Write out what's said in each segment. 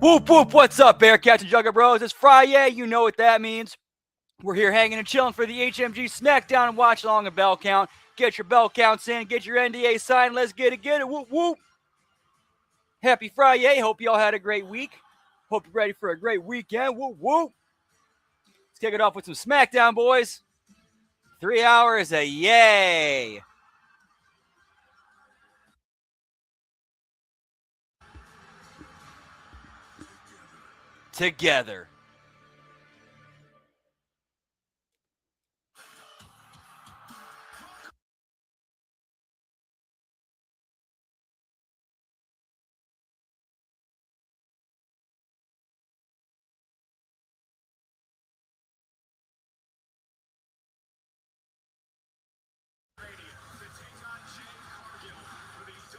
Whoop, whoop, what's up, Bearcats and Jugger Bros? It's Friyay, you know what that means. We're here hanging and chilling for the HMG SmackDown and watch along a bell count. Get your bell counts in, get your NDA signed, let's get it, whoop, whoop. Happy Friday, hope you all had a great week. Hope you're ready for a great weekend, whoop, whoop. Let's kick it off with some SmackDown, boys. 3 hours, a yay. Together.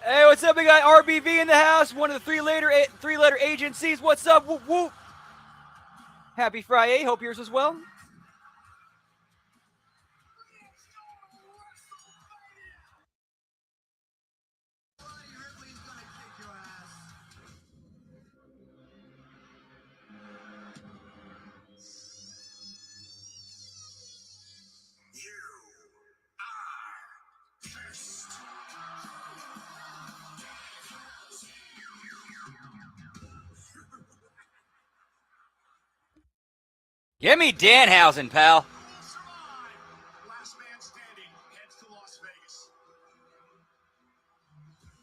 Hey, what's up? We got RBV in the house, one of the three-letter agencies. What's up? Whoop, whoop. Happy Friday. Hope yours as well. Give me Danhausen, pal. Last man standing heads to Las Vegas.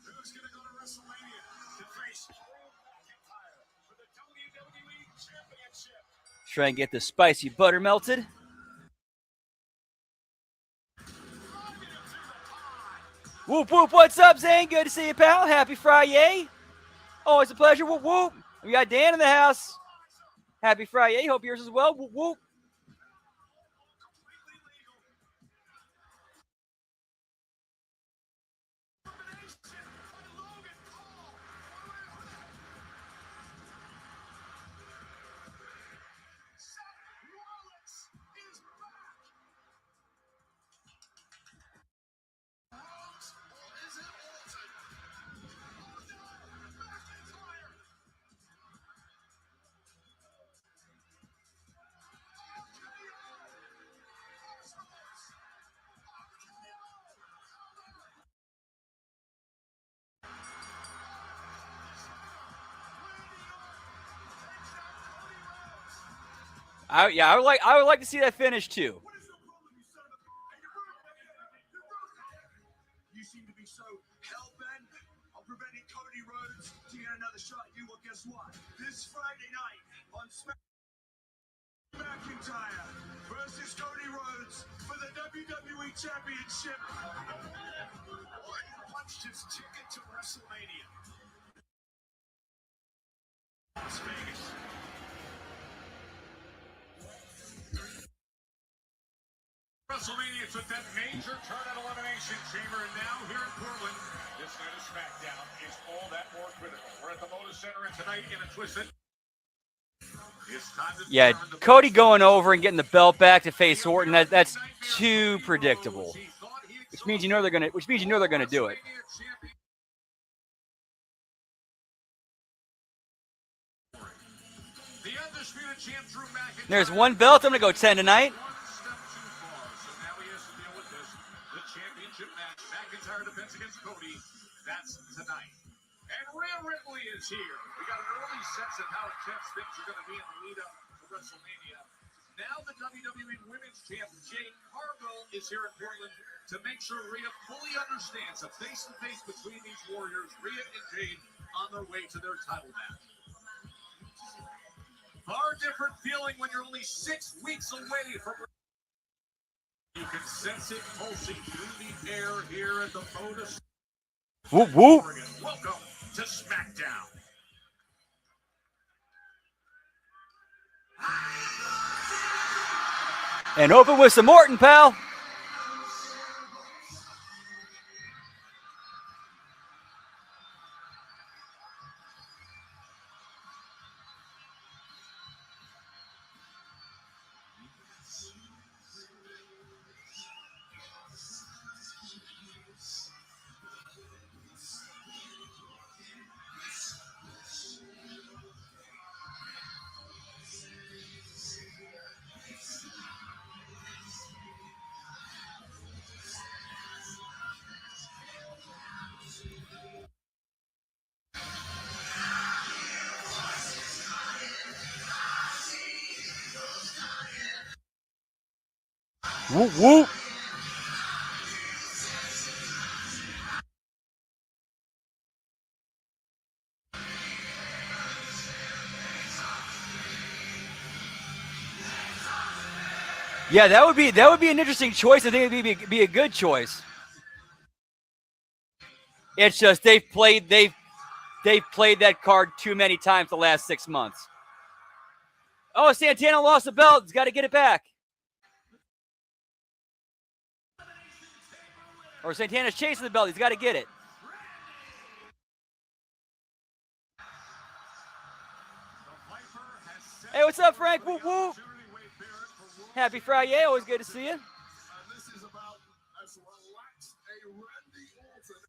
Who's going to go to WrestleMania to face Drew McIntyre for the WWE Championship? Try and get the spicy butter melted. Whoop, whoop, what's up, Zane? Good to see you, pal. Happy Friday. Always a pleasure. Whoop, whoop. We got Dan in the house. Happy Friday. Hope yours as well. Whoop, whoop. I would like to see that finish too. You seem to be so hell-bent on preventing Cody Rhodes to get another shot. Well, guess what? This Friday night on McIntyre versus Cody Rhodes for the WWE Championship. One punched his ticket to WrestleMania. Las Vegas. WrestleMania took that major turn at Elimination Chamber, and now here in Portland, this night of SmackDown is all that more critical. We're at the Moda Center, and tonight in a twist that yeah, Cody going over and getting the belt back to face Orton, that's too predictable. Which means you know they're gonna do it. There's one belt. I'm gonna go 10 tonight. That's tonight. And Rhea Ripley is here. We got an early sense of how intense things are going to be in the lead up to WrestleMania. Now the WWE Women's Champ Jade Cargill is here in Portland to make sure Rhea fully understands a face-to-face between these warriors, Rhea and Jade, on their way to their title match. Far different feeling when you're only 6 weeks away from. You can sense it pulsing through the air here at the Moda. Whoop, whoop. Welcome to SmackDown. And open with some Orton, pal. Whoop, whoop. Yeah, that would be an interesting choice. I think it'd be a good choice. It's just they've played that card too many times the last 6 months. Oh, Santana lost the belt. He's got to get it back. Or Santana's chasing the belt. He's got to get it. Hey, what's up, Frank? Whoop, whoop. Happy Friday. Always good to see you. This is about as relaxed a Randy Orton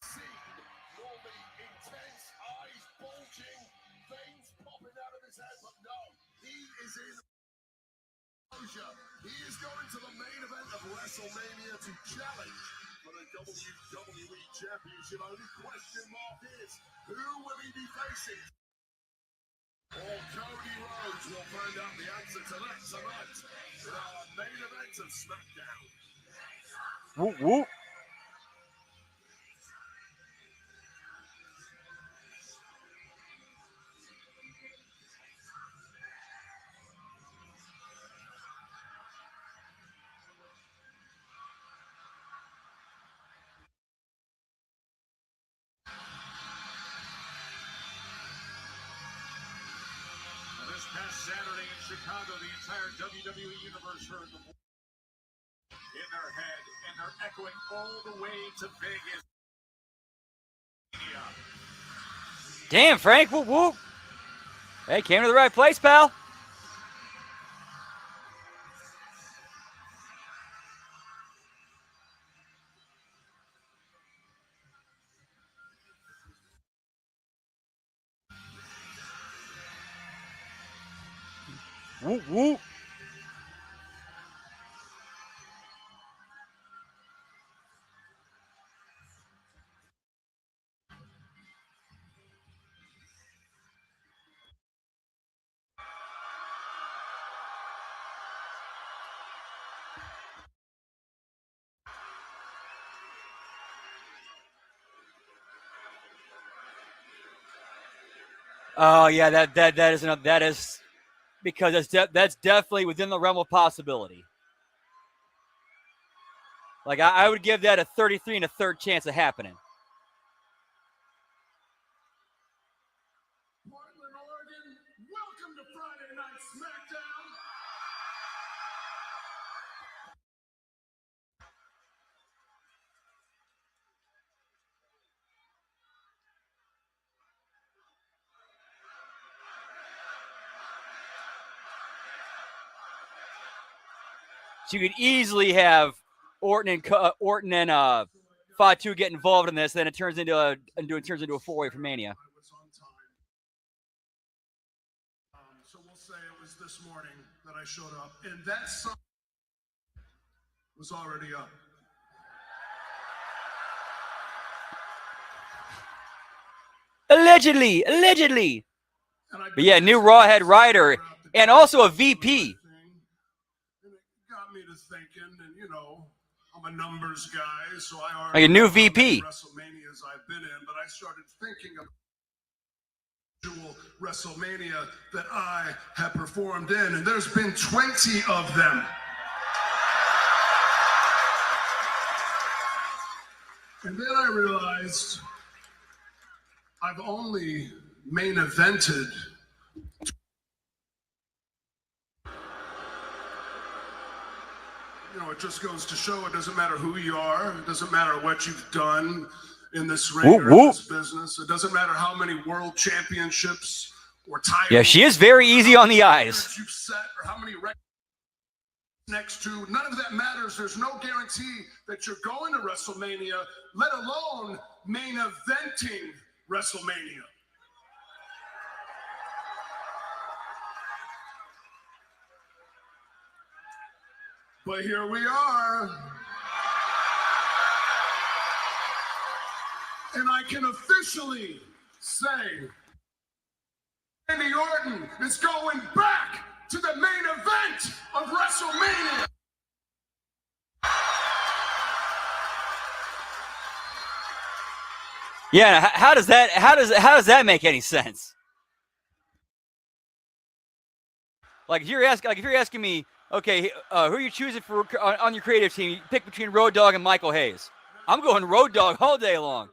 scene. All the intense eyes bulging, veins popping out of his head, but no, he is in closure. He is going to the main event of WrestleMania to challenge for the WWE Championship. Only question mark is, who will he be facing? Or Cody Rhodes will find out the answer to that tonight in our main event of SmackDown. Whoop, whoop. This past Saturday in Chicago, the entire WWE Universe heard the voice in their head, and they're echoing all the way to Vegas. Damn, Frank. Whoop, whoop. Hey, came to the right place, pal. Whoop, whoop. Oh yeah, that is because that's definitely within the realm of possibility. Like I would give that a 33 and a third chance of happening. Portland, Oregon, welcome to Friday Night SmackDown. So you could easily have Orton and Fatu get involved in this, then it turns into a 4-way for Mania. I was on time. So we'll say it was this morning that I showed up, and that song was already up. Allegedly. But yeah, new Raw head writer and also a VP. And it got me to thinking, and you know, I'm a numbers guy, so I already Like a new know how many VP. WrestleManias I've been in, but I started thinking of WrestleMania that I have performed in, and there's been 20 of them. And then I realized I've only main evented it just goes to show it doesn't matter who you are, it doesn't matter what you've done in this ring or in this business, it doesn't matter how many world championships or titles. Yeah, she is very easy on the eyes. You've set or how many records next to, none of that matters. There's no guarantee that you're going to WrestleMania, let alone main eventing WrestleMania. But here we are. And I can officially say Randy Orton is going back to the main event of WrestleMania. Yeah, how does that make any sense? Like if you're asking me, okay, who are you choosing for on your creative team? You pick between Road Dogg and Michael Hayes. I'm going Road Dogg all day long.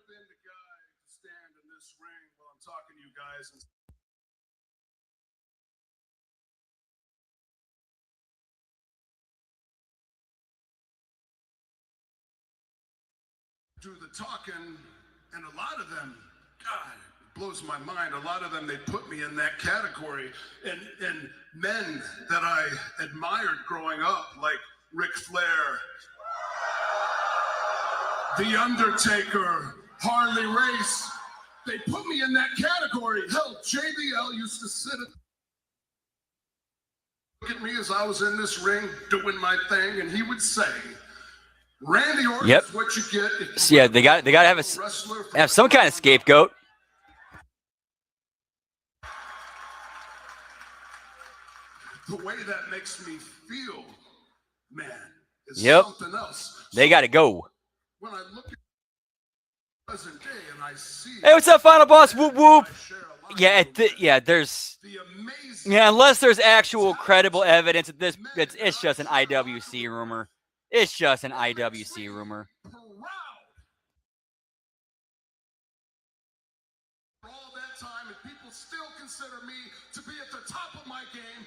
Do the talking, and a lot of them, God, it blows my mind. A lot of them, they put me in that category. And men that I admired growing up, like Ric Flair, The Undertaker, Harley Race, they put me in that category. Hell, JBL used to look at me as I was in this ring doing my thing, and he would say, Randy Orton is what you get. Yeah, they got to have some kind of scapegoat. The way that makes me feel, man, is something else. They got to go. When I look at present day and I see, hey, what's up, Final Boss? Whoop whoop. Yeah, there's unless there's actual credible evidence of this, it's just an IWC rumor. It's just an IWC rumor.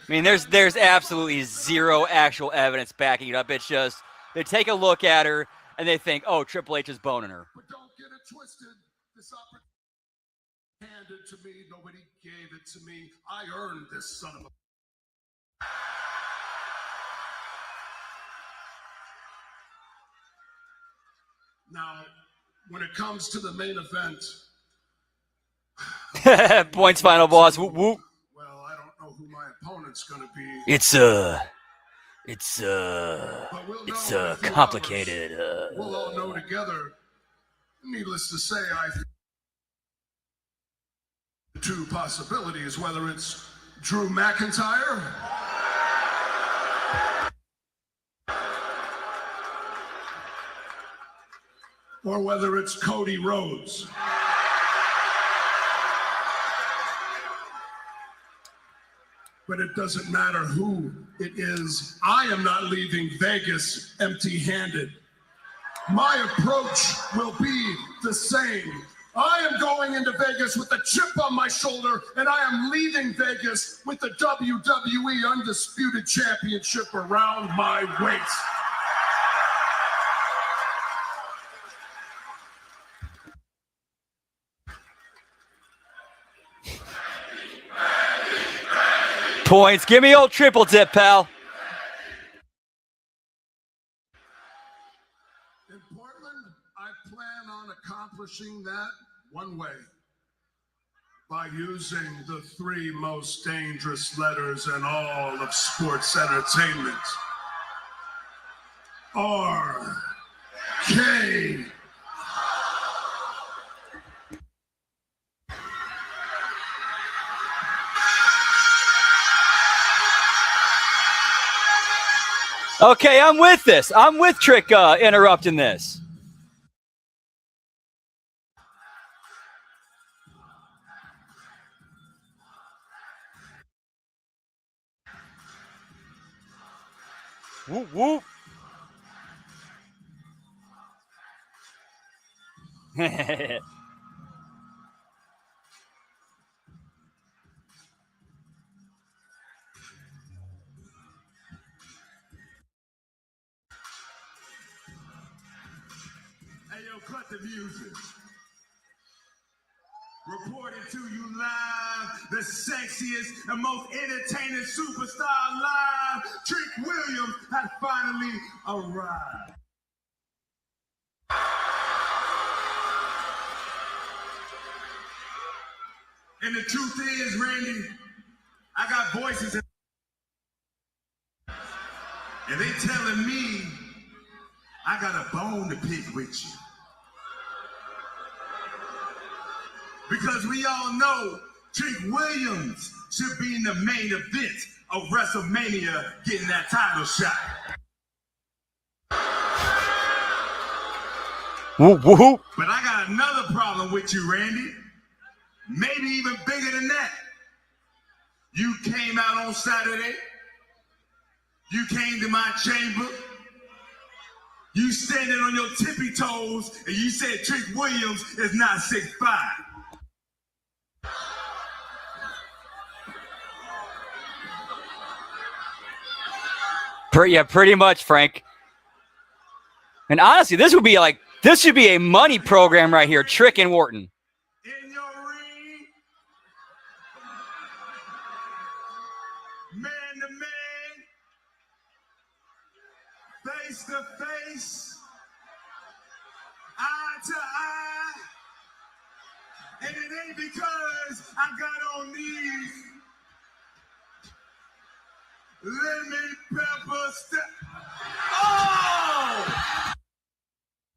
I mean, there's absolutely zero actual evidence backing it up. It's just they take a look at her and they think, oh, Triple H is boning her. But don't get it twisted. This opportunity handed to me. Nobody gave it to me. I earned this son of a. Now, when it comes to the main event, points, Final Boss. Whoop whoop. Well, I don't know who my opponent's gonna be. It's complicated. We'll all know together. Needless to say, I think two possibilities, whether it's Drew McIntyre or whether it's Cody Rhodes. But it doesn't matter who it is. I am not leaving Vegas empty-handed. My approach will be the same. I am going into Vegas with a chip on my shoulder, and I am leaving Vegas with the WWE Undisputed Championship around my waist. Points. Give me old triple dip, pal. In Portland, I plan on accomplishing that one way. By using the three most dangerous letters in all of sports entertainment. R-K. Okay, I'm with this. I'm with Trick interrupting this. Whoop, whoop. Hey, yo, cut the music. Reporting to you live, the sexiest and most entertaining superstar alive, Trick Williams has finally arrived. And the truth is, Randy, I got voices and they telling me I got a bone to pick with you. Because we all know Trick Williams should be in the main event of WrestleMania getting that title shot. Woo-hoo. But I got another problem with you, Randy. Maybe even bigger than that. You came out on Saturday. You came to my chamber. You standing on your tippy toes, and you said Trick Williams is not 6'5". Yeah, pretty much, Frank. And honestly, this should be a money program right here, Trick and Wharton. In your ring, man to man, face to face, eye to eye, and it ain't because I got on these lemon pepper Oh!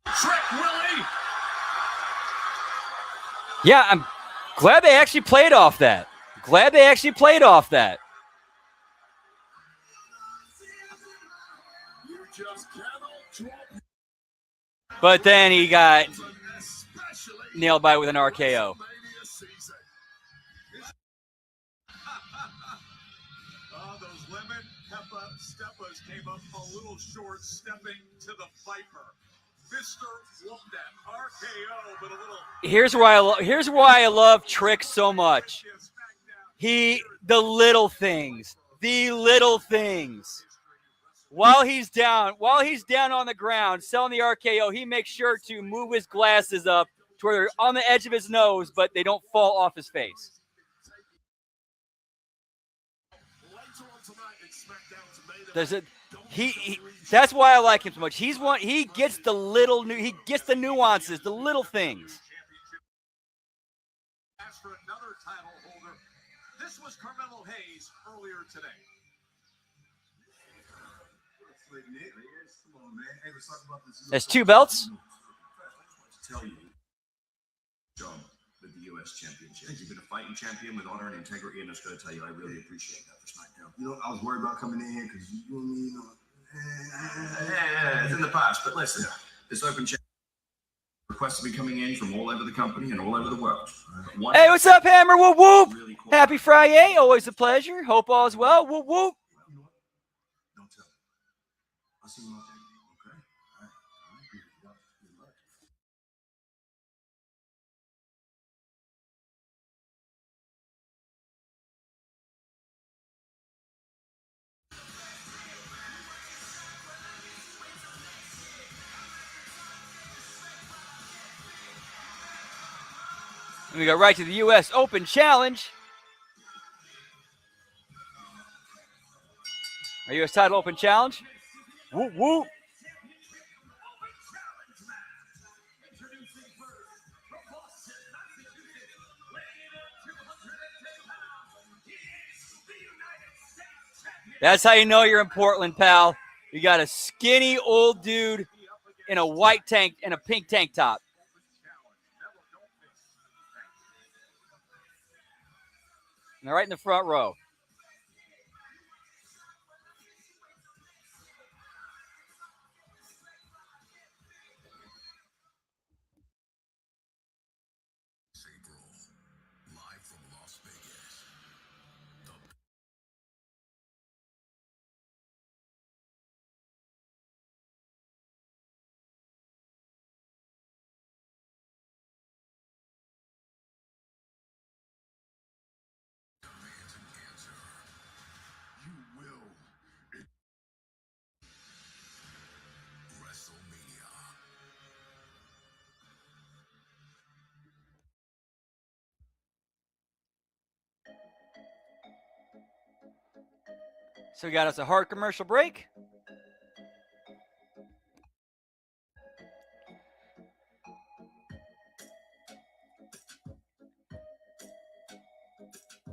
Trick Willie! Yeah, I'm glad they actually played off that. But then he got nailed by with an RKO. Those lemon pepper steppers came up a little short, stepping to the Viper. Mr. Whoop that RKO, but a little. Here's why I love Trick so much. The little things. While he's down on the ground, selling the RKO, he makes sure to move his glasses up to where they're on the edge of his nose, but they don't fall off his face. That's why I like him so much. He gets the nuances, the little things. As for another title holder, this was Carmelo Hayes earlier today. That's 2 belts. Tell you, job with the U.S. Championship. You've been a fighting champion with honor and integrity, and I was going to tell you, I really appreciate that for SmackDown. You know, I was worried about coming in here because you and me, Yeah, it's in the past, but listen, this open championship requests have been coming in from all over the company and all over the world. Hey, what's up, Hammer? Whoop whoop. Really happy Friday. Always a pleasure. Hope all is well. Whoop whoop. you know what? Don't tell me. I'll see you out there. Okay? All right. Good luck. And we go right to the U.S. Open Challenge. Our U.S. title Open Challenge. Whoop whoop. That's how you know you're in Portland, pal. You got a skinny old dude in a white tank and a pink tank top. And they're right in the front row. Live from Las Vegas. Demands an answer. You will. WrestleMania. So we got us a hard commercial break.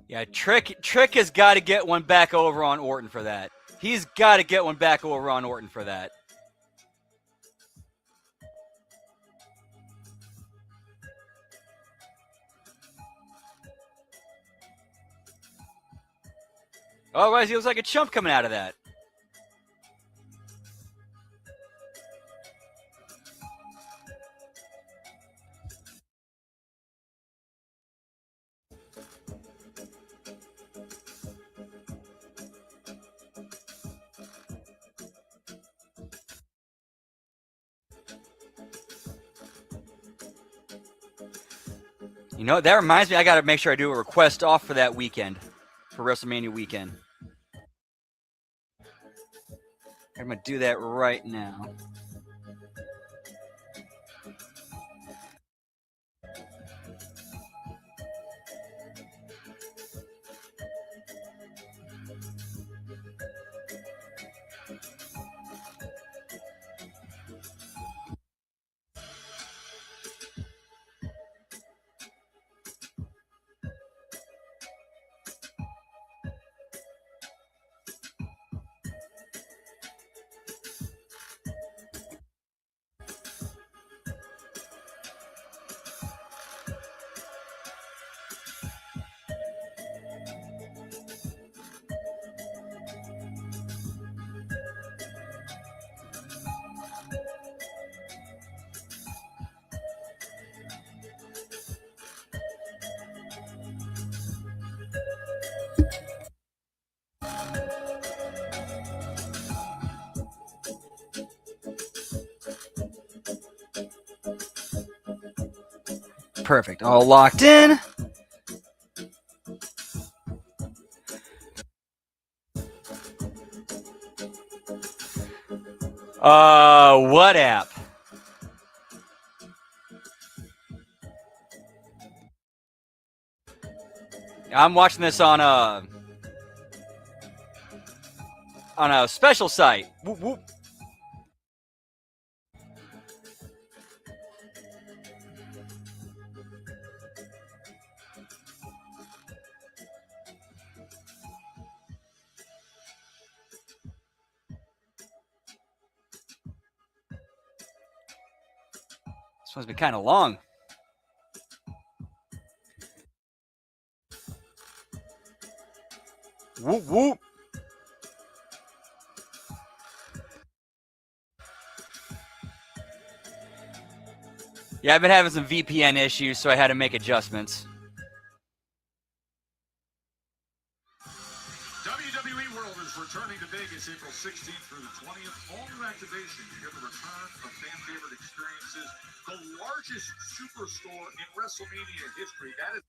Yeah, Trick has got to get one back over on Orton for that. He's got to get one back over on Orton for that. Otherwise, he looks like a chump coming out of that. You know, that reminds me, I got to make sure I do a request off for that weekend, for WrestleMania weekend. I'm going to do that right now. Perfect. All locked in. What app? I'm watching this on a special site. Whoop, whoop. This one's been kind of long. Whoop, whoop. Yeah, I've been having some VPN issues, so I had to make adjustments. WWE World is returning to Vegas April 16th through the 20th. All new activation. You get the return of fan-favorite experiences. The largest superstore in WrestleMania history. That is,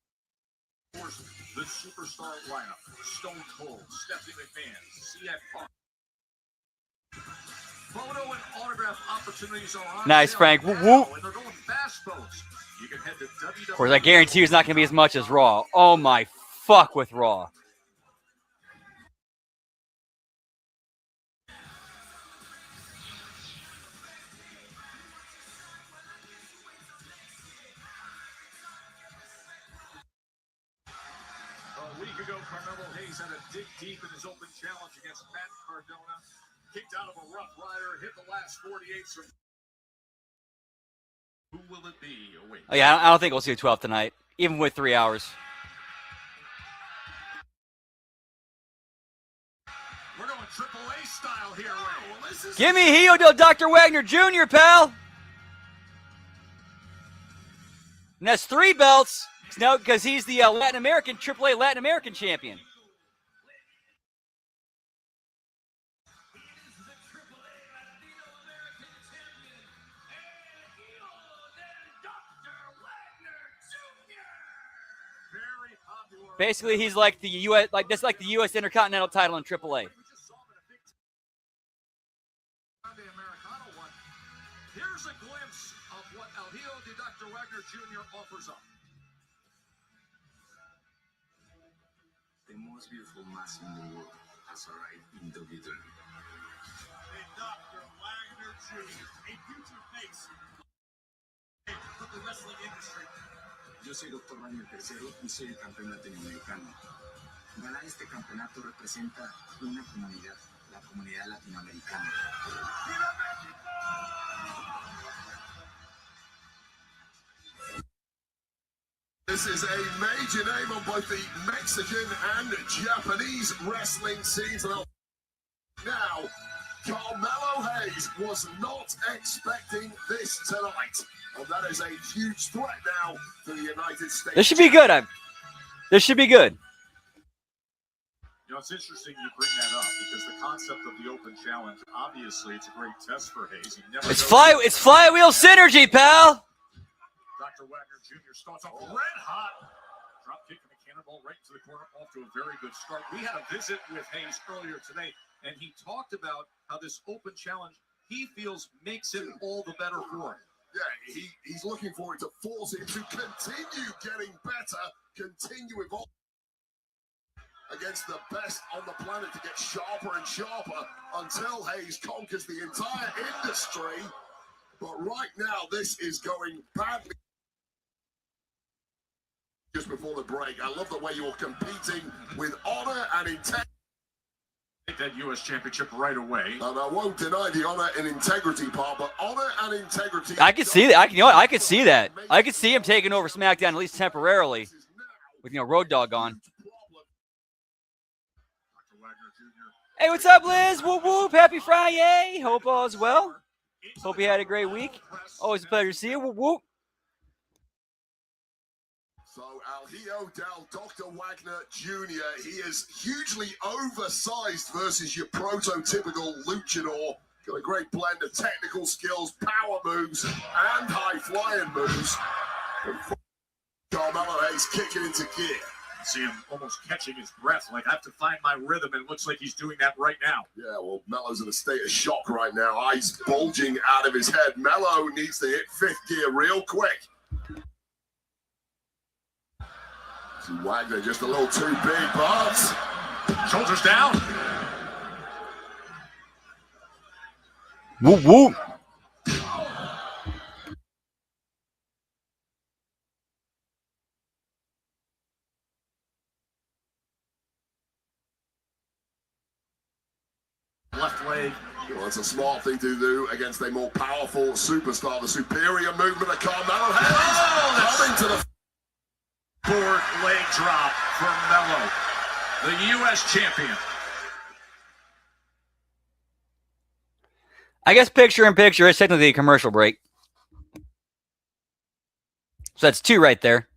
of course, the superstar lineup. Stone Cold, Stephanie McMahon, CM Punk. Photo and autograph opportunities are on Nice, sale Frank. now, Whoop, whoop. and they're going fast, folks. You can head to WWE. Of course, I guarantee you it's not going to be as much as Raw. Oh my fuck with Raw. A week ago, Carmelo Hayes had a dig deep in his open challenge against Matt Cardona. Kicked out of a Rough Rider, hit the last 48. So who will it be? Oh, wait. Oh, yeah, I don't think we'll see a 12 tonight, even with 3 hours. We're going AAA style here, Ray. Give me heel to Dr. Wagner Jr., pal. And that's 3 belts. No, because he's the Latin American, AAA Latin American champion. Basically, he's like the U.S. like the U.S. Intercontinental title in AAA. Here's a glimpse of what El Hijo de Dr. Wagner Jr. offers up. The most beautiful mask in the world has arrived in WWE. Dr. Wagner Jr., a future face of the wrestling industry. Yo soy Dr. Wagner III y soy el campeón latinoamericano. Ganar este campeonato representa una comunidad, la comunidad latinoamericana. ¡Viva México! This is a major name on both the Mexican and Japanese wrestling scenes. Now, Carmelo Hayes was not expecting this tonight. And that is a huge threat now to the United States. This should be good. This should be good. You know, it's interesting you bring that up because the concept of the open challenge, obviously, it's a great test for Hayes. He never It's flywheel synergy, pal. Dr. Wagner Jr. starts off red hot. Drop kick and a cannonball right to the corner, off to a very good start. We had a visit with Hayes earlier today, and he talked about how this open challenge, he feels, makes it all the better for him. Yeah, he's looking for it to force him to continue getting better, continue evolving against the best on the planet to get sharper and sharper until Hayes conquers the entire industry. But right now, this is going badly. Just before the break, I love the way you're competing with honor and integrity. Take that U.S. championship right away. And I won't deny the honor and integrity part, but honor and integrity. I could see that. You know what? I could see that. I could see him taking over SmackDown at least temporarily, with Road Dogg on. Hey, what's up, Liz? Whoop whoop! Happy Friday. Hope all is well. Hope you had a great week. Always a pleasure to see you. Whoop whoop. So El Hijo del Dr. Wagner Jr., he is hugely oversized versus your prototypical luchador. Got a great blend of technical skills, power moves, and high-flying moves. Carmelo Hayes kicking into gear. See him almost catching his breath, like I have to find my rhythm, and it looks like he's doing that right now. Yeah, well, Melo's in a state of shock right now. Eyes bulging out of his head. Melo needs to hit fifth gear real quick. Wagner just a little too big, but shoulders down. Whoop whoop. Left leg. Well, it's a smart thing to do against a more powerful superstar. The superior movement of Carmelo Hayes coming to the forward leg drop for Melo, the U.S. champion. I guess picture-in-picture is technically a commercial break. So that's 2 right there.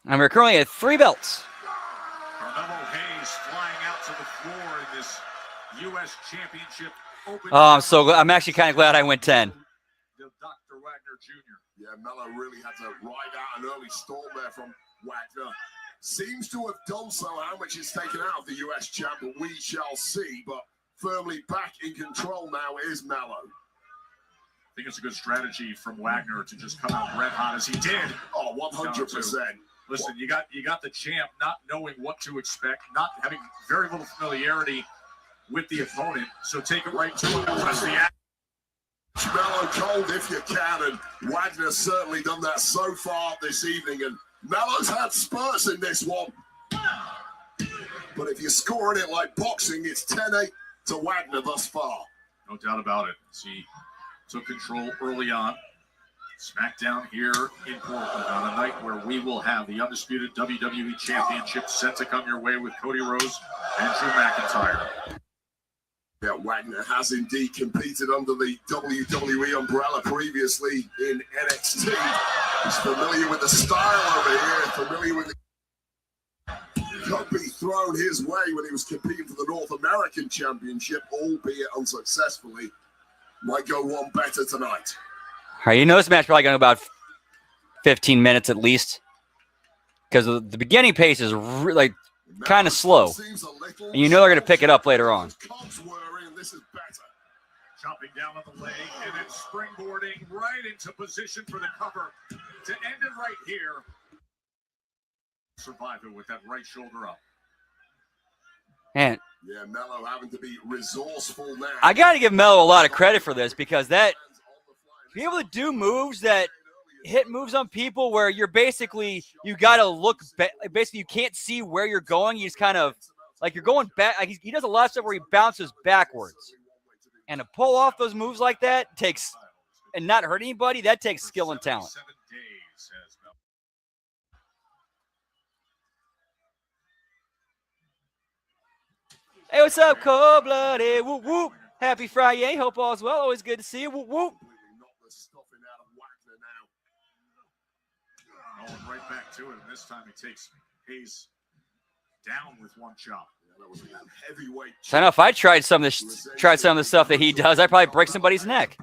And we're currently at 3 belts. Carmelo Hayes flying out to the floor in this U.S. championship open. Oh, I'm so glad. I'm actually kind of glad I went 10. Dr. Wagner Jr. Yeah, Melo really had to ride out an early storm there from Wagner. Seems to have done so. How much is taken out of the U.S. champ, we shall see. But firmly back in control now is Melo. I think it's a good strategy from Wagner to just come out red hot as he did. Oh, 100%. Listen, you got the champ not knowing what to expect, not having very little familiarity with the opponent. So take it right to him. Press the action. Melo cold if you can, and Wagner's certainly done that so far this evening. And Melo's had spurts in this one. But if you're scoring it like boxing, it's 10-8 to Wagner thus far. No doubt about it. He took control early on. SmackDown here in Portland on a night where we will have the undisputed WWE Championship set to come your way with Cody Rhodes and Drew McIntyre. Yeah, Wagner has indeed competed under the WWE umbrella previously in NXT. He's familiar with the style over here, familiar with the... Could be thrown his way when he was competing for the North American Championship, albeit unsuccessfully. Might go one better tonight. All right, you know this match probably going to about 15 minutes at least, because the beginning pace is like kind of slow, and you know they're going to pick it up later on. This is better. Chopping down on the leg and then springboarding right into position for the cover to end it right here. Survive it with that right shoulder up. And yeah, Melo having to be resourceful now. I got to give Melo a lot of credit for this, because that be able to do moves that hit moves on people where you're basically, you got to look, basically you can't see where you're going. You just kind of, like you're going back. Like he does a lot of stuff where he bounces backwards. And to pull off those moves like that takes and not hurt anybody, that takes skill and talent. 7 days has Melo. Hey, what's up, cold-blooded? Whoop, whoop. Happy Friday. Hope all's well. Always good to see you. Whoop, whoop. Going right back to it, and this time he takes Hayes down with one chop. That was a heavyweight. So I know if I tried some of the stuff that he does, I'd probably break somebody's neck.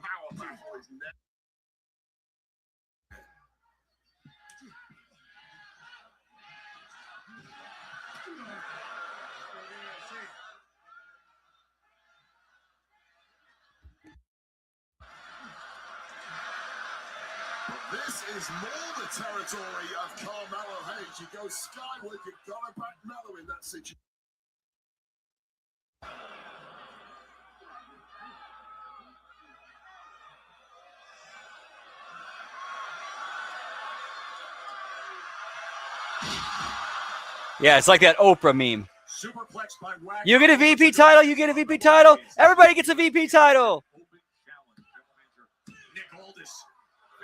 This is more the territory of Carmelo Hayes. You go skyward, you've got to back Melo in that situation. Yeah, it's like that Oprah meme. Superplex by Wagner. You get a VP title, you get a VP title. Everybody gets a VP title. Open challenge. General Manager Nick Aldis,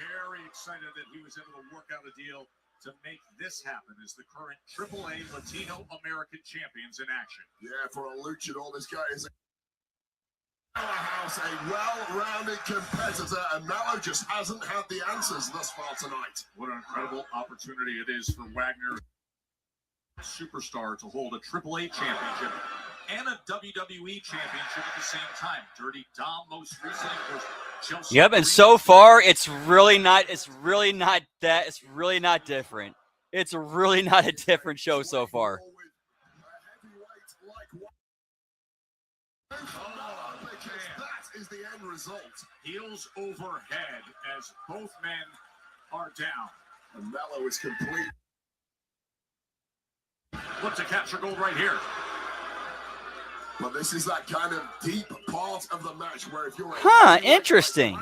very excited that he was able to work out a deal to make this happen as the current AAA Latino American champions in action. Yeah, for a luchador, this guy is a powerhouse, a well-rounded competitor, and Melo just hasn't had the answers thus far tonight. What an incredible opportunity it is for Wagner, superstar, to hold a AAA championship and a WWE championship at the same time. Dirty Dom most recently, of course. Chelsea. Yep, and so far it's really not different. It's really not a different show so far. That is the end result. Heels overhead as both men are down. And Melo is complete. Look to capture gold right here. But this is that kind of deep part of the match where if you're Interesting.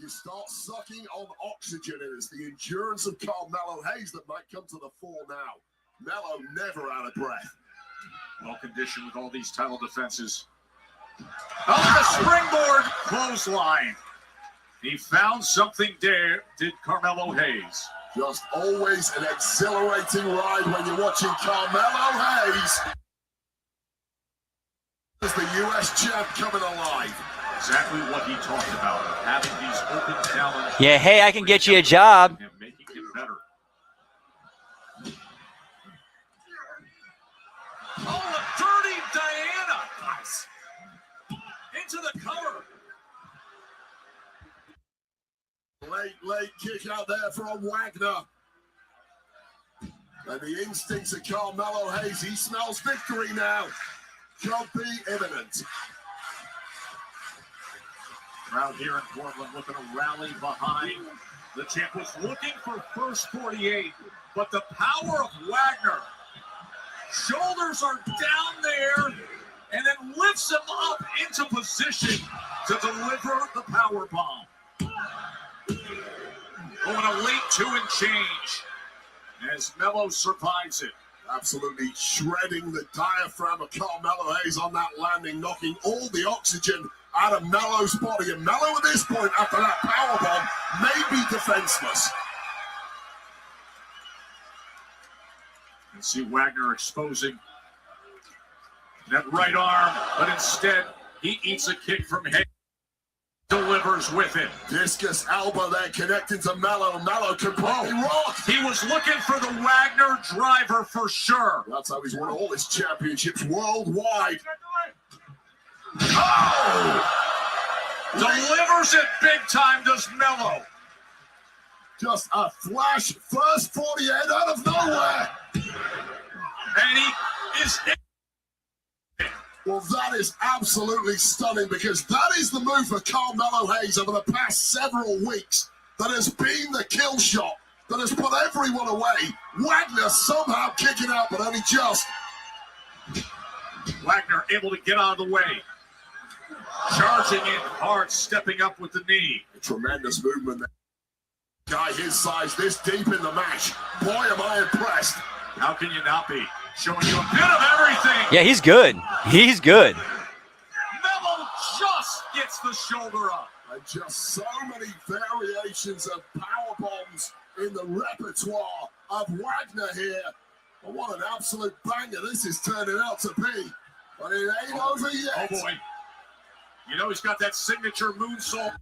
you start sucking on oxygen, and it's the endurance of Carmelo Hayes that might come to the fore now. Melo never out of breath. Well conditioned with all these title defenses. Oh, the springboard clothesline. He found something there, did Carmelo Hayes. Just always an exhilarating ride when you're watching Carmelo Hayes as the U.S. champ coming alive. Exactly what he talked about, having these open challenges. Yeah, hey, I can get you a job. And making it better. Oh, a dirty Diana. Nice. Into the cover. Late kick out there from Wagner. And the instincts of Carmelo Hayes, he smells victory now. Could be imminent. Crowd here in Portland looking to rally behind. The champ was looking for first 48, but the power of Wagner. Shoulders are down there, and then lifts him up into position to deliver the power bomb. Going a late 2 and change as Melo survives it. Absolutely shredding the diaphragm of Carmelo Hayes on that landing, knocking all the oxygen out of Melo's body. And Melo at this point, after that powerbomb, may be defenseless. You can see Wagner exposing that right arm, but instead he eats a kick from Hayes. Delivers with it. Discus elbow there connecting to Melo. Melo completely rocked. He was looking for the Wagner driver for sure. That's how he's won all his championships worldwide. Oh! Delivers it big time, does Melo. Just a flash first 48 out of nowhere. And he is... Well, that is absolutely stunning, because that is the move for Carmelo Hayes over the past several weeks that has been the kill shot, that has put everyone away. Wagner somehow kicking out, but only just. Wagner able to get out of the way. Charging in hard, stepping up with the knee. A tremendous movement there. Guy his size this deep in the match. Boy, am I impressed. How can you not be? Showing you a bit of everything. Yeah, he's good. He's good. Melo just gets the shoulder up. And just so many variations of power bombs in the repertoire of Wagner here. But what an absolute banger this is turning out to be. But it ain't over yet. Oh boy. You know he's got that signature moonsault.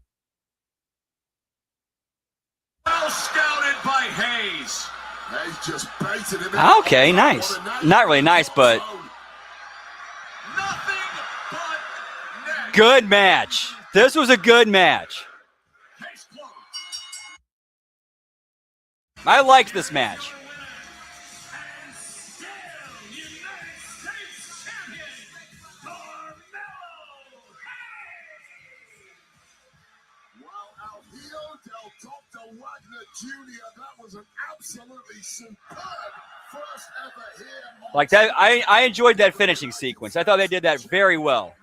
Well scouted by Hayes. Hayes just baited him. Okay, nice. Not really nice, but Nothing but net. good match. This was a good match. Case closed. I liked this match. And still United States champion, Carmelo Hayes. Well, El Hijo del Dr. Wagner Jr., that was an absolutely superb first ever here. Like that, I enjoyed that finishing sequence. I thought they did that very well.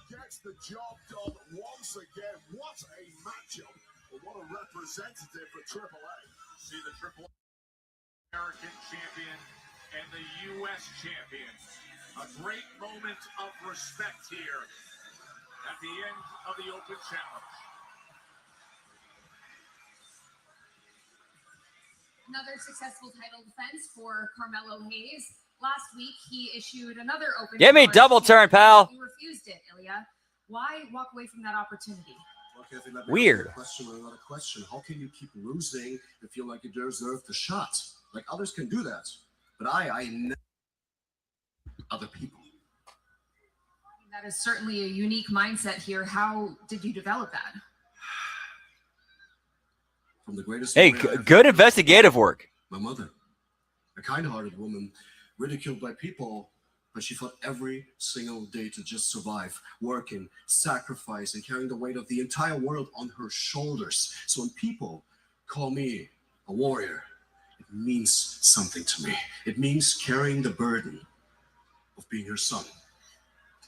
Gets the job done once again. What a matchup. But what a representative for Triple A. See the Triple American champion and the U.S. champion. A great moment of respect here at the end of the Open Challenge. Another successful title defense for Carmelo Hayes. Last week, he issued another open. Give me double turn, pal. You refused it, Ilya. Why walk away from that opportunity? Weird. Another question. How can you keep losing and feel like you deserve the shot? Like others can do that. But I never other people. That is certainly a unique mindset here. How did you develop that? From the greatest. Hey, good investigative work. My mother, a kind-hearted woman, ridiculed by people, but she fought every single day to just survive, working, sacrificing, carrying the weight of the entire world on her shoulders. So when people call me a warrior, it means something to me. It means carrying the burden of being her son.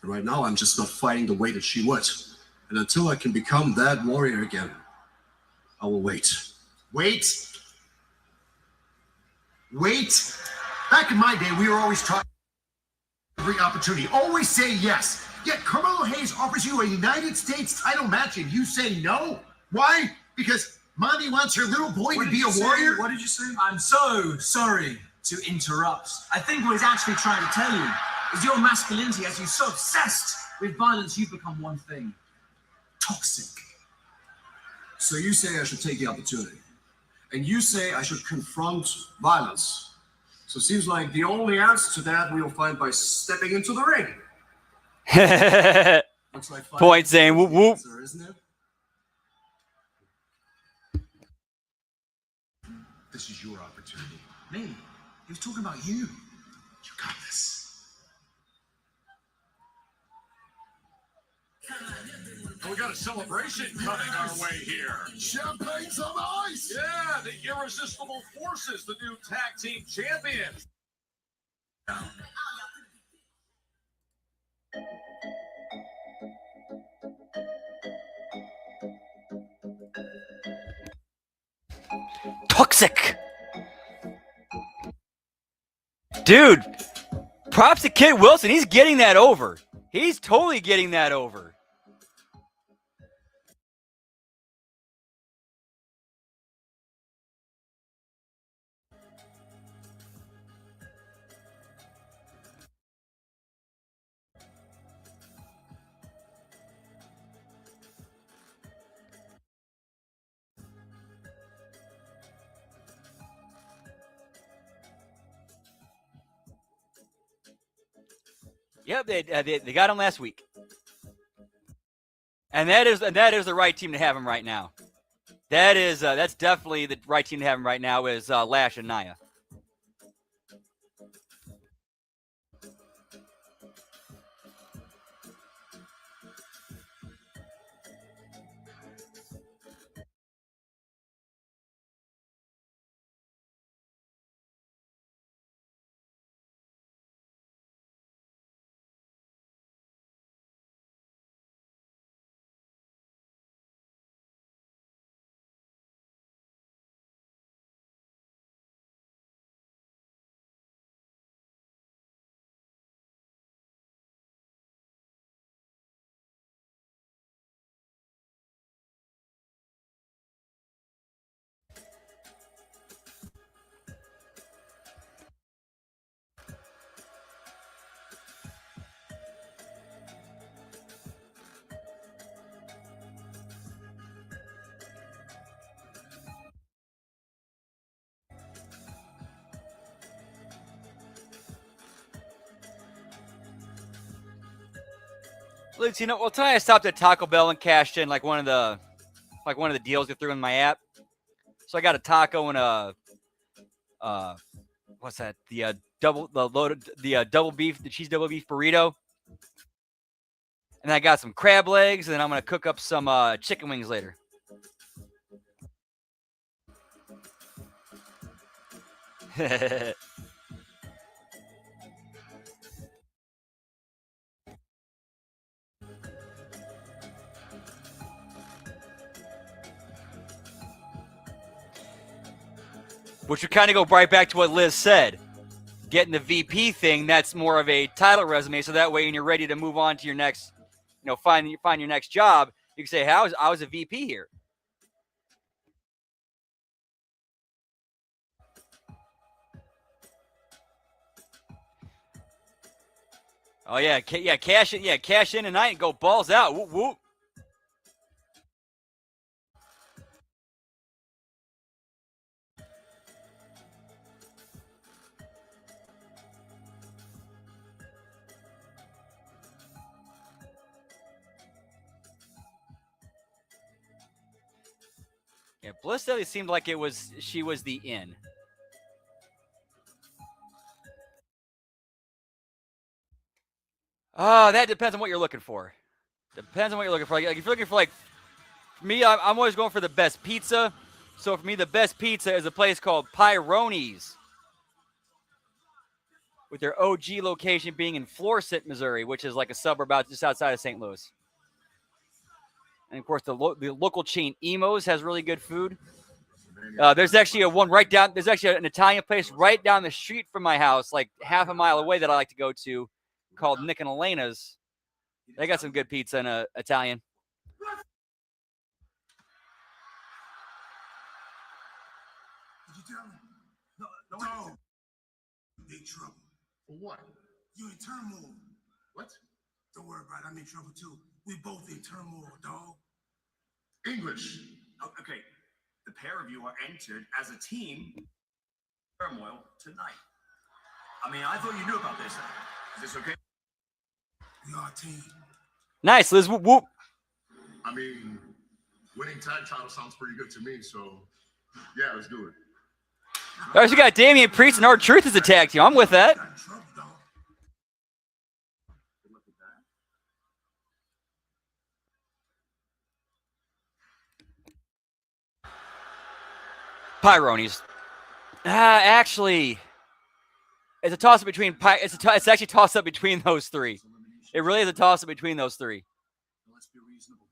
And right now, I'm just not fighting the way that she would. And until I can become that warrior again, I will wait. Wait. Wait. Back in my day, we were always trying every opportunity. Always say yes. Yet Carmelo Hayes offers you a United States title match and you say no? Why? Because mommy wants her little boy to be a warrior? What did you say? I'm so sorry to interrupt. I think what he's actually trying to tell you is your masculinity has you so obsessed with violence, you've become one thing: toxic. So you say I should take the opportunity. And you say I should confront violence. So it seems like the only answer to that we'll find by stepping into the ring. Looks like Point saying whoop whoop. answer, isn't it? This is your opportunity. Me? He was talking about you. You got this. We got a celebration coming our way here. Champagne's on ice. Yeah, the Irresistible Forces, the new tag team champions. Toxic. Dude, props to Kit Wilson. He's getting that over. He's totally getting that over. Yep, they got him last week, and that is the right team to have him right now. That's definitely the right team to have him right now is Lash and Nia. Let's well, tonight I stopped at Taco Bell and cashed in like one of the deals they threw in my app. So I got a taco and a what's that? The double beef, the cheese double beef burrito. And I got some crab legs, and then I'm gonna cook up some chicken wings later. Which would kind of go right back to what Liz said. Getting the VP thing, that's more of a title resume, so that way when you're ready to move on to your next, find your next job, you can say, hey, I was a VP here. Oh yeah, cash in tonight and go balls out. Whoop whoop. Yeah, Bliss definitely seemed like she was the in. Oh, that depends on what you're looking for. Depends on what you're looking for. Like if you're looking for for me, I'm always going for the best pizza. So for me, the best pizza is a place called Pyroni's, with their OG location being in Florissant, Missouri, which is like a suburb just outside of St. Louis. And of course, the local chain Emo's has really good food. There's actually There's actually an Italian place right down the street from my house, like half a mile away, that I like to go to, called Nick and Elena's. They got some good pizza and Italian. Did you tell him? No. Big trouble. For what? You in turmoil. What? Don't worry about it. I'm in trouble too. We both in turmoil, dog. English. Oh, okay, the pair of you are entered as a team turmoil tonight. I mean, I thought you knew about this. Is this okay? We are a team. Nice, Liz. Whoop whoop. I mean, winning tag title sounds pretty good to me, so yeah, let's do it. All right, so you got Damian Priest and R-Truth as a tag team. I'm with that. Got in trouble, dog. Pyroni's. Actually, it's a toss-up between it's actually a toss-up between those three. It really is a toss-up between those three. Let's be reasonable.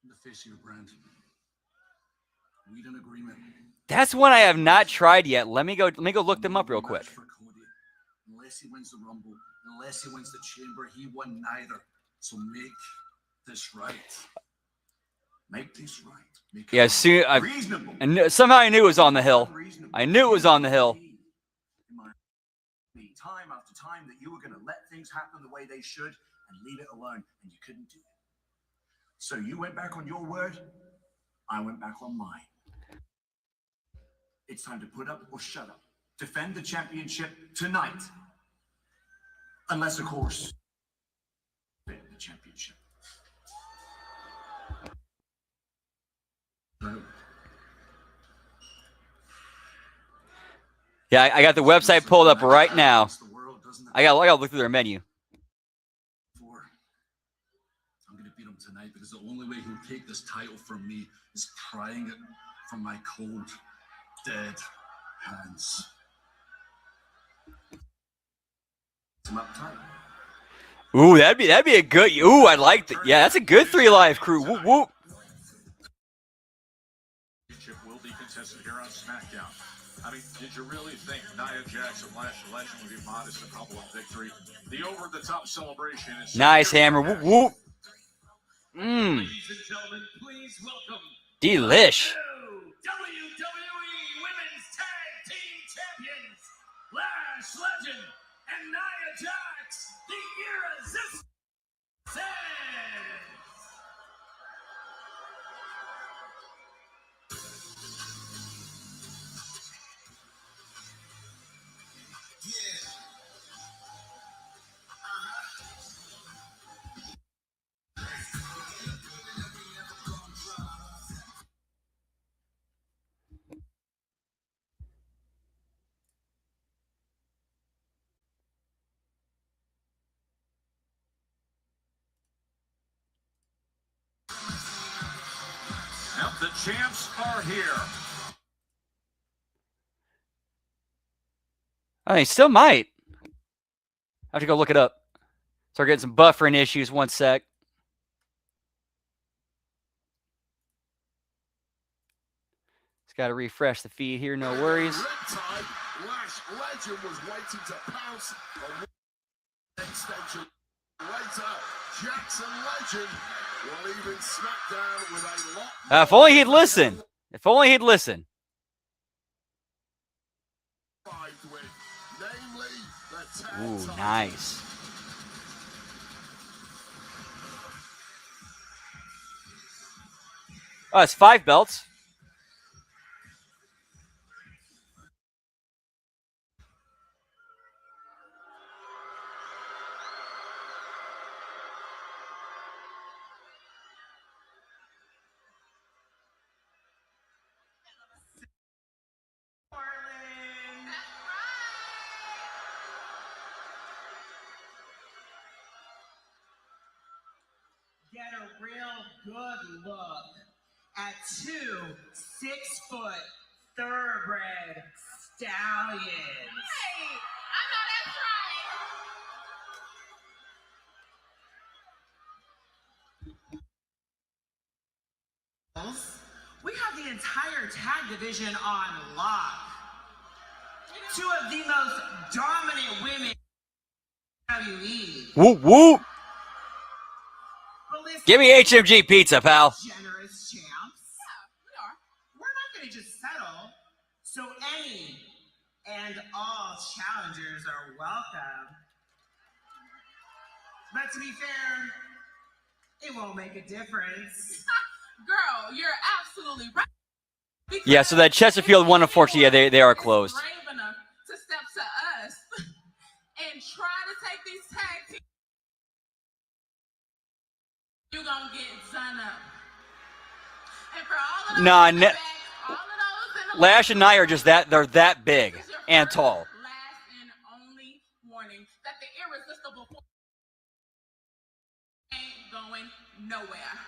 In the face of your brand. We'd an agreement. That's one I have not tried yet. Let me go look them up real quick. Unless he wins the Rumble, unless he wins the Chamber, he won neither. So make this right. Make this right. Make Yeah, soon. Reasonable. And somehow I knew it was on the hill. I knew it was on the hill. Time after time that you were going to let things happen the way they should and leave it alone, and you couldn't do it. So you went back on your word. I went back on mine. It's time to put up or shut up. Defend the championship tonight. Unless, of course, the championship. Yeah, I got the website pulled up right now. I got to look through their menu. I'm going to beat him tonight because the only way he'll take this title from me is prying it from my cold, dead hands. Some uptime. Ooh, that'd be a good. Ooh, I like that. Yeah, that's a good 3 Live crew. Whoop whoop. Will be contested here on SmackDown. I mean, did you really think Nia Jax and Lash Legend would be modest in humble victory? The over-the-top celebration is Nice hammer. Whoop whoop. Ladies and gentlemen, please welcome Delish. WWE Women's Tag Team Champions, Lash Legend and Nia Jax, the Irresistible. The champs are here. I mean, still might. I have to go look it up. Start getting some buffering issues. One sec. Just got to refresh the feed here. No worries. Lash Legend was waiting to pounce on extension. Later, Jackson Legend will even SmackDown with a lot. If only he'd listen. If only he'd listen. Ooh, nice. Oh, it's 5 belts. Get a real good look at 2 6-foot thoroughbred stallions. Hey, I know that's right. We have the entire tag division on lock. 2 of the most dominant women in WWE. Whoop, whoop. But listen, Give me HMG pizza, pal. generous champs. Yeah, we are. We're not going to just settle. So any and all challengers are welcome. But to be fair, it won't make a difference. Girl, you're absolutely right. Yeah, so that Chesterfield one, unfortunately, yeah, they are closed. Brave enough to step to us and try to take these tag teams. You're gonna get done up. And for all of those Nah, in the back, all of those in the Lash and Nia are just they're that big this is your and first, tall. Last and only warning that the irresistible force ain't going nowhere.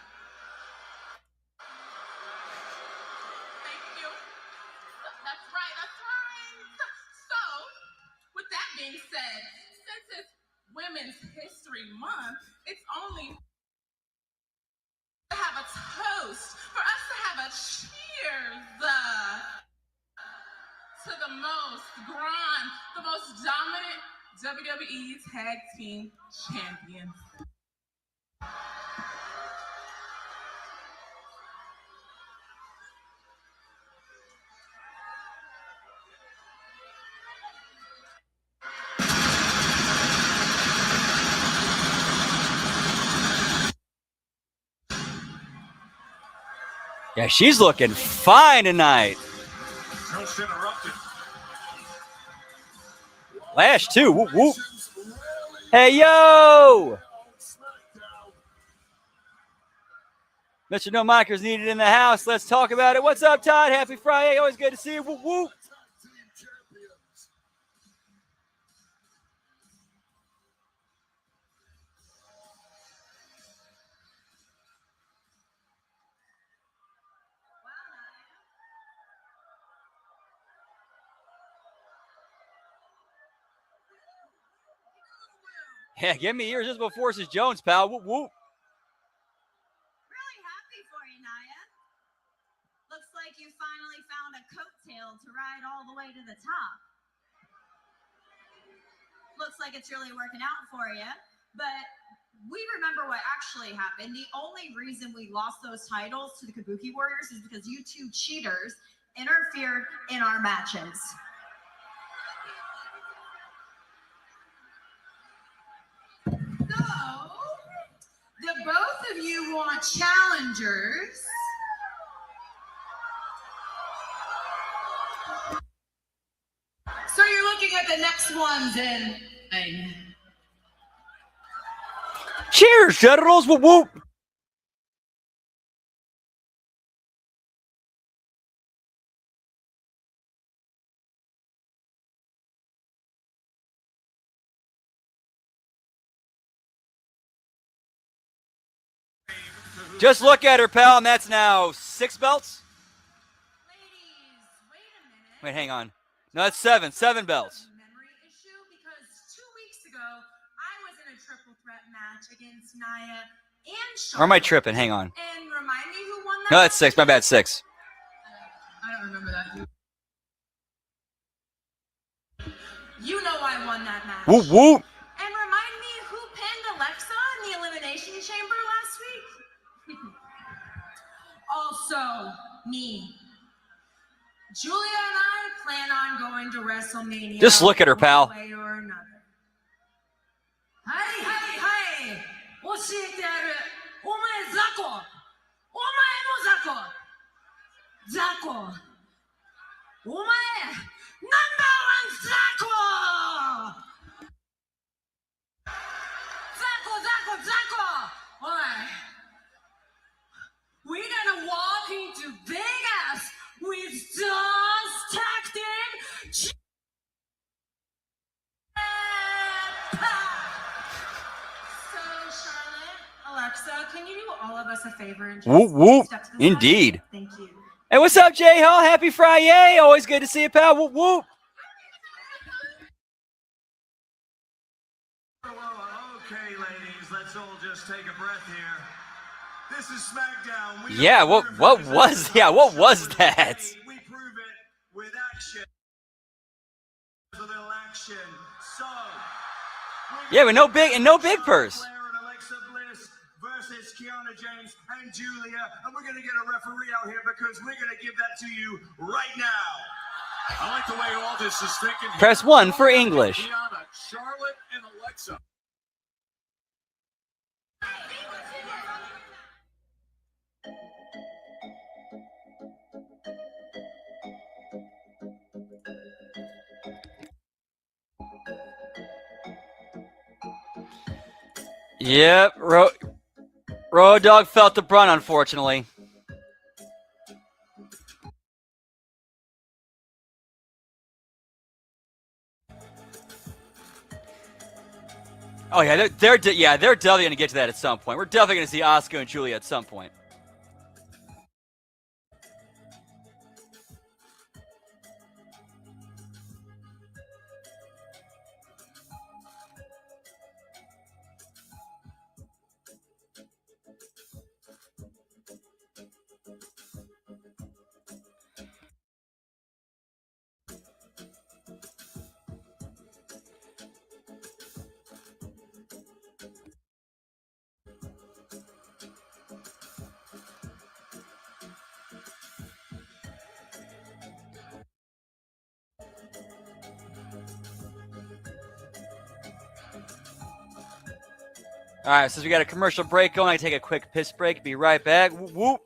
Thank you. That's right, that's right. So, with that being said, since it's Women's History Month, it's only to have a toast, for us to have a cheers to the most the most dominant WWE Tag Team Champions. Yeah, she's looking fine tonight. Just interrupted. Lash too. Whoop, whoop. Hey, yo! Mr. No Micers needed in the house. Let's talk about it. What's up, Todd? Happy Friday. Always good to see you. Whoop, whoop. Yeah, give me Irresistible Forces Jones, pal. Whoop, whoop. Really happy for you, Nia. Looks like you finally found a coattail to ride all the way to the top. Looks like it's really working out for you. But we remember what actually happened. The only reason we lost those titles to the Kabuki Warriors is because you 2 cheaters interfered in our matches. So, the both of you want challengers. So you're looking at the next ones in. Cheers, Generals. Whoop, whoop. Just look at her, pal, and that's now 6 belts. Ladies, wait a minute. Wait, hang on. No, that's 7. 7 belts. Memory issue because 2 weeks ago I was in a triple threat match against Nia and Charlotte. Or am I tripping? Hang on. And remind me who won that? No, that's 6. My bad, 6. I don't remember that. You know I won that match. Whoop, whoop. And remind me who pinned Alexa in the Elimination Chamber last week? Also, me. Julia and I plan on going to WrestleMania. Just look at her, pal. One way or another. Hey, hey, hey! 教えてやる。お前ザコ。お前もザコ。ザコ。お前、ナンバーワンザコ。ザコ、ザコ、ザコ。おい。We're gonna walk into Vegas with just tactic. So, Charlotte, Alexa, can you do all of us a favor and just Whoop, whoop. step to the side? Indeed. Thank you. Hey, what's up, Jay Hall? Happy Friyay. Always good to see you, pal. Whoop, whoop. Okay, ladies, let's all just take a breath here. This is SmackDown. Yeah, what was that? We prove it with action. A little action. So, Yeah, but no big purse. Flair and Alexa Bliss versus Kiana James and Julia, and we're gonna get a referee out here because we're gonna give that to you right now. I like the way all this is thinking. Press 1 for English. Kiana, Charlotte, and Alexa. Yep, Road Dogg felt the brunt, unfortunately. Oh yeah, they're definitely gonna get to that at some point. We're definitely gonna see Asuka and Julia at some point. All right, since we got a commercial break going, I take a quick piss break. Be right back. Whoop, whoop.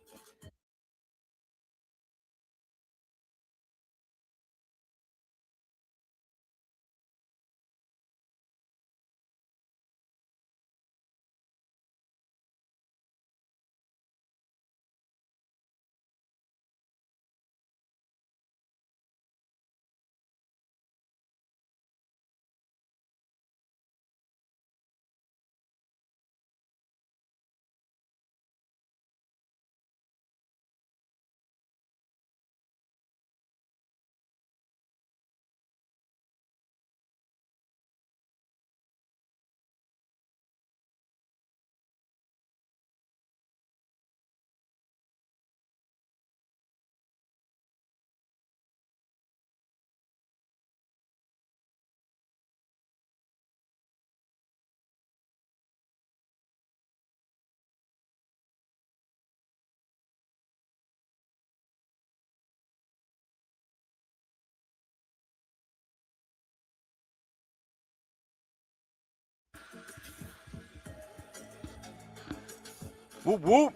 Whoop, whoop.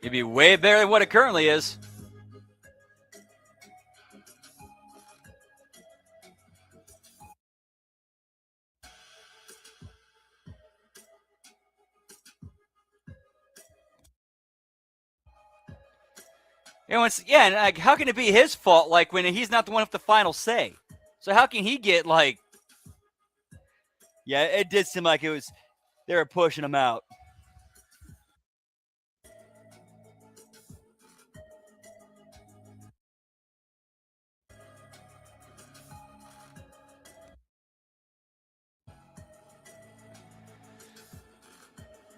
It'd be way better than what it currently is. And and like, how can it be his fault? Like when he's not the one with the final say. So how can he get like? Yeah, it did seem like they were pushing him out.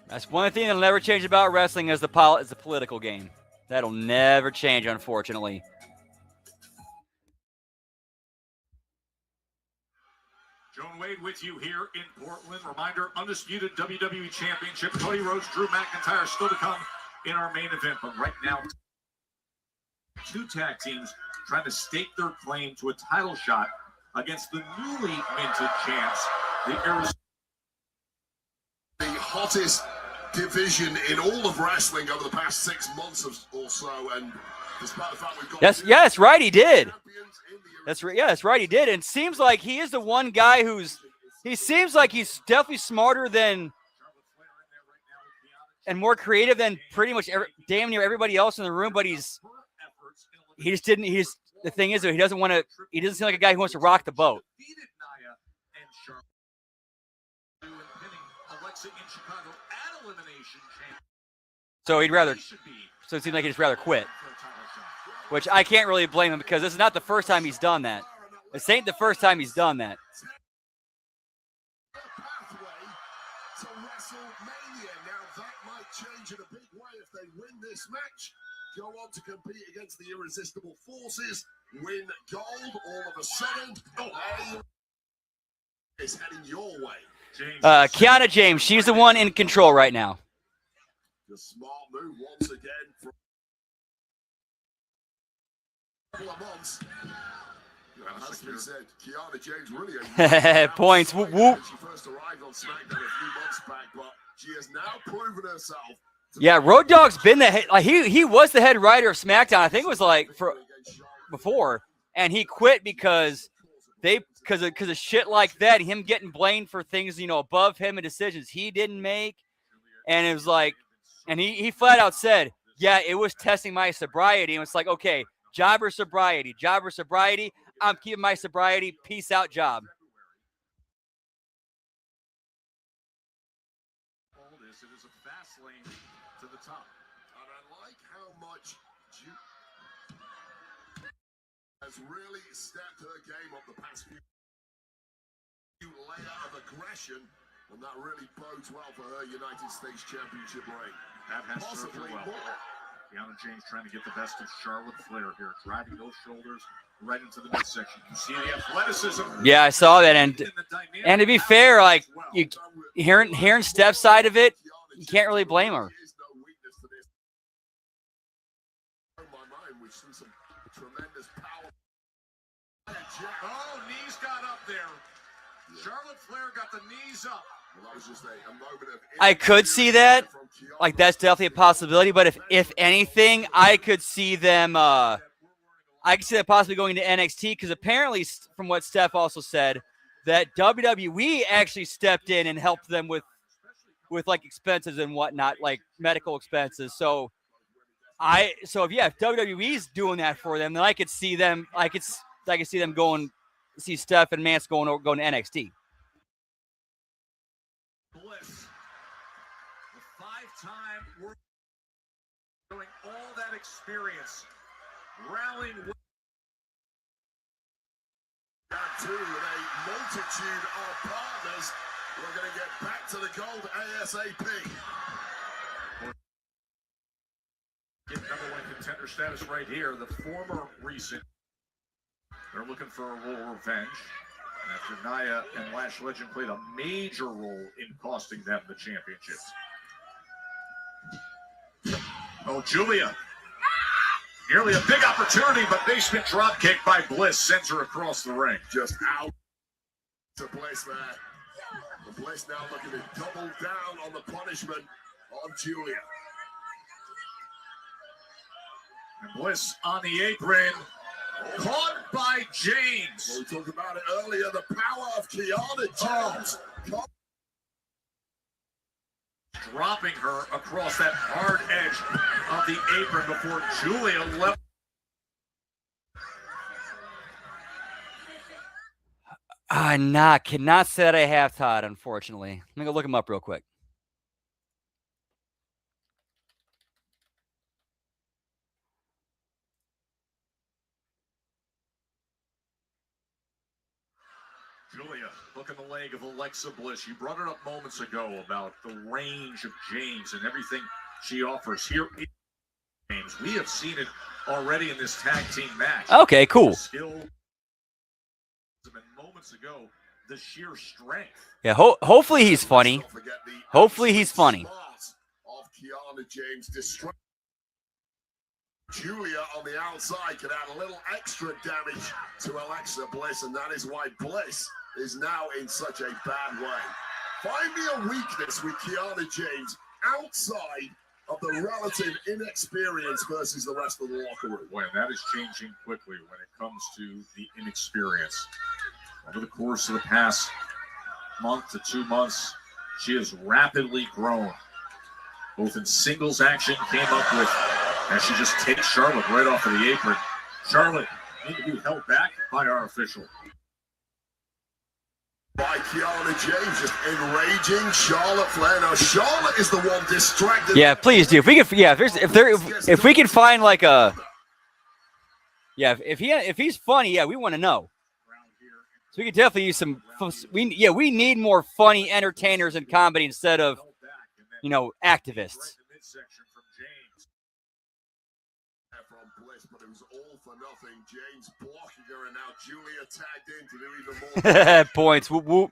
That's one thing that'll never change about wrestling is the political game. That'll never change, unfortunately. Joan Wade with you here in Portland. Reminder, undisputed WWE Championship. Cody Rhodes, Drew McIntyre still to come in our main event. But right now, two tag teams trying to stake their claim to a title shot against the newly minted champs, the Arizona. The hottest division in all of wrestling over the past 6 months or so, and despite the fact we've got yes, right, he did. That's right. Yeah, that's right, he did. And it seems like he is the one guy he seems like he's definitely smarter than and more creative than pretty much damn near everybody else in the room. But the thing is, though, he doesn't seem like a guy who wants to rock the boat. So so it seems like he'd rather quit, which I can't really blame him because this is not the first time he's done that. This ain't the first time he's done that. pathway to WrestleMania. Now that might change in a big way if they win this match. Go on to compete against the irresistible forces, win gold all of a sudden. It's heading your way. Kiana James, she's the one in control right now. The smart move once again from a couple of months. As we said, Kiana James really points. Whoop, whoop. She first arrived on SmackDown a few months back, but she has now proven herself. Yeah, Road Dogg's been the head. Like he was the head writer of SmackDown. I think it was like before, and he quit because of shit like that. Him getting blamed for things above him and decisions he didn't make, and it was like, and he flat out said, yeah, it was testing my sobriety. And it's like, okay, job or sobriety. I'm keeping my sobriety. Peace out, job. It is a fast lane to the top. And I like how much has really stepped her game up the past few layer of aggression, and that really bodes well for her United States Championship reign. That has served her Possibly well. more. Kiana James trying to get the best of Charlotte Flair here, driving those shoulders right into the midsection. You see the athleticism. Yeah, I saw that, and to be fair, like you hearing Steph's side of it, you can't really blame her. Oh, knees got up there. Charlotte Flair got the knees up. Well, that was just a moment of I could see that. Like that's definitely a possibility. But if anything, I could see them. I could see that possibly going to NXT because apparently, from what Steph also said, that WWE actually stepped in and helped them with like expenses and whatnot, like medical expenses. So if WWE's doing that for them, then I could see them. I could see them going. See Steph and Mance going to NXT. Bliss, the five-time world, doing all that experience, rallying with with a multitude of partners. We're going to get back to the gold ASAP. Get number one contender status right here. The former recent. They're looking for a little revenge. And after Nia and Lash Legend played a major role in costing them the championships. Oh, Julia. Nearly a big opportunity, but basement drop kick by Bliss sends her across the ring. Just out to Bliss there. The Bliss now looking to double down on the punishment of Julia. And Bliss on the apron. Caught by James. Well, we talked about it earlier, the power of Kiana James. Dropping her across that hard edge of the apron before Julia left. Cannot say that I have, Todd, unfortunately. Let me go look him up real quick. Julia, hooking the leg of Alexa Bliss. You brought it up moments ago about the range of James and everything she offers here in James. We have seen it already in this tag team match. Okay, cool. Skill. Moments ago, the sheer strength. Yeah, hopefully he's funny. Hopefully he's funny. Of Kiana James destroying Julia on the outside could add a little extra damage to Alexa Bliss, and that is why Bliss is now in such a bad way. Find me a weakness with Kiana James outside of the relative inexperience versus the rest of the locker room. Boy, and that is changing quickly when it comes to the inexperience. Over the course of the past month to 2 months, she has rapidly grown. Both in singles action, came up with, and she just takes Charlotte right off of the apron. Charlotte need to be held back by our official. By Kiana James, just enraging Charlotte Flair. Now Charlotte is the one distracted. Yeah, please do. If we can, yeah, if we can find like a, yeah, if he's funny, yeah, we want to know. So we could definitely use some. We need more funny entertainers in comedy instead of, activists. From Bliss, but it was all for nothing. James blocking her, and now Julia tagged in to do even more. Points. Whoop whoop.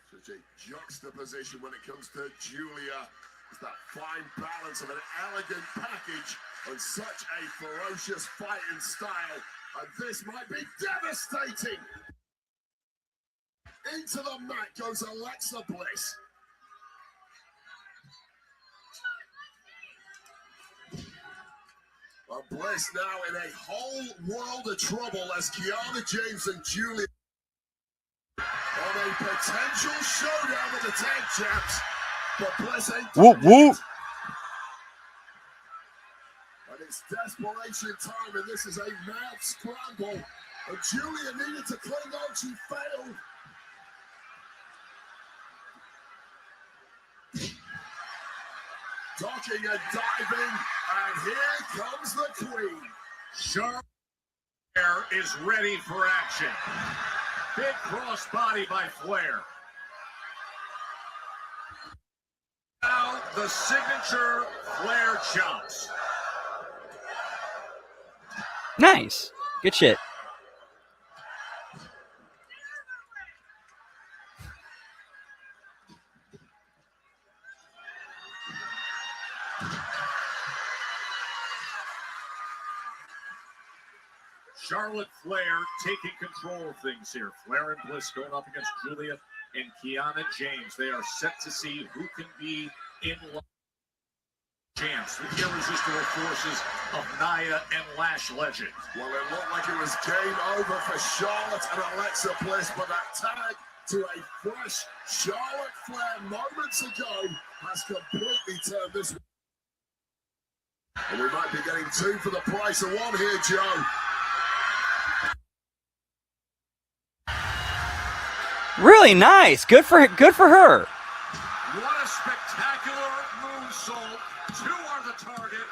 Such a juxtaposition when it comes to Julia. It's that fine balance of an elegant package and such a ferocious fighting style. And this might be devastating. Into the mat goes Alexa Bliss. Bliss now in a whole world of trouble as Kiana James and Julia on a potential showdown with the tag champs, but Bliss ain't whoop whoop. And it's desperation time, and this is a mad scramble. And Julia needed to cling on, she failed. Ducking and diving, and here comes the queen. Charlotte is ready for action. Big crossbody by Flair. Now the signature Flair chops. Nice. Good shit. Charlotte Flair taking control of things here. Flair and Bliss going up against Julia and Kiana James. They are set to see who can be in chance. The irresistible forces of Nia and Lash Legend. Well, it looked like it was game over for Charlotte and Alexa Bliss, but that tag to a fresh Charlotte Flair moments ago has completely turned this. And we might be getting two for the price of one here, Joe. Really nice. Good for her. What a spectacular moonsault. Two are the target.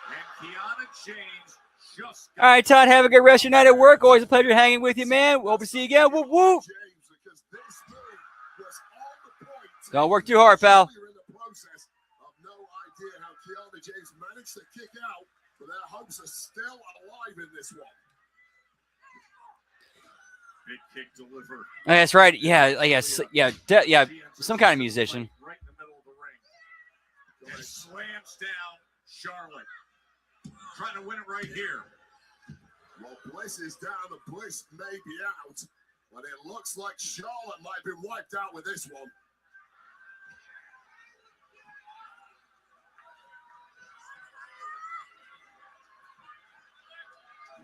And Kiana James just. All right, Todd. Have a good rest of your night at work. Always a pleasure hanging with you, man. Hope to see you again. Whoop whoop. Don't work too hard, pal. No idea how Kiana James managed to kick out, but their hopes are still alive in this one. Big kick delivered. That's right. Yeah, I guess. Yeah. Some kind of musician. Right in the middle of the ring. And slams down Charlotte. Trying to win it right here. Well, Bliss is down. The Bliss may be out, but it looks like Charlotte might be wiped out with this one.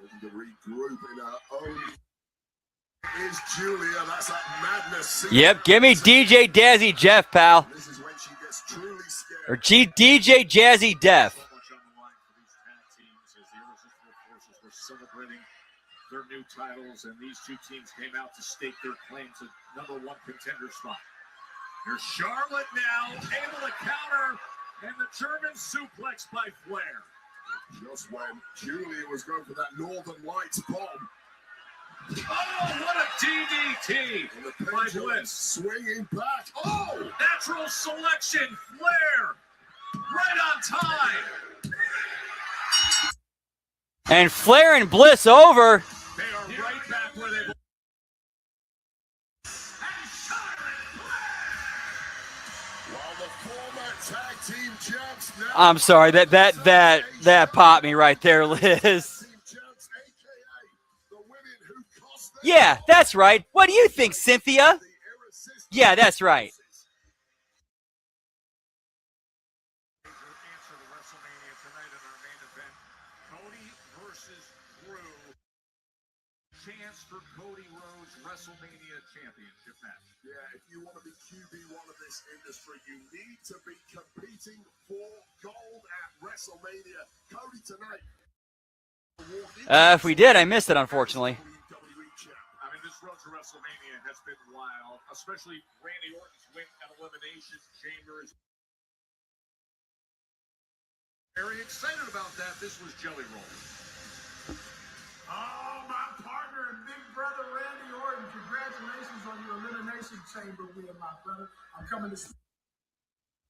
Looking to regroup in her own. Is Julia? That's that madness. Yep, give me DJ Dazzy Jeff, pal. This is when she gets truly scared. Or DJ Jazzy Def. So much on the line for these tag teams as the Irresistible Forces were celebrating their new titles, and these two teams came out to stake their claim to #1 contender spot. Here's Charlotte now, able to counter, and the German suplex by Flair. Just when Julia was going for that Northern Lights bomb. Oh, what a DDT And the by pendulum Bliss. swinging back. Oh! Natural selection, Flair, right on time. And Flair and Bliss over. They are right back where they belong. While the former tag team champs now. I'm sorry, that popped me right there, Liz. Yeah, that's right. What do you think, Cynthia? Yeah, that's right. Answer to WrestleMania tonight in our main event. Cody versus Drew. Chance for Cody Rhodes WrestleMania Championship match. Yeah, if you want to be QB1 of this industry, you need to be competing for gold at WrestleMania. Cody tonight. If we did, I missed it, unfortunately. I mean, this road to WrestleMania has been wild, especially Randy Orton's win at Elimination Chamber. Very excited about that. This was Jelly Roll. Oh, my partner and big brother Randy Orton, congratulations on your Elimination Chamber win, my brother. I'm coming to see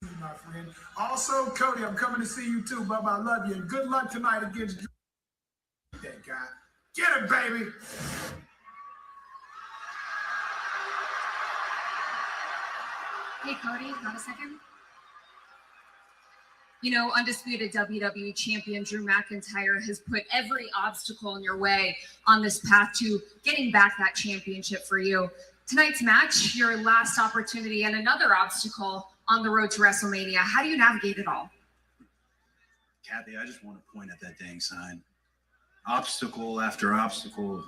you, my friend. Also, Cody, I'm coming to see you too, Bubba. I love you. And good luck tonight against that guy. Get it, baby. Hey, Cody, got a second? You know, undisputed WWE champion Drew McIntyre has put every obstacle in your way on this path to getting back that championship for you. Tonight's match, your last opportunity and another obstacle on the road to WrestleMania. How do you navigate it all? Kathy, I just want to point at that dang sign. Obstacle after obstacle.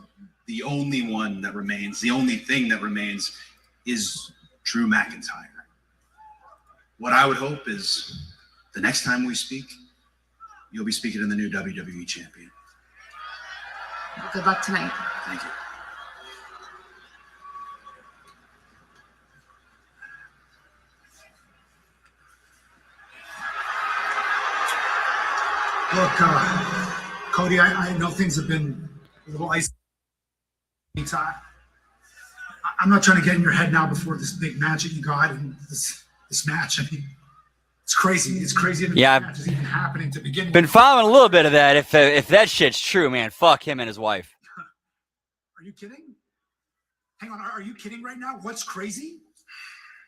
The only one that remains, the only thing that remains is Drew McIntyre. What I would hope is the next time we speak, you'll be speaking to the new WWE champion. Well, good luck tonight. Thank you. Look, Cody, I know things have been a little icy. I'm not trying to get in your head now before this big match that you got and this match. I mean, it's crazy. It's crazy that Yeah, this match is even happening to begin with. Been following a little bit of that. If that shit's true, man, fuck him and his wife. Are you kidding? Hang on, are you kidding right now? What's crazy?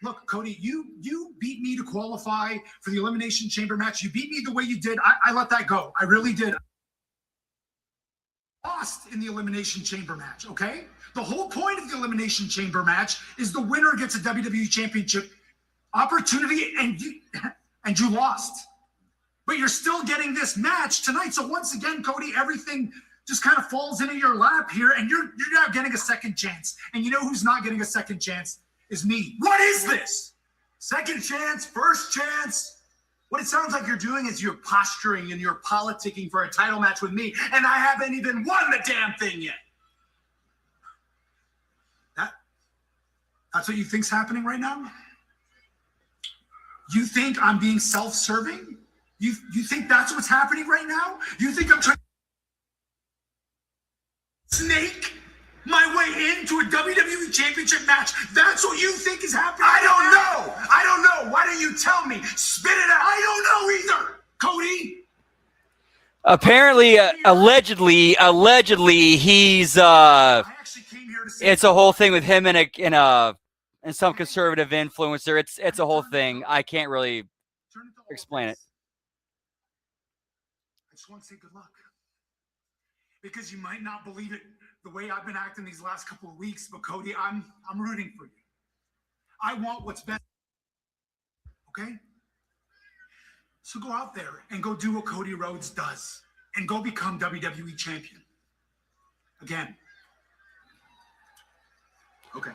Look, Cody, you beat me to qualify for the Elimination Chamber match. You beat me the way you did. I let that go. I really did. Lost in the Elimination Chamber match, okay? The whole point of the Elimination Chamber match is the winner gets a WWE Championship opportunity, and you lost. But you're still getting this match tonight. So once again, Cody, everything just kind of falls into your lap here, and you're now getting a second chance. And you know who's not getting a second chance? Is me. What is this? Second chance, first chance. What it sounds like you're doing is you're posturing and you're politicking for a title match with me, and I haven't even won the damn thing yet. That's what you think's happening right now? You think I'm being self-serving? You think that's what's happening right now? You think I'm trying to snake my way into a WWE Championship match? That's what you think is happening? I don't know. Why don't you tell me? Spit it out. I don't know either, Cody. Apparently, allegedly, he's I actually came here to say it's a whole thing with him and some conservative influencer. It's a whole thing. I can't really explain it. I just want to say good luck. Because you might not believe it the way I've been acting these last couple of weeks, but Cody, I'm rooting for you. I want what's best. Okay? So go out there and go do what Cody Rhodes does and go become WWE champion. Again. Okay.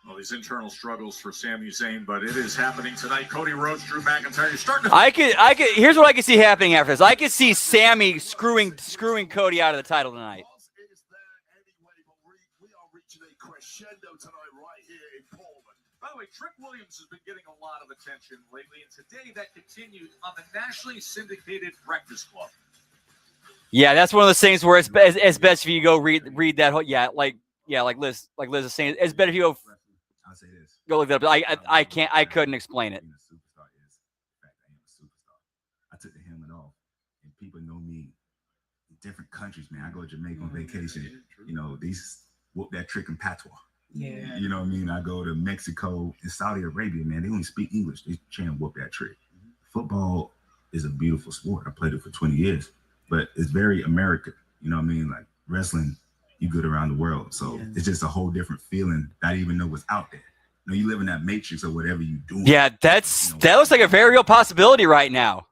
Well, these internal struggles for Sami Zayn, but it is happening tonight. Cody Rhodes, Drew McIntyre, you're starting to... I could. Here's what I could see happening after this. I could see Sami screwing Cody out of the title tonight. We are reaching a crescendo tonight right here in Portland. By the way, Trick Williams has been getting a lot of attention lately, and today that continued on the nationally syndicated Breakfast Club. Yeah, that's one of those things where it's best if you go read that whole like Liz is saying, it's better if you go. I'll say this. Go look that up. I can't. I couldn't explain it. Being a superstar is the fact that I am a superstar. I took the helmet off, and people know me in different countries, man. I go to Jamaica on vacation. You know, these whoop that trick in patois. Yeah. You know what I mean? I go to Mexico and Saudi Arabia, man. They only speak English. They can't whoop that trick. Football is a beautiful sport. I played it for 20 years, but it's very American. You know what I mean? Like wrestling, you good around the world. So it's just a whole different feeling that I didn't even know was out there. You know, you live in that matrix or whatever you do. Yeah, that looks like a very real possibility right now.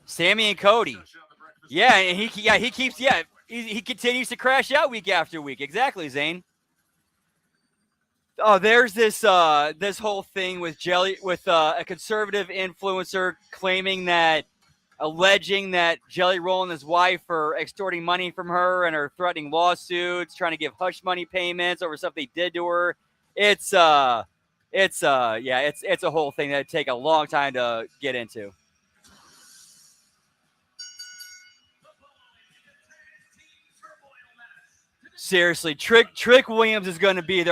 Sami and Cody. Yeah, and he continues to crash out week after week. Exactly, Zane. Oh, there's this whole thing with a conservative influencer alleging that Jelly Roll and his wife are extorting money from her and are threatening lawsuits, trying to give hush money payments over stuff they did to her. It's a whole thing that'd take a long time to get into. Seriously, Trick Williams is going to be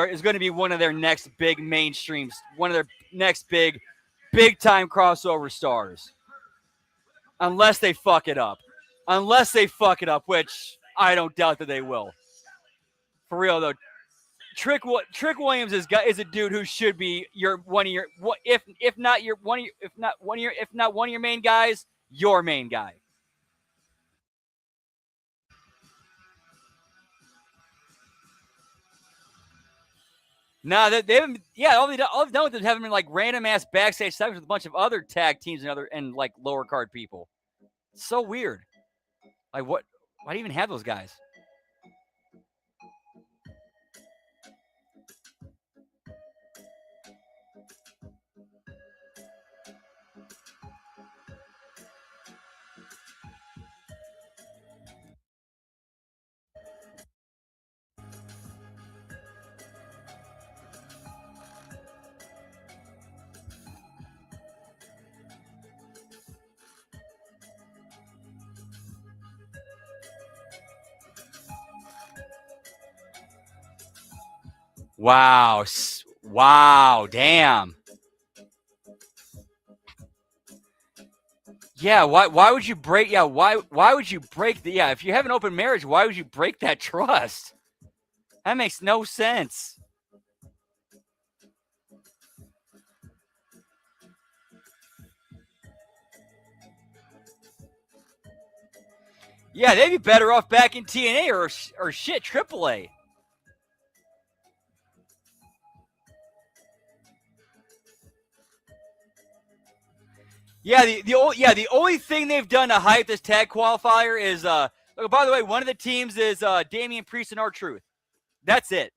one of their next big mainstreams, one of their next big time crossover stars. Unless they fuck it up. Which I don't doubt that they will. For real though, Trick Williams is a dude who should be one of your main guys, your main guy. Nah, they haven't. Yeah, all they've done with them having been like random ass backstage segments with a bunch of other tag teams and like lower card people. It's so weird. Like what? Why do you even have those guys? Wow, damn. Yeah, why would you break why would you break if you have an open marriage, why would you break that trust? That makes no sense. Yeah, they'd be better off back in TNA or shit, AAA. Yeah, the only thing they've done to hype this tag qualifier is by the way, one of the teams is Damian Priest and R-Truth. That's it.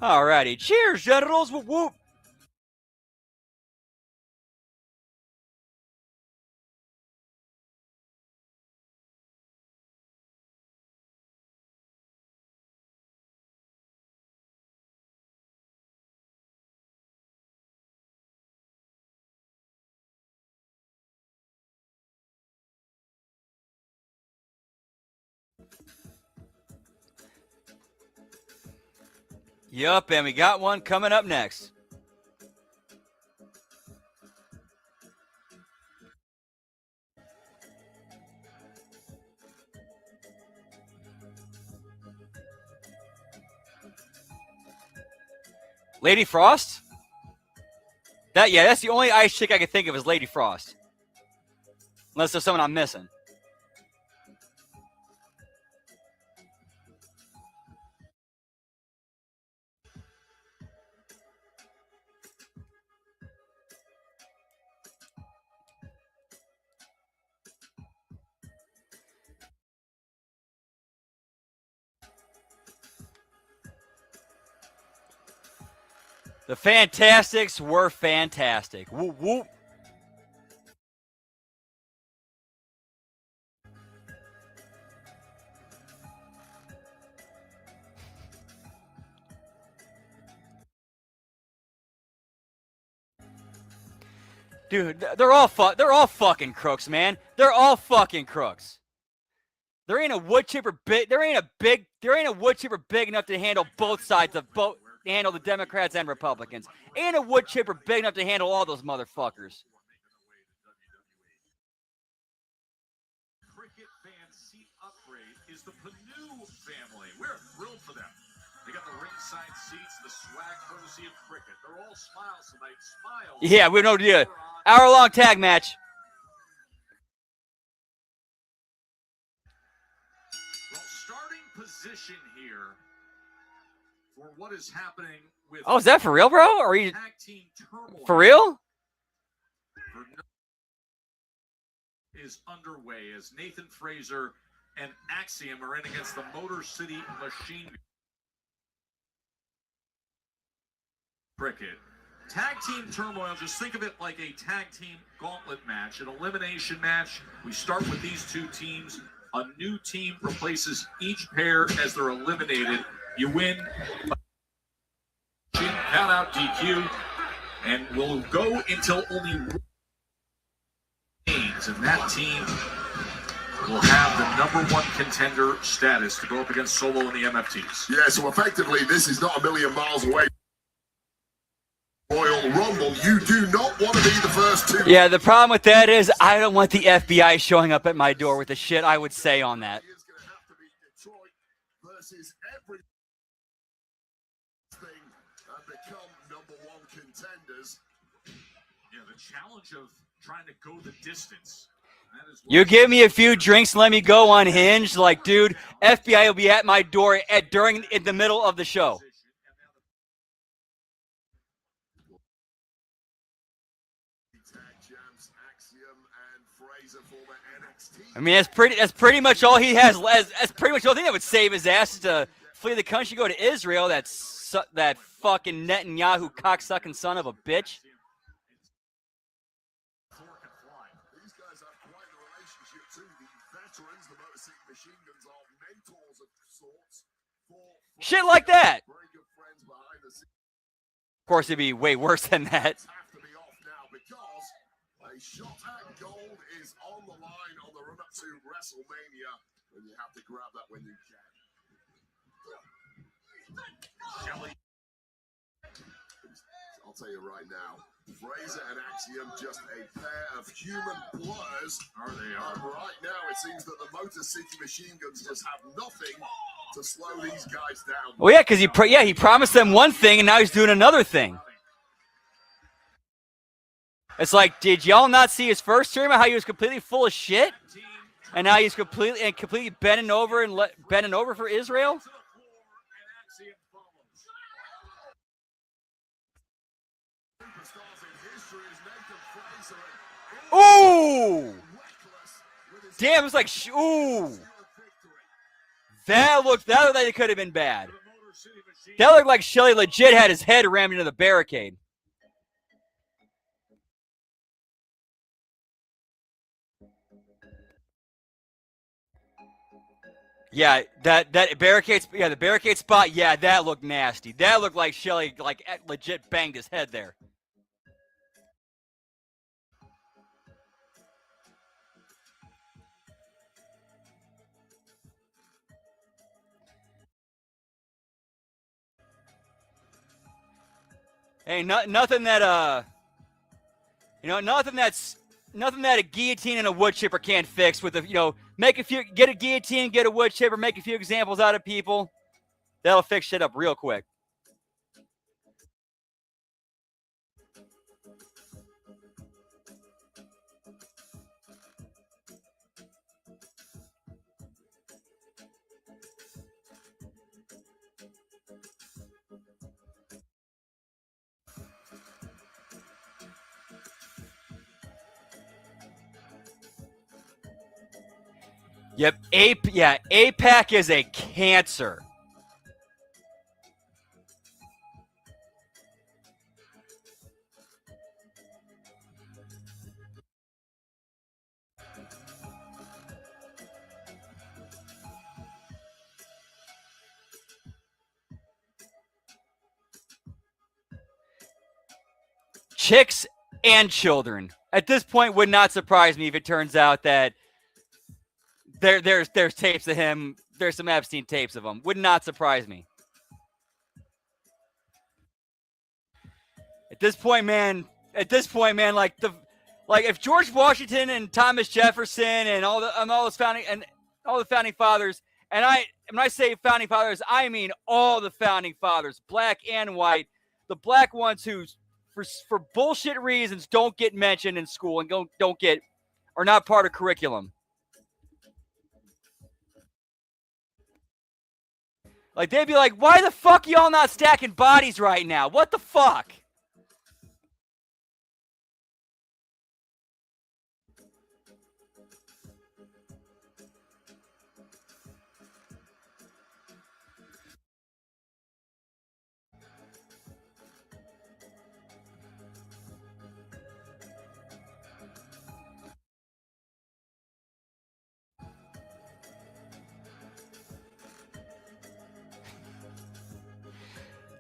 Alrighty. Cheers, Generals. Whoop, whoop. Yup, and we got one coming up next. Lady Frost? That's the only ice chick I can think of is Lady Frost. Unless there's someone I'm missing. The Fantastics were fantastic. Whoop, whoop. Dude, they're all fucking crooks, man. They're all fucking crooks. There ain't a wood chipper big enough to handle both sides of both. Handle the Democrats and Republicans. Ain't a wood chipper big enough to handle all those motherfuckers. Cricket fan seat upgrade is the Panu family. We're thrilled for them. They got the ringside seats, the swag courtesy of Cricket. They're all smiles tonight. Smiles. Yeah, we know the hour-long tag match. Well, starting position here for what is happening with. Oh, is that for real, bro? Or are you tag team turmoil for real? Is underway as Nathan Fraser and Axiom are in against the Motor City Machine Cricket. Tag team turmoil, just think of it like a tag team gauntlet match, an elimination match. We start with these two teams. A new team replaces each pair as they're eliminated. You win. Count out DQ. And we'll go until only one teams, and that team will have the #1 contender status to go up against Solo and the MFTs. Yeah, so effectively, this is not a million miles away. Royal Rumble, you do not want to be the first two. Yeah, the problem with that is I don't want the FBI showing up at my door with the shit I would say on that. It's going to have to be Detroit versus everything and become #1 contenders. Yeah, the challenge of trying to go the distance. You give me a few drinks, let me go unhinged. Like, dude, FBI will be at my door in the middle of the show. I mean, that's pretty much all he has. That's pretty much the only thing that would save his ass is to flee the country, go to Israel. That fucking Netanyahu cocksucking son of a bitch. These guys have quite a relationship too. The veterans, the Motor City Machine Guns, are mentors of sorts. Shit like that. Very good friends behind the scenes. Of course, it'd be way worse than that. Have to be off now because a shot at gold is on the line on the run-up to WrestleMania, and you have to grab that when you can. Shelly. I'll tell you right now, Fraser and Axiom just a pair of human blurs. Are they? And right now, it seems that the Motor City Machine Guns just have nothing to slow these guys down. Well, yeah, because he promised them one thing, and now he's doing another thing. It's like, did y'all not see his first tournament? How he was completely full of shit, and now he's completely bending over for Israel. Ooh! Damn, it's like, ooh. That looked like it could have been bad. That looked like Shelly legit had his head rammed into the barricade. Yeah, that barricade, the barricade spot, yeah, that looked nasty. That looked like Shelly legit banged his head there. Hey, nothing that nothing that a guillotine and a wood chipper can't fix with get a guillotine, get a wood chipper, make a few examples out of people. That'll fix shit up real quick. Yep, APAC is a cancer. Chicks and children. At this point, would not surprise me if it turns out that there's tapes of him. There's some Epstein tapes of him. Would not surprise me. At this point, man. Like if George Washington and Thomas Jefferson and all the founding fathers, and when I say founding fathers, I mean all the founding fathers, black and white, the black ones who, for bullshit reasons, don't get mentioned in school and are not part of curriculum. Like, they'd be like, why the fuck y'all not stacking bodies right now? What the fuck?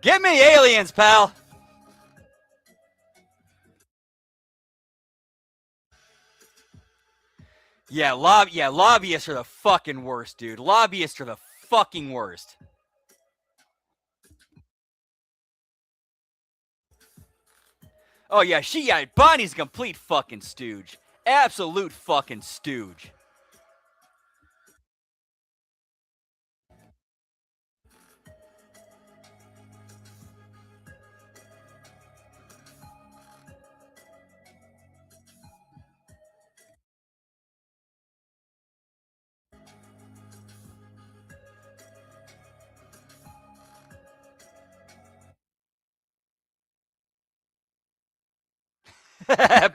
Give me aliens, pal. Yeah, lobbyists are the fucking worst, dude. Lobbyists are the fucking worst. Oh, yeah, Bonnie's a complete fucking stooge. Absolute fucking stooge.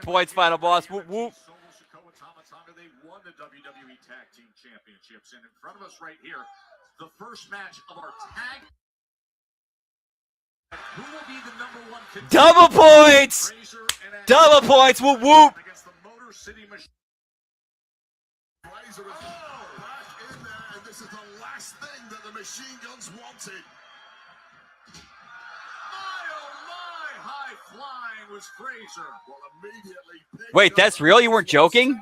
Points, final boss. Whoop, whoop. They won the WWE Tag Team Championships. And in front of us right here, the first match of our tag. Who will be the number one contender? Double points! Double points! Whoop, whoop! Against the Motor City Machine. Fraser is back in there, and this is the last thing that the Machine Guns wanted. High flying was Fraser. Well, immediately. Wait, that's real? You weren't joking?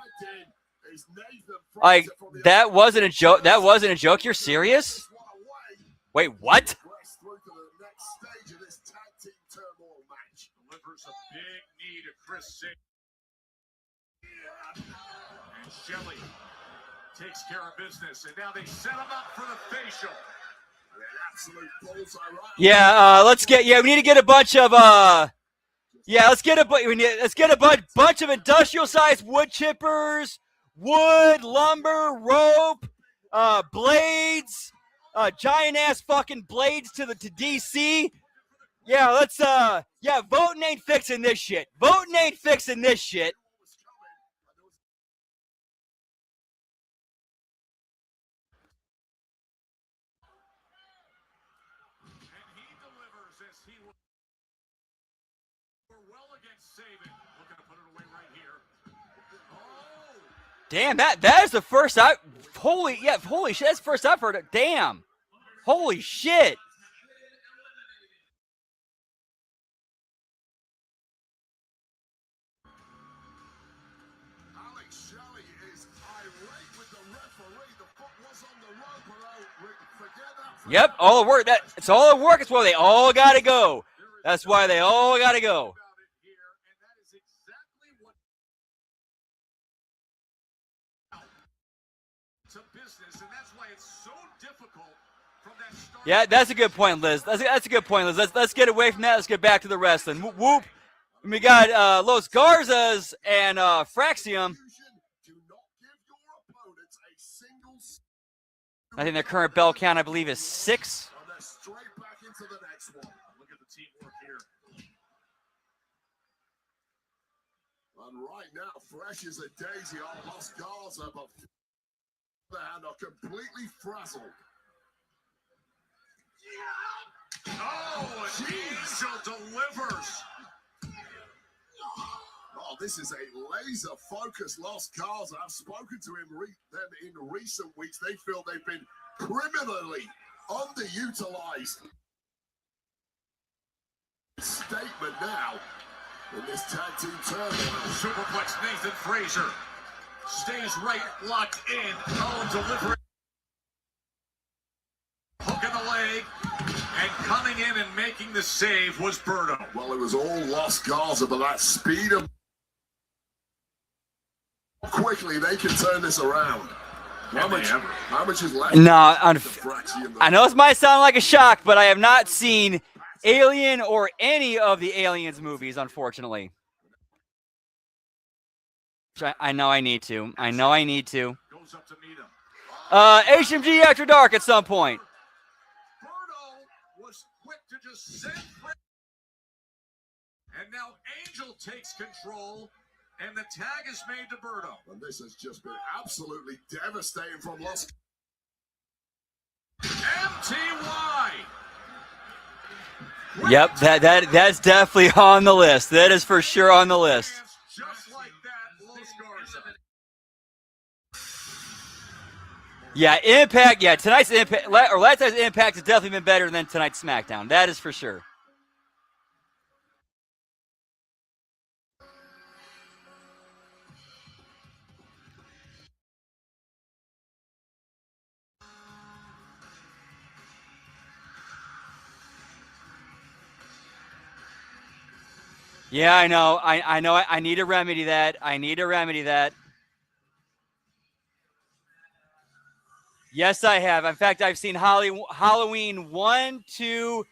Like, that wasn't a joke. That wasn't a joke. You're serious? Wait, what? Delivers a big knee to Chris Singh. And Shelley takes care of business, and now they set him up for the facial. Yeah, we need to get a bunch of let's get a bunch of industrial sized wood chippers, wood, lumber, rope, blades, giant ass fucking blades to DC. Yeah, let's voting ain't fixing this shit. Voting ain't fixing this shit. Damn, that is the first holy shit, that's the first I've heard it. Damn. Holy shit. Alex Shelley is irate with the referee. The foot was on the rope, but forget that. Yep, all the work. It's all the work. It's why they all gotta go. That's why they all gotta go. Yeah, that's a good point, Liz. That's a good point, Liz. Let's get away from that. Let's get back to the wrestling. Whoop, whoop. We got Los Garzas and Fraxium. I think their current bell count, I believe, is 6. Straight back into the next one. Look at the teamwork here. And right now, fresh as a daisy on Los Garza, but and are completely frazzled. Oh, and Angel delivers. Oh, this is a laser-focused Los Garza. I've spoken to them in recent weeks. They feel they've been criminally underutilized. Statement now in this tag team turmoil. Superplex Nathan Frazier stays right, locked in. Oh, delivery. Hook in the leg. And coming in and making the save was Berto. Well, it was all Los Garza, but that speed of quickly they can turn this around. How much is left? No, I know this might sound like a shock, but I have not seen Alien or any of the Aliens movies, unfortunately. I know I need to. Goes up to meet him. HMG After Dark at some point. Berto was quick to just send. And now Angel takes control. And the tag is made to Berto. And this has just been absolutely devastating from Los. MTY. Yep, that's definitely on the list. That is for sure on the list. Just like that, Los Garza. Yeah, Impact. Yeah, tonight's Impact or last night's Impact has definitely been better than tonight's SmackDown. That is for sure. Yeah, I know. I know. I need to remedy that. Yes, I have. In fact, I've seen Halloween 1, 2,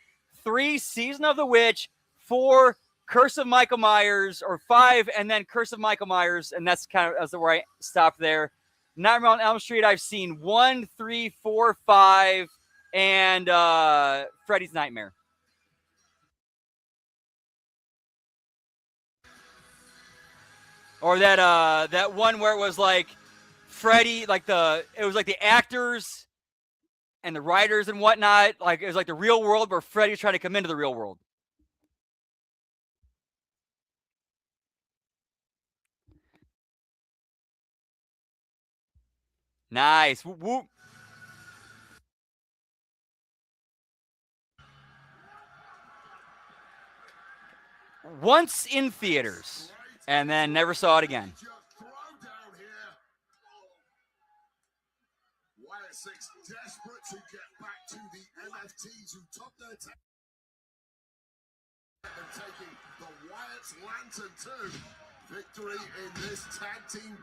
3, Season of the Witch, 4, Curse of Michael Myers, or 5, and then Curse of Michael Myers, and that's where I stopped there. Nightmare on Elm Street, I've seen 1, 3, 4, 5, and Freddy's Nightmare. Or that one where it was like Freddy, it was like the actors and the writers and whatnot. Like it was like the real world where Freddy's trying to come into the real world. Nice. Whoop, whoop. Once in theaters, and then never saw it again. Wyatt 6 desperate to get back to the MFTs who took their tag and taking the Wyatt's Lantern 2. Victory in this tag team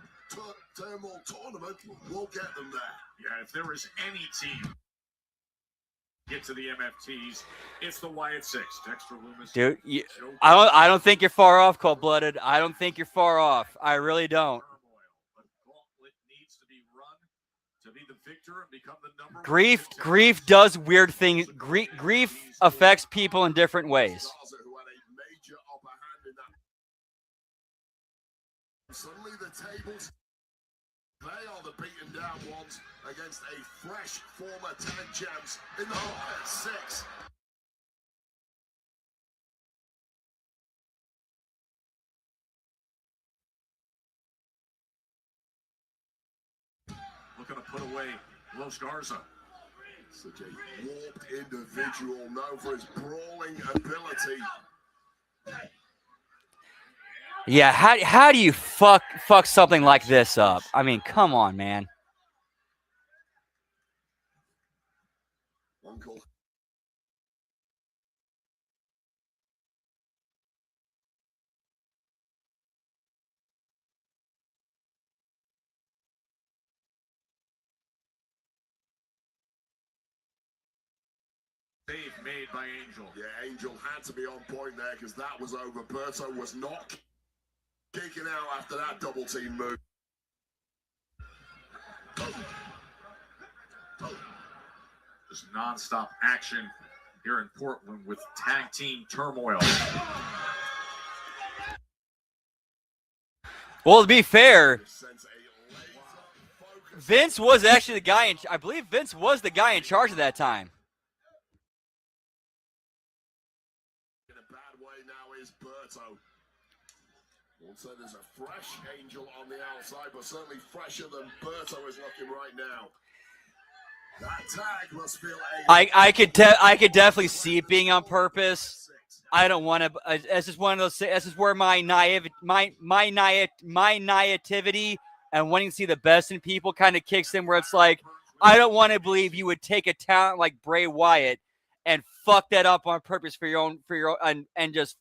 turmoil tournament will get them there. Yeah, if there is any team get to the MFTs, it's the Wyatt 6. Dexter Lumis. Dude, I don't think you're far off, Cold-Blooded. I don't think you're far off. I really don't. Grief does weird things. Grief affects people in different ways. Suddenly the tables, they are the beaten down ones against a fresh former tag champs in the Wyatt 6. Looking to put away Los Garza. Such a warped individual known for his brawling ability. Yeah, how do you fuck something like this up? I mean, come on, man. Uncle. Save made by Angel. Yeah, Angel had to be on point there because that was over. Berto was not kicking out after that double team move. Just non-stop action here in Portland with tag team turmoil. Well, to be fair, Vince was actually the guy I believe Vince was the guy in charge at that time. In a bad way now is Berto. Won't say there's a fresh Angel on the outside, but certainly fresher than Berto is looking right now. That tag must feel I could definitely see it being on purpose. I don't want to. It's just one of those. This is where my naivety and wanting to see the best in people kind of kicks in. Where it's like, I don't want to believe you would take a talent like Bray Wyatt and fuck that up on purpose for your own and just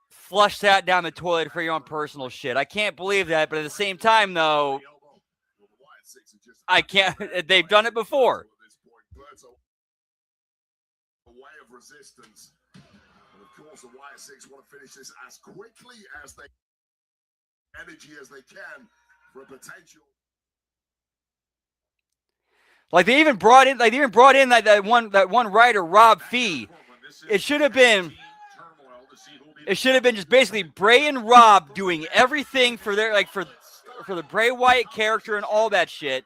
flush that down the toilet for your own personal shit. I can't believe that, but at the same time, though, I can't. They've done it before. A way of resistance. And of course, the Wyatt Six want to finish this as quickly as they energy as they can for a potential. Like they even brought in that one writer, Rob Fee. It should have been just basically Bray and Rob doing everything for their for the Bray Wyatt character and all that shit.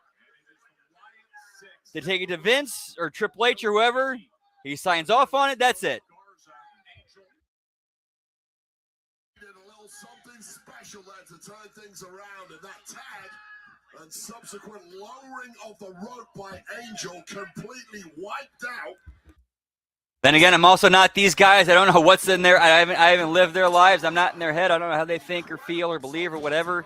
They take it to Vince or Triple H or whoever. He signs off on it. That's it. Did a little something special there to turn things around, and that tag and subsequent lowering of the rope by Angel completely wiped out. Then again, I'm also not these guys. I don't know what's in there. I haven't lived their lives. I'm not in their head. I don't know how they think or feel or believe or whatever.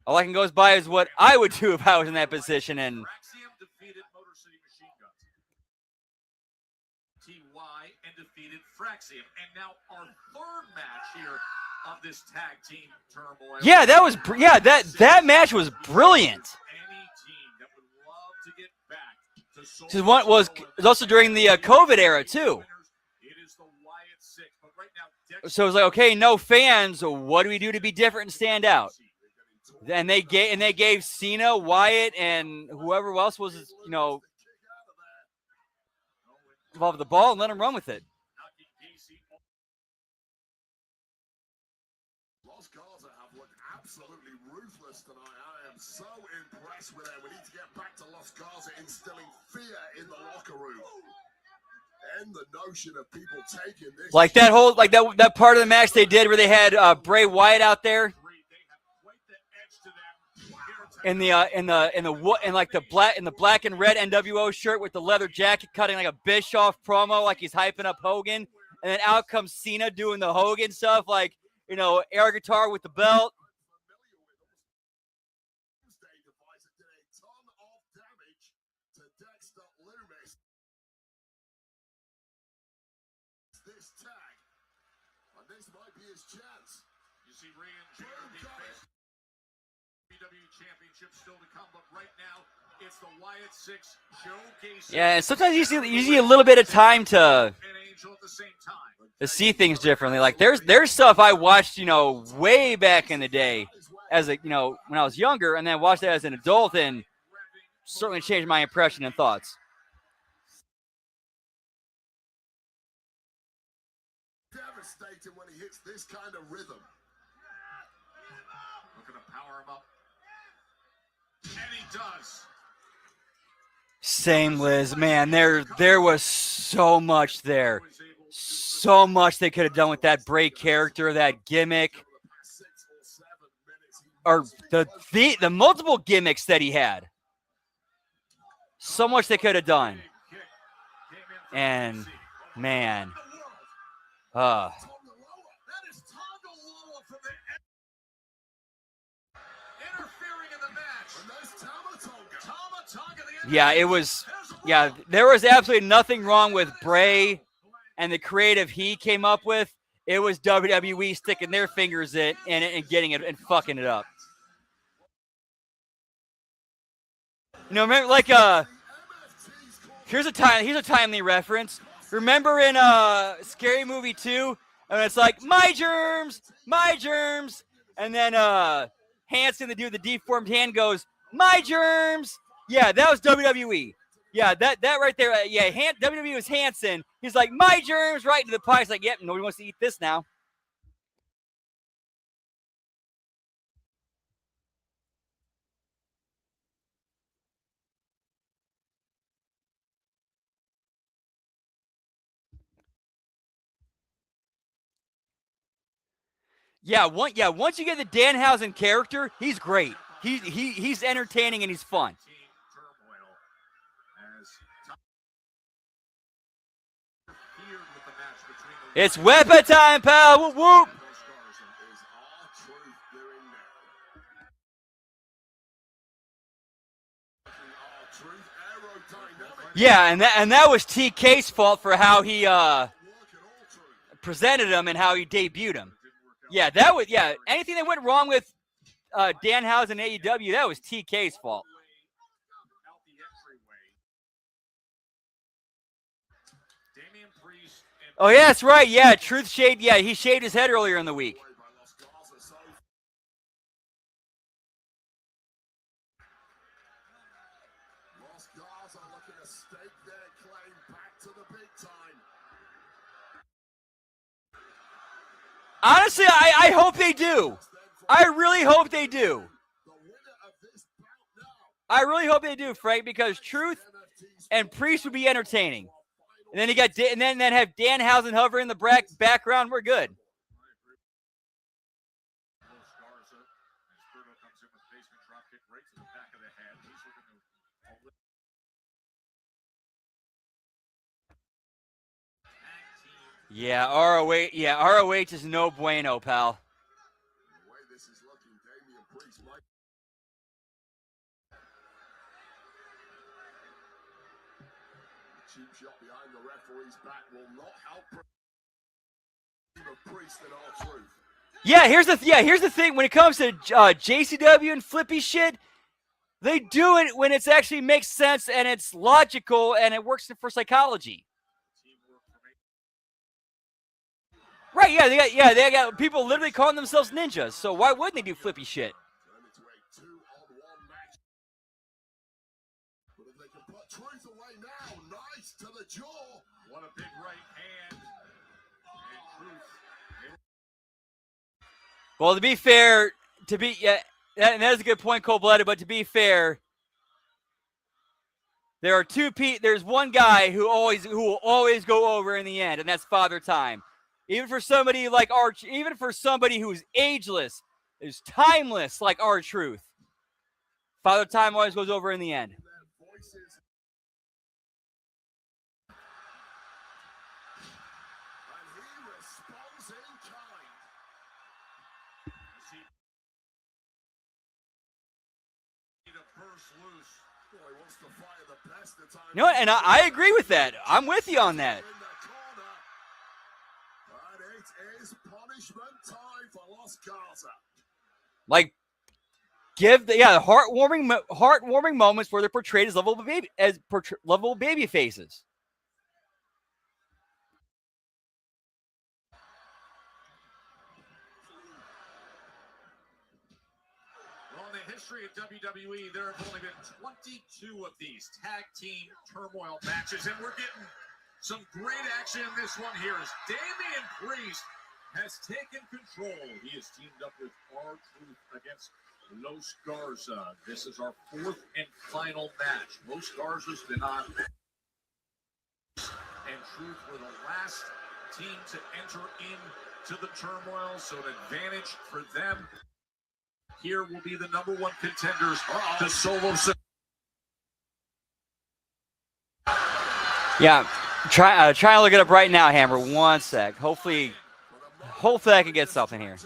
All I can go by is what I would do if I was in that position. And Defeated Motor City Machine Guns. TY and defeated Fraxium. And now our third match here of this tag team turmoil. yeah, that match was brilliant. Any team that would love to get back to This one was also during the COVID era too. It is the Wyatt Six, but right now, So it was like, okay, no fans. So what do we do to be different and stand out? And they gave Cena, Wyatt, and whoever else was, involved with the ball and let him run with it. Los Garza have looked absolutely ruthless tonight. I am so impressed with them. We need to get back to Los Garza instilling fear in the locker room. And the notion of people taking this. Like that whole, that part of the match they did where they had Bray Wyatt out there. In the black and red NWO shirt with the leather jacket, cutting like a Bischoff promo, like he's hyping up Hogan, and then out comes Cena doing the Hogan stuff, like air guitar with the belt. This tag, and this might be his chance. you see Rey and Jr. WWE Championship still to come, but right now it's the Wyatt Six showcasing. Yeah, and sometimes you see a little bit of time to see things differently. Like there's stuff I watched, way back in the day, as when I was younger, and then watched it as an adult, and certainly changed my impression and thoughts. Devastating when he hits this kind of rhythm. Looking to power him up. And he does. Same, Liz. Man, there was so much there. So much they could have done with that Bray character, that gimmick. Or the multiple gimmicks that he had. So much they could have done. And, man. Yeah, it was. Yeah, there was absolutely nothing wrong with Bray and the creative he came up with. It was WWE sticking their fingers in it and getting it and fucking it up. Remember, here's a timely reference. Remember in Scary Movie 2, and it's like my germs, and then Hanson, the dude with the deformed hand, goes my germs. Yeah, that was WWE. Yeah, that right there. WWE was Hanson. He's like my germs right into the pie. He's like, yep, nobody wants to eat this now. Yeah, once you get the Danhausen character, he's great. He's entertaining and he's fun. It's weapon time, pal. Whoop whoop. Yeah, and that was TK's fault for how he presented him and how he debuted him. Yeah, anything that went wrong with Danhausen AEW, that was TK's fault. Oh yeah, that's right. Yeah, Truth shaved. Yeah, he shaved his head earlier in the week. Honestly, I hope they do. I really hope they do. I really hope they do, Frank, because Truth and Priest would be entertaining. And then you got and then have Danhausen hover in the background. We're good. Yeah, ROH. Yeah, ROH is no bueno, pal. Cheap shot behind the referee's back will not help Priest and R-Truth. Yeah, here's the thing. When it comes to JCW and flippy shit, they do it when it actually makes sense and it's logical and it works for psychology. Right? Yeah, they got people literally calling themselves ninjas. So why wouldn't they do flippy shit? But if they can put Truth away now, nice to the jaw. What a big right hand. And Truth. Well, to be fair, and that is a good point, Cold-Blooded. But to be fair, there's one guy who will always go over in the end, and that's Father Time. Even for somebody like even for somebody who's ageless, is timeless like R-Truth, Father Time always goes over in the end. You know what? And I agree with that. I'm with you on that. Like, give the heartwarming moments where they're portrayed as lovable baby faces. Well, in the history of WWE, there have only been 22 of these tag team turmoil matches, and we're getting some great action in this one here as Damian Priest has taken control. He has teamed up with R-Truth against Los Garza. This is our fourth and final match. Los Garza's been on, and Truth were the last team to enter into the turmoil, so an advantage for them. Here will be the number one contenders to solo. Yeah, trying to look it up right now, Hammer. 1 sec. Hopefully I can get something here. Out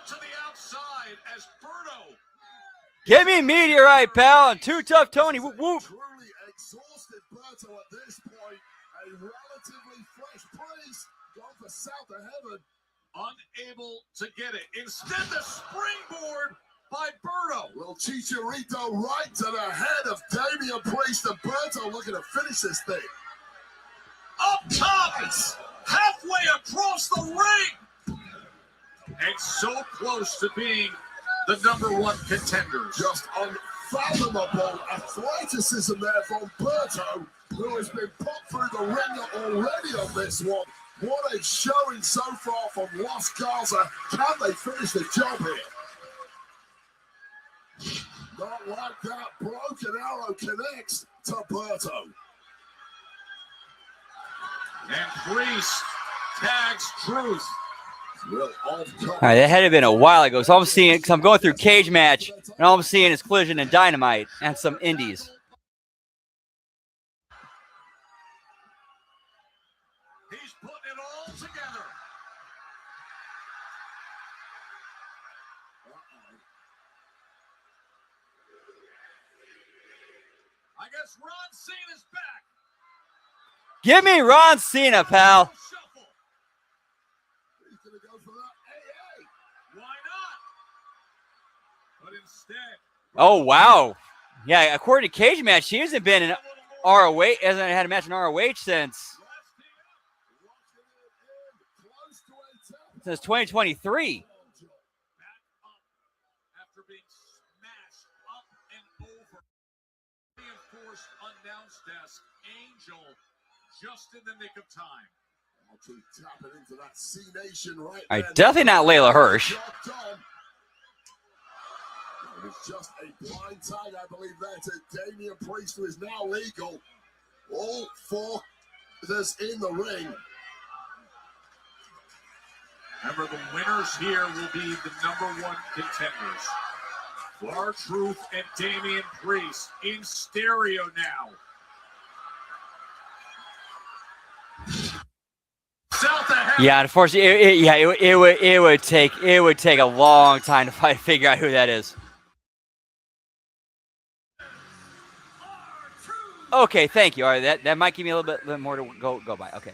to the outside as Berto. Give me a meteorite, pal, and Too Tough Tony. Whoop whoop. Truly exhausted Berto at this point. A relatively fresh Priest gone for south of heaven. Unable to get it. Instead, the springboard by Berto. Little Chicharito right to the head of Damian Priest, and Berto looking to finish this thing. Up top, halfway across the ring. And so close to being the number one contenders. Just unfathomable athleticism there from Berto, who has been put through the ringer already on this one. What a showing so far from Los Garza. Can they finish the job here? Not like that. Broken Arrow connects to Berto. And Priest tags Truth. All right, that had been a while ago. So I'm seeing, because I'm going through Cage Match, and all I'm seeing is Collision and Dynamite and some indies. He's putting it all together. I guess Ron Cena's back. Give me Ron Cena, pal. He's going to go for that AA. Why not? But instead. Oh, wow. Yeah, according to Cage Match, she hasn't been in ROH, hasn't had a match in ROH since 2023. After being smashed up and over. Reinforced announce desk. Angel just in the nick of time. I'll keep tapping into that C Nation right All right, there. definitely not Layla Hirsch. It was just a blind tag, I believe, there to Damian Priest, who is now legal. All four others in the ring. Remember, the winners here will be the #1 contenders. R-Truth and Damian Priest in stereo now. Yeah, unfortunately, it would take a long time to figure out who that is. Okay, thank you. All right, that might give me a little bit more to go by. Okay.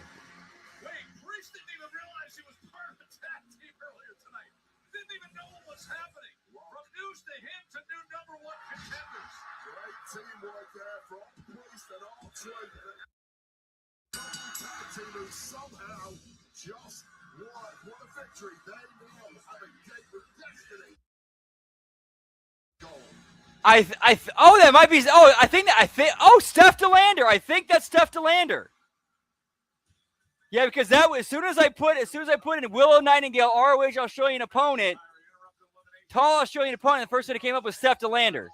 Wait, Priest didn't even realize he was part of the tag team earlier tonight. Didn't even know what was happening. From news to him to new #1 contenders. Great teamwork there from Priest and R-Truth. Tag team who somehow just won. What a victory. They now have a gate with destiny. That might be. Steph DeLander. I think that's Steph DeLander. Yeah, because that was as soon as I put in Willow Nightingale ROH Australian opponent, tall Australian opponent. The first one that came up was Steph DeLander.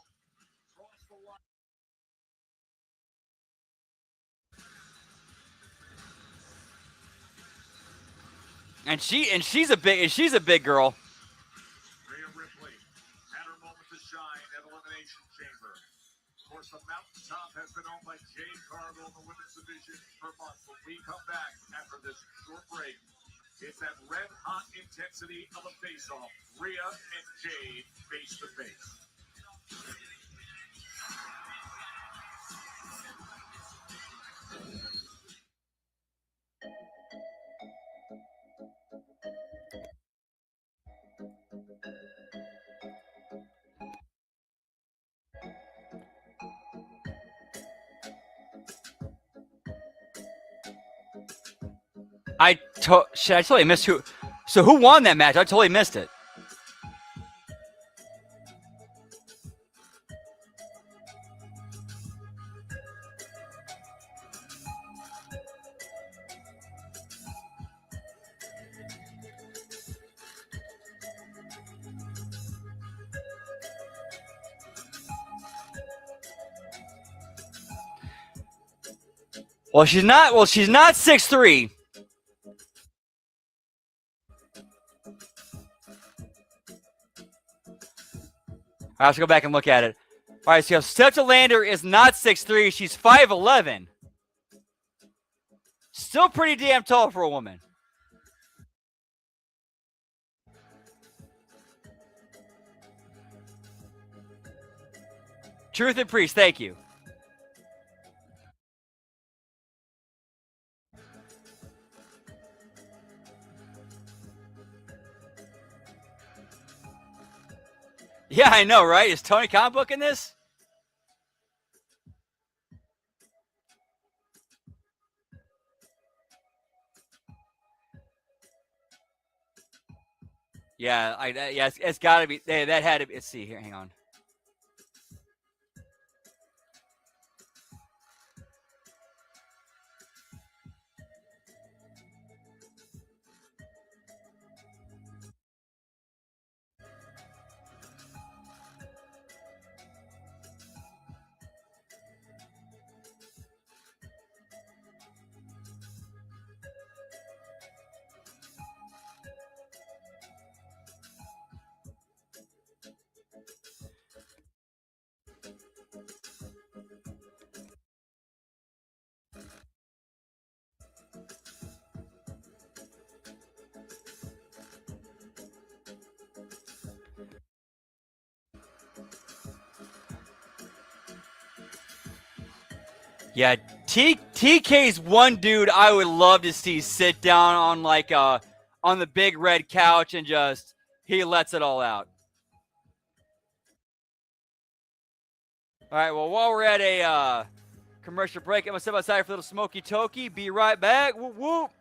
And she's a big girl. Rhea Ripley had her moment to shine at Elimination Chamber. Of course, the mountaintop has been owned by Jade Cargill in the women's division for months. When we come back after this short break, it's that red-hot intensity of a face-off. Rhea and Jade face-to-face. I totally missed who. So who won that match? I totally missed it. Well, she's not 6'3". All right, let's go back and look at it. All right, so Steph DeLander is not 6'3". She's 5'11". Still pretty damn tall for a woman. Truth and Priest, thank you. Yeah, I know, right? Is Tony Khan booking this? Yeah, it's got to be. That had to be. Let's see here. Hang on. Yeah, TK's one dude I would love to see sit down on like on the big red couch and just he lets it all out. All right, well, while we're at a commercial break, I'm gonna step outside for a little smoky toky. Be right back. Whoop whoop.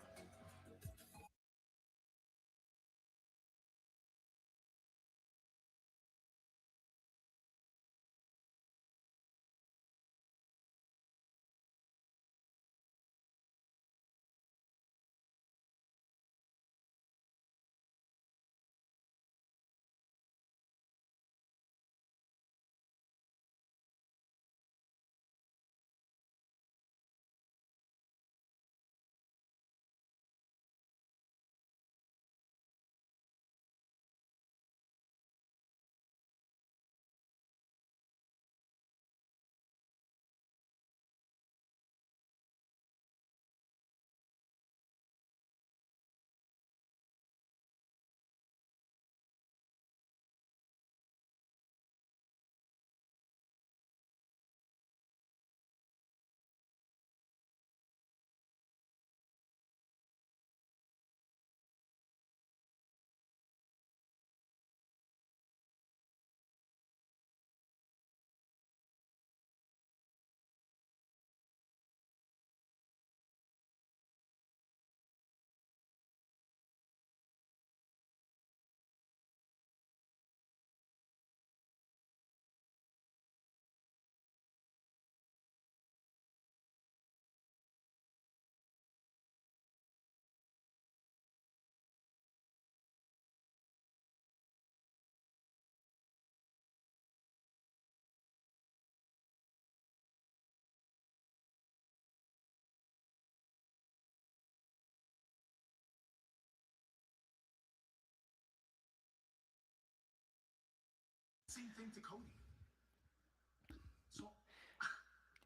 Same thing to Cody.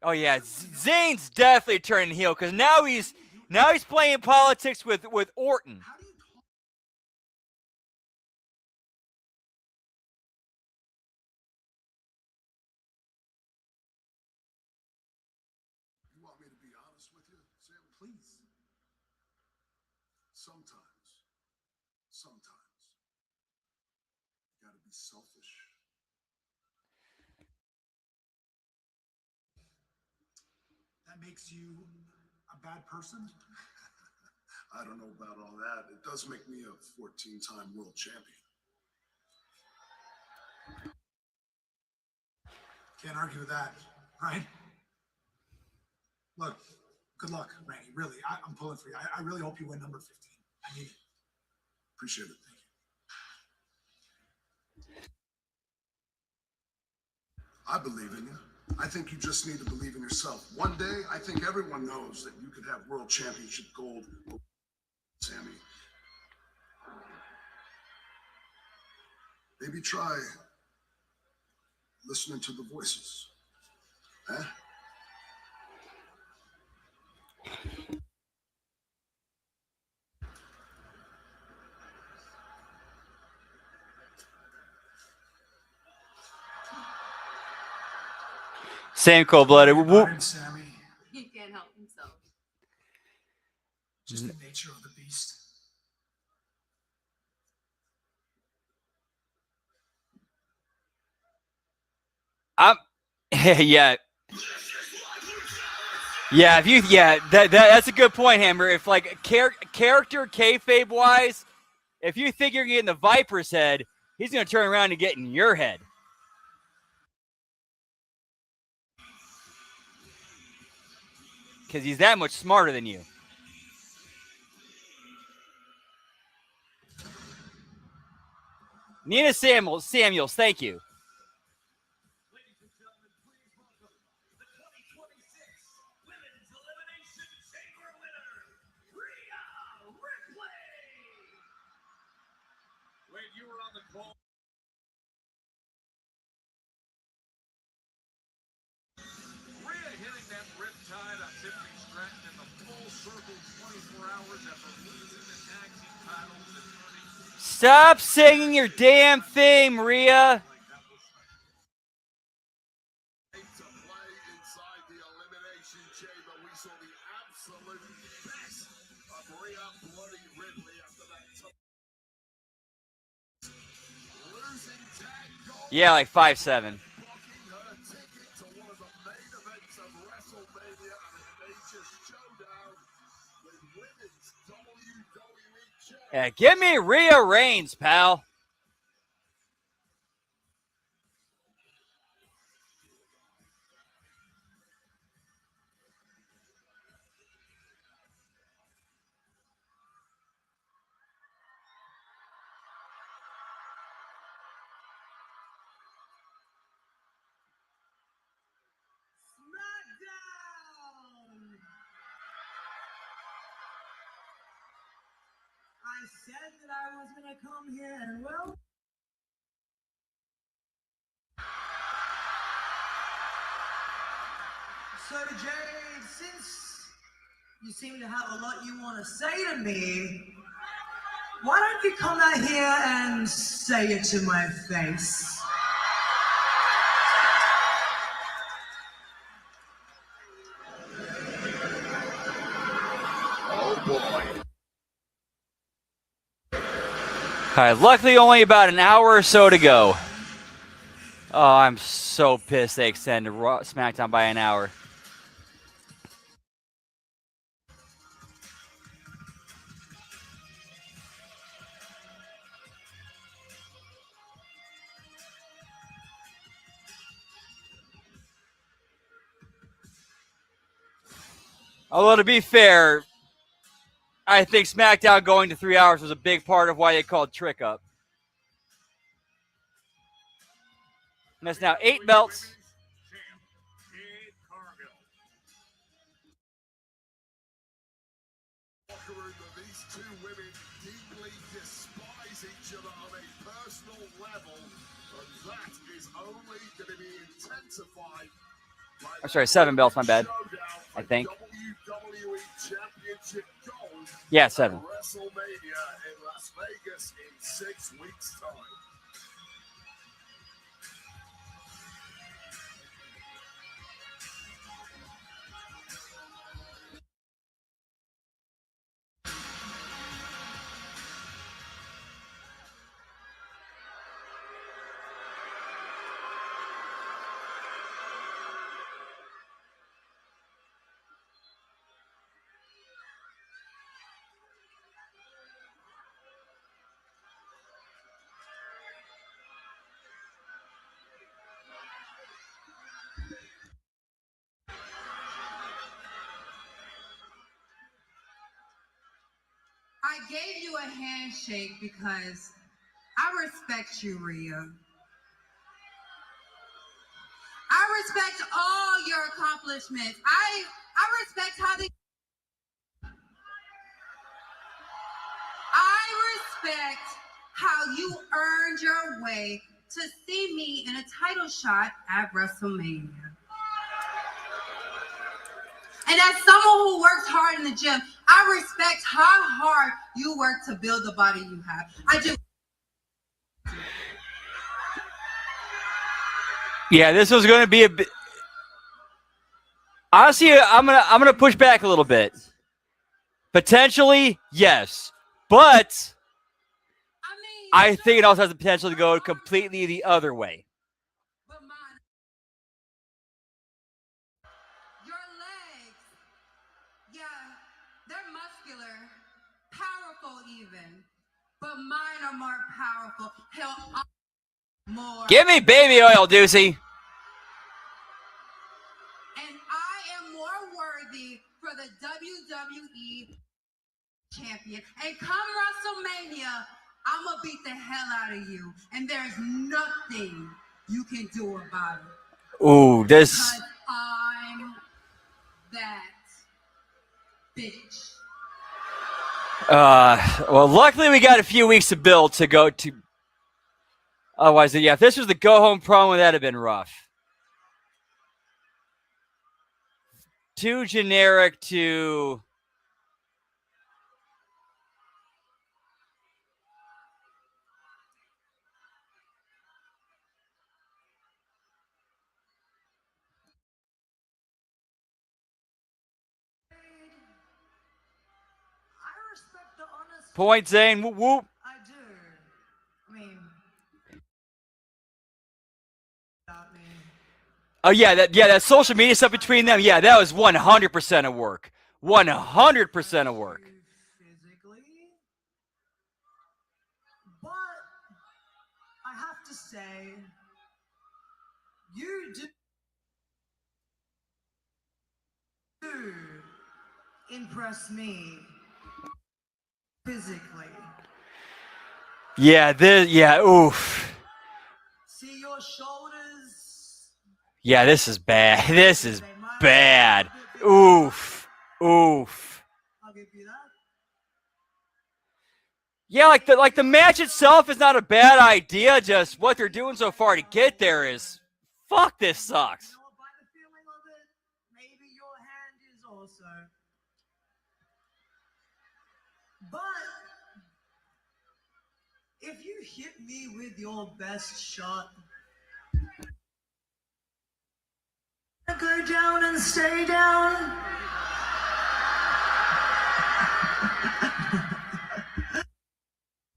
Oh yeah, Zayn's definitely turning heel because now he's playing politics with Orton. You want me to be honest with you, Sam? Please. Sometimes, you gotta be selfish. That makes you a bad person? I don't know about all that. It does make me a 14-time world champion. Can't argue with that, right? Look, good luck, Randy. Really, I'm pulling for you. I really hope you win number 15. I need it. Appreciate it. Thank you. I believe in you. I think you just need to believe in yourself. One day, I think everyone knows that you could have world championship gold, Sammy. Maybe try listening to the voices. Huh? Same cold-blooded. Whoop. Sammy. He can't help himself. Just the nature of the beast. Yeah. Yeah, that's a good point, Hammer. If like character kayfabe wise, if you think you're getting the Viper's head, he's gonna turn around and get in your head. Because he's that much smarter than you. Nina Samuels, thank you. Wait, you were on the call. Rhea hitting that riptide on Tiffany Stratton in the full circle 24 hours after losing the tag team titles and turning. Stop singing your damn theme, Rhea. Elimination Chamber, we saw the absolute best of Rhea Bloody Ridley after that losing tag goal. Yeah, like 5'7". Blocking her ticket to one of the main events of WrestleMania and a major showdown with women's WWE champion. Yeah, give me Rhea Reigns, pal. SmackDown! I said that I was gonna come here and well. So Jade, since you seem to have a lot you want to say to me, why don't you come out here and say it to my face? Oh boy. All right, luckily only about an hour or so to go. Oh, I'm so pissed they extended SmackDown by an hour. Although, to be fair, I think SmackDown going to 3 hours was a big part of why they called Trick up. And that's now 8 belts. These two women deeply despise each other on a personal level, and that is only going to be intensified. I'm sorry, 7 belts, my bad. I think. WWE Championship gold. Yeah, 7. WrestleMania in Las Vegas in 6 weeks' time. I gave you a handshake because I respect you, Rhea. I respect all your accomplishments. I respect how they. I respect how you earned your way to see me in a title shot at WrestleMania. And as someone who works hard in the gym, I respect how hard you work to build the body you have. I do. Yeah, this was going to be a bit. Honestly, I'm gonna push back a little bit. Potentially, yes, but I think it also has the potential to go completely the other way. Your legs, yeah, they're muscular, powerful even, but mine are more powerful. Hell, more. Give me baby oil, Deucey. And I am more worthy for the WWE champion. And come WrestleMania, I'm going to beat the hell out of you. And there's nothing you can do about it. Ooh, this. Because I'm that bitch. Well, luckily we got a few weeks to build to go to. Otherwise, yeah, if this was the go-home promo, that'd have been rough. Too generic to. Point, Zane. Whoop, whoop. I do. I mean, Oh yeah, that social media stuff between them. Yeah, that was 100% of work. 100% of work. physically, but I have to say, you do impress me physically. Yeah, oof. See your shoulders. Yeah, this is bad. This is bad. Oof. Oof. I'll give you that. Yeah, like the match itself is not a bad idea. Just what they're doing so far to get there is, fuck, this sucks. You know what, by the feeling of it, maybe your hand is also. But if you hit me with your best shot, go down and stay down.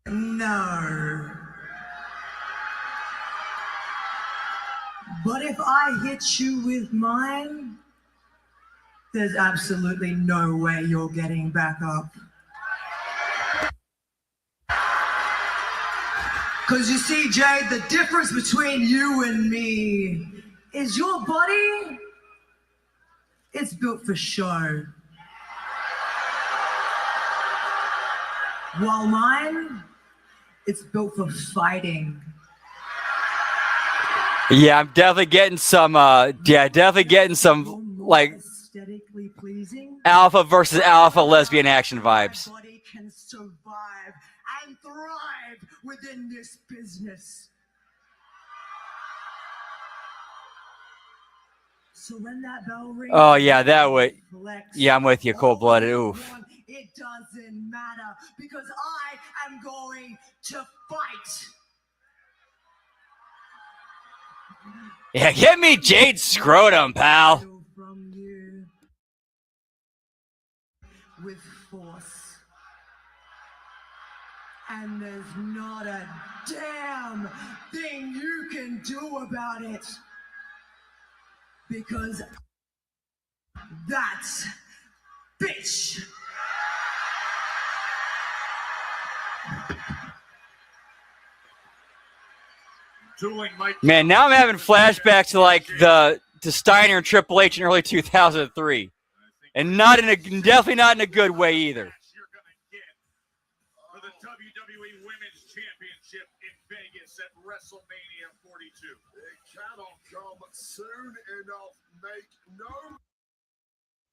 No. But if I hit you with mine, there's absolutely no way you're getting back up. Because you see, Jade, the difference between you and me is your body, it's built for show. While mine, it's built for fighting. Yeah, I'm definitely getting some. Like Aesthetically pleasing. alpha versus alpha lesbian action vibes. My body can survive and thrive within this business. So when that bell rings, Oh yeah, that would. flex. Yeah, I'm with you, cold-blooded. Oof. It doesn't matter because I am going to fight. Yeah, get me Jade scrotum, pal. From you with force. And there's not a damn thing you can do about it. Because that's bitch. Man, now I'm having flashbacks to like to Steiner and Triple H in early 2003, and definitely not in a good way either. For the WWE Women's Championship in Vegas at WrestleMania 42. It cannot come soon enough. Make no.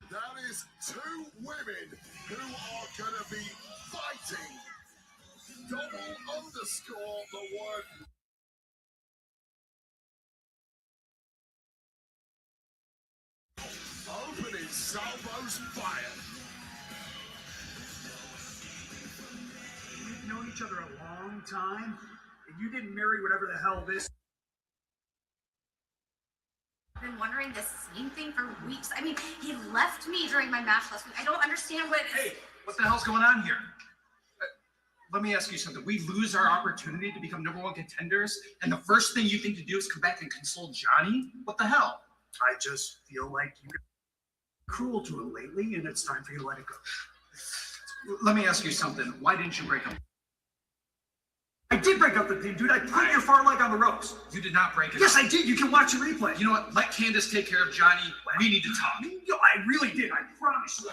That is two women who are going to be fighting. Double underscore the word. Opening salvos fired. We've known each other a long time, and you didn't marry whatever the hell this. I've been wondering the same thing for weeks. I mean, he left me during my match last week. I don't understand what. Hey, what the hell's going on here? Let me ask you something. We lose our opportunity to become #1 contenders, and the first thing you think to do is come back and console Johnny? What the hell? I just feel like you've been cruel to it lately, and it's time for you to let it go. Let me ask you something. Why didn't you break up? I did break up the pin, dude. I put your far leg on the ropes. You did not break it. Yes, I did. You can watch the replay. You know what? Let Candace take care of Johnny. We need to talk. Yo, I really did. I promise you.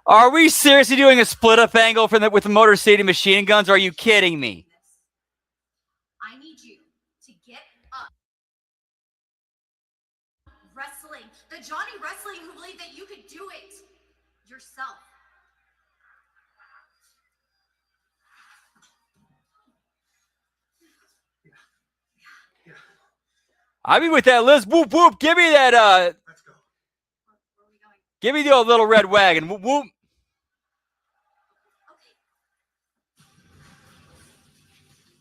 Are we seriously doing a split up angle with the Motor City machine guns? Or are you kidding me? I need you to get up. Wrestling. The Johnny Wrestling who believed that you could do it yourself. I be with that, Liz. Whoop whoop. Give me that. Let's go. Where are we going? Give me the old little red wagon. Whoop whoop. Okay.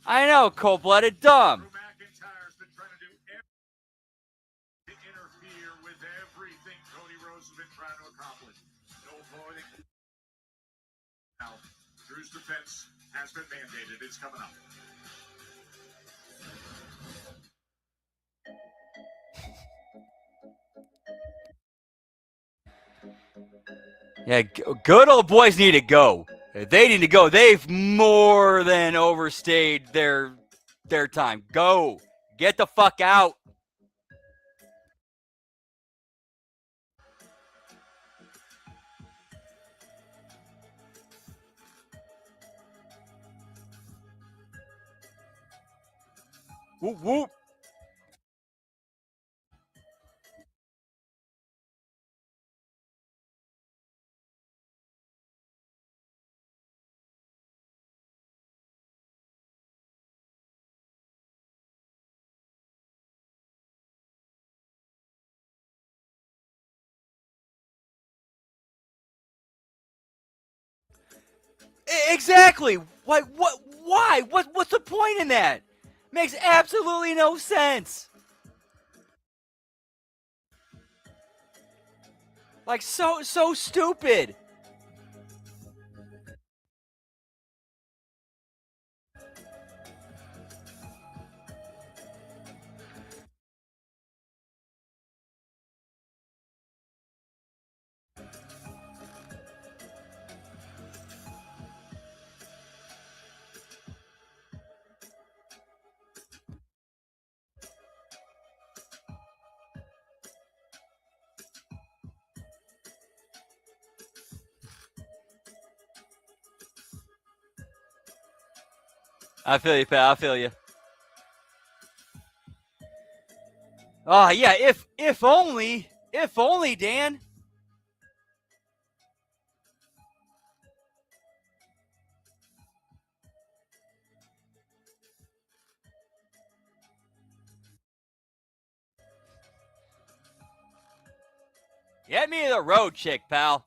I know, cold-blooded, dumb. McIntyre's been trying to do everything to interfere with everything Cody Rhodes has been trying to accomplish. No avoiding. Now, Drew's defense has been mandated. It's coming up. Yeah, good old boys need to go. They need to go. They've more than overstayed their time. Go. Get the fuck out. Whoop, whoop. Exactly. Why? Why? What's the point in that? Makes absolutely no sense. Like so stupid. I feel you, pal. I feel you. Oh yeah, if only, Dan. Get me the road chick, pal.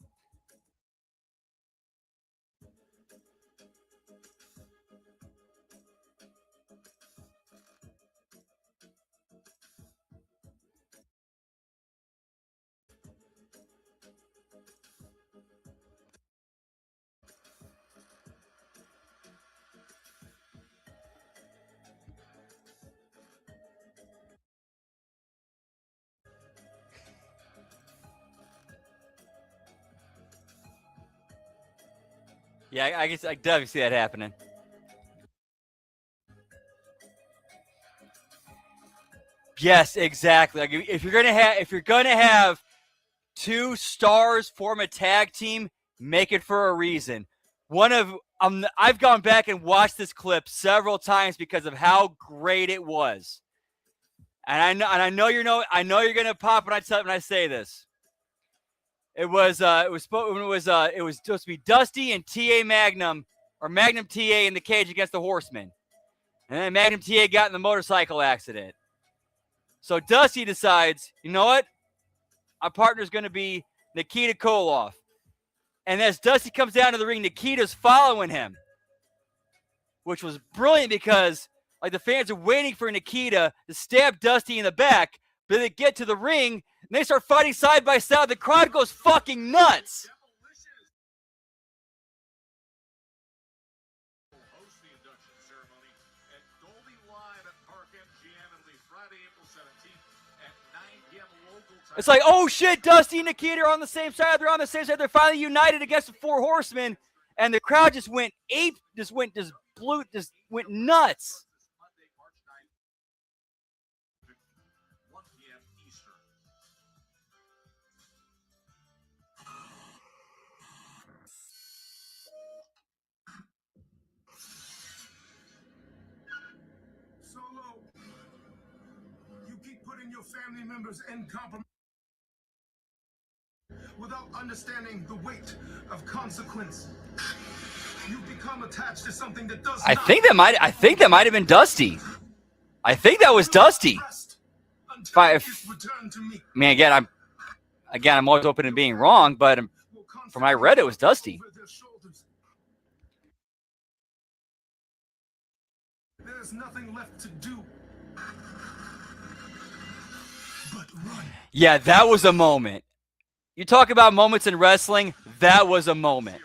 Yeah, I guess I definitely see that happening. Yes, exactly. Like if you're gonna have two stars form a tag team, make it for a reason. I've gone back and watched this clip several times because of how great it was. And I know you're gonna pop when I say this. It was supposed to be Dusty and TA Magnum or Magnum TA in the cage against the Horsemen. And then Magnum TA got in the motorcycle accident. So Dusty decides, you know what? Our partner's going to be Nikita Koloff. And as Dusty comes down to the ring, Nikita's following him, which was brilliant because like the fans are waiting for Nikita to stab Dusty in the back, but they get to the ring and they start fighting side by side. The crowd goes fucking nuts. Host the induction ceremony at Goldie Live at Park MGM. It'll be Friday, April 17th at 9 p.m. local time. It's like, oh shit, Dusty and Nikita are on the same side. They're on the same side. They're finally united against the Four Horsemen, and the crowd just went nuts. Monday, March 9th, 1 p.m. Eastern. Solo, you keep putting your family members in compromise without understanding the weight of consequence. You've become attached to something that does I think that might have been Dusty. I think that was Dusty. I mean, again, I'm always open to being wrong, but from what I read, it was Dusty. There's nothing left to do but run. Yeah, that was a moment. You talk about moments in wrestling, that was a moment.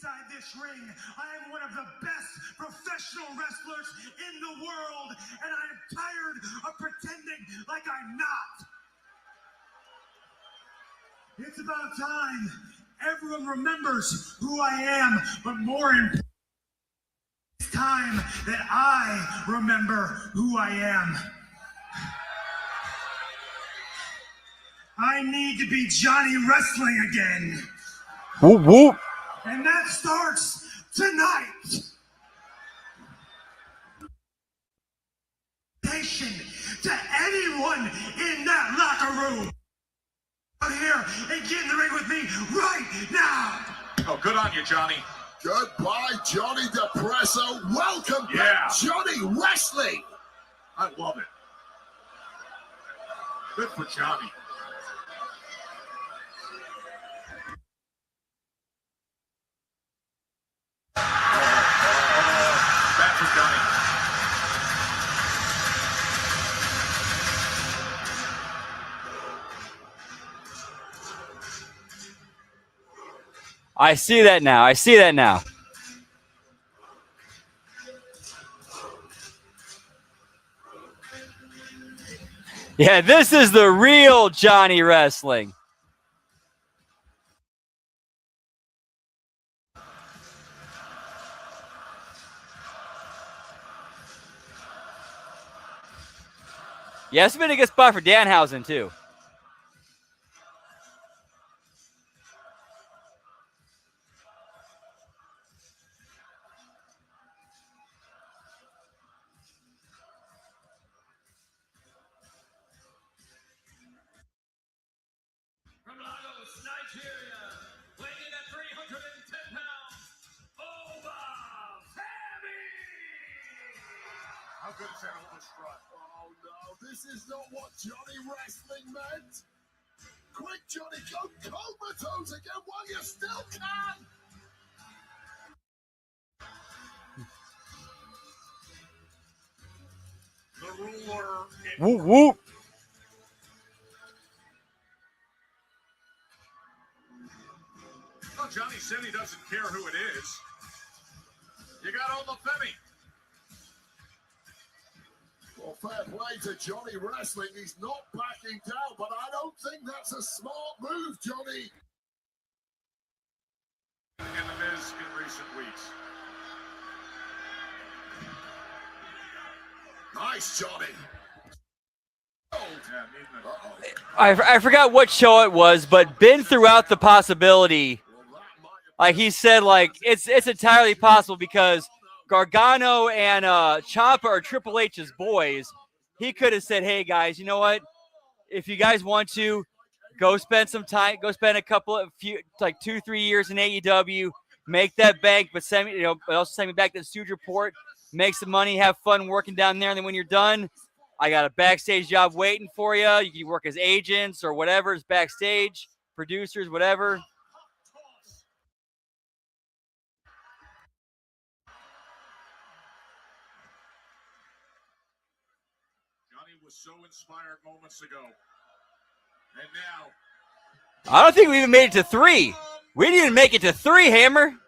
inside this ring, I am one of the best professional wrestlers in the world, and I am tired of pretending like I'm not. It's about time everyone remembers who I am, but more important, it's time that I remember who I am. I need to be Johnny Wrestling again. Whoop, whoop. And that starts tonight. To anyone in that locker room. Out here and get in the ring with me right now. Oh, good on you, Johnny. Goodbye, Johnny Depresso. Welcome back, Johnny Wrestling. I love it. Good for Johnny. Bad for Johnny. I see that now. I see that now. Yeah, this is the real Johnny Wrestling. Yeah, it's been a good spot for Danhausen, too. From Lagos, Nigeria, weighing in at 310 pounds, Oba Femi! How good is that Oba strut? Oh no, this is not what Johnny Wrestling meant. Quick, Johnny, go comatose again while you still can. The ruler. Whoop, whoop. Well, Johnny said he doesn't care who it is. You got Oba Femi. Well, fair play to Johnny Wrestling. He's not backing down, but I don't think that's a smart move, Johnny. And the Miz in recent weeks. Nice, Johnny. I forgot what show it was, but Ben threw out the possibility. Like he said, like it's entirely possible because Gargano and Ciampa are Triple H's boys. He could have said, "Hey guys, you know what? If you guys want to, go spend some time, go spend a few, like 2-3 years in AEW, make that bank, but send me, but also send me back to the Stooge Report, make some money, have fun working down there, and then when you're done, I got a backstage job waiting for you. You can work as agents or whatever is backstage, producers, whatever." Johnny was so inspired moments ago. And now. I don't think we even made it to 3. We didn't even make it to 3, Hammer.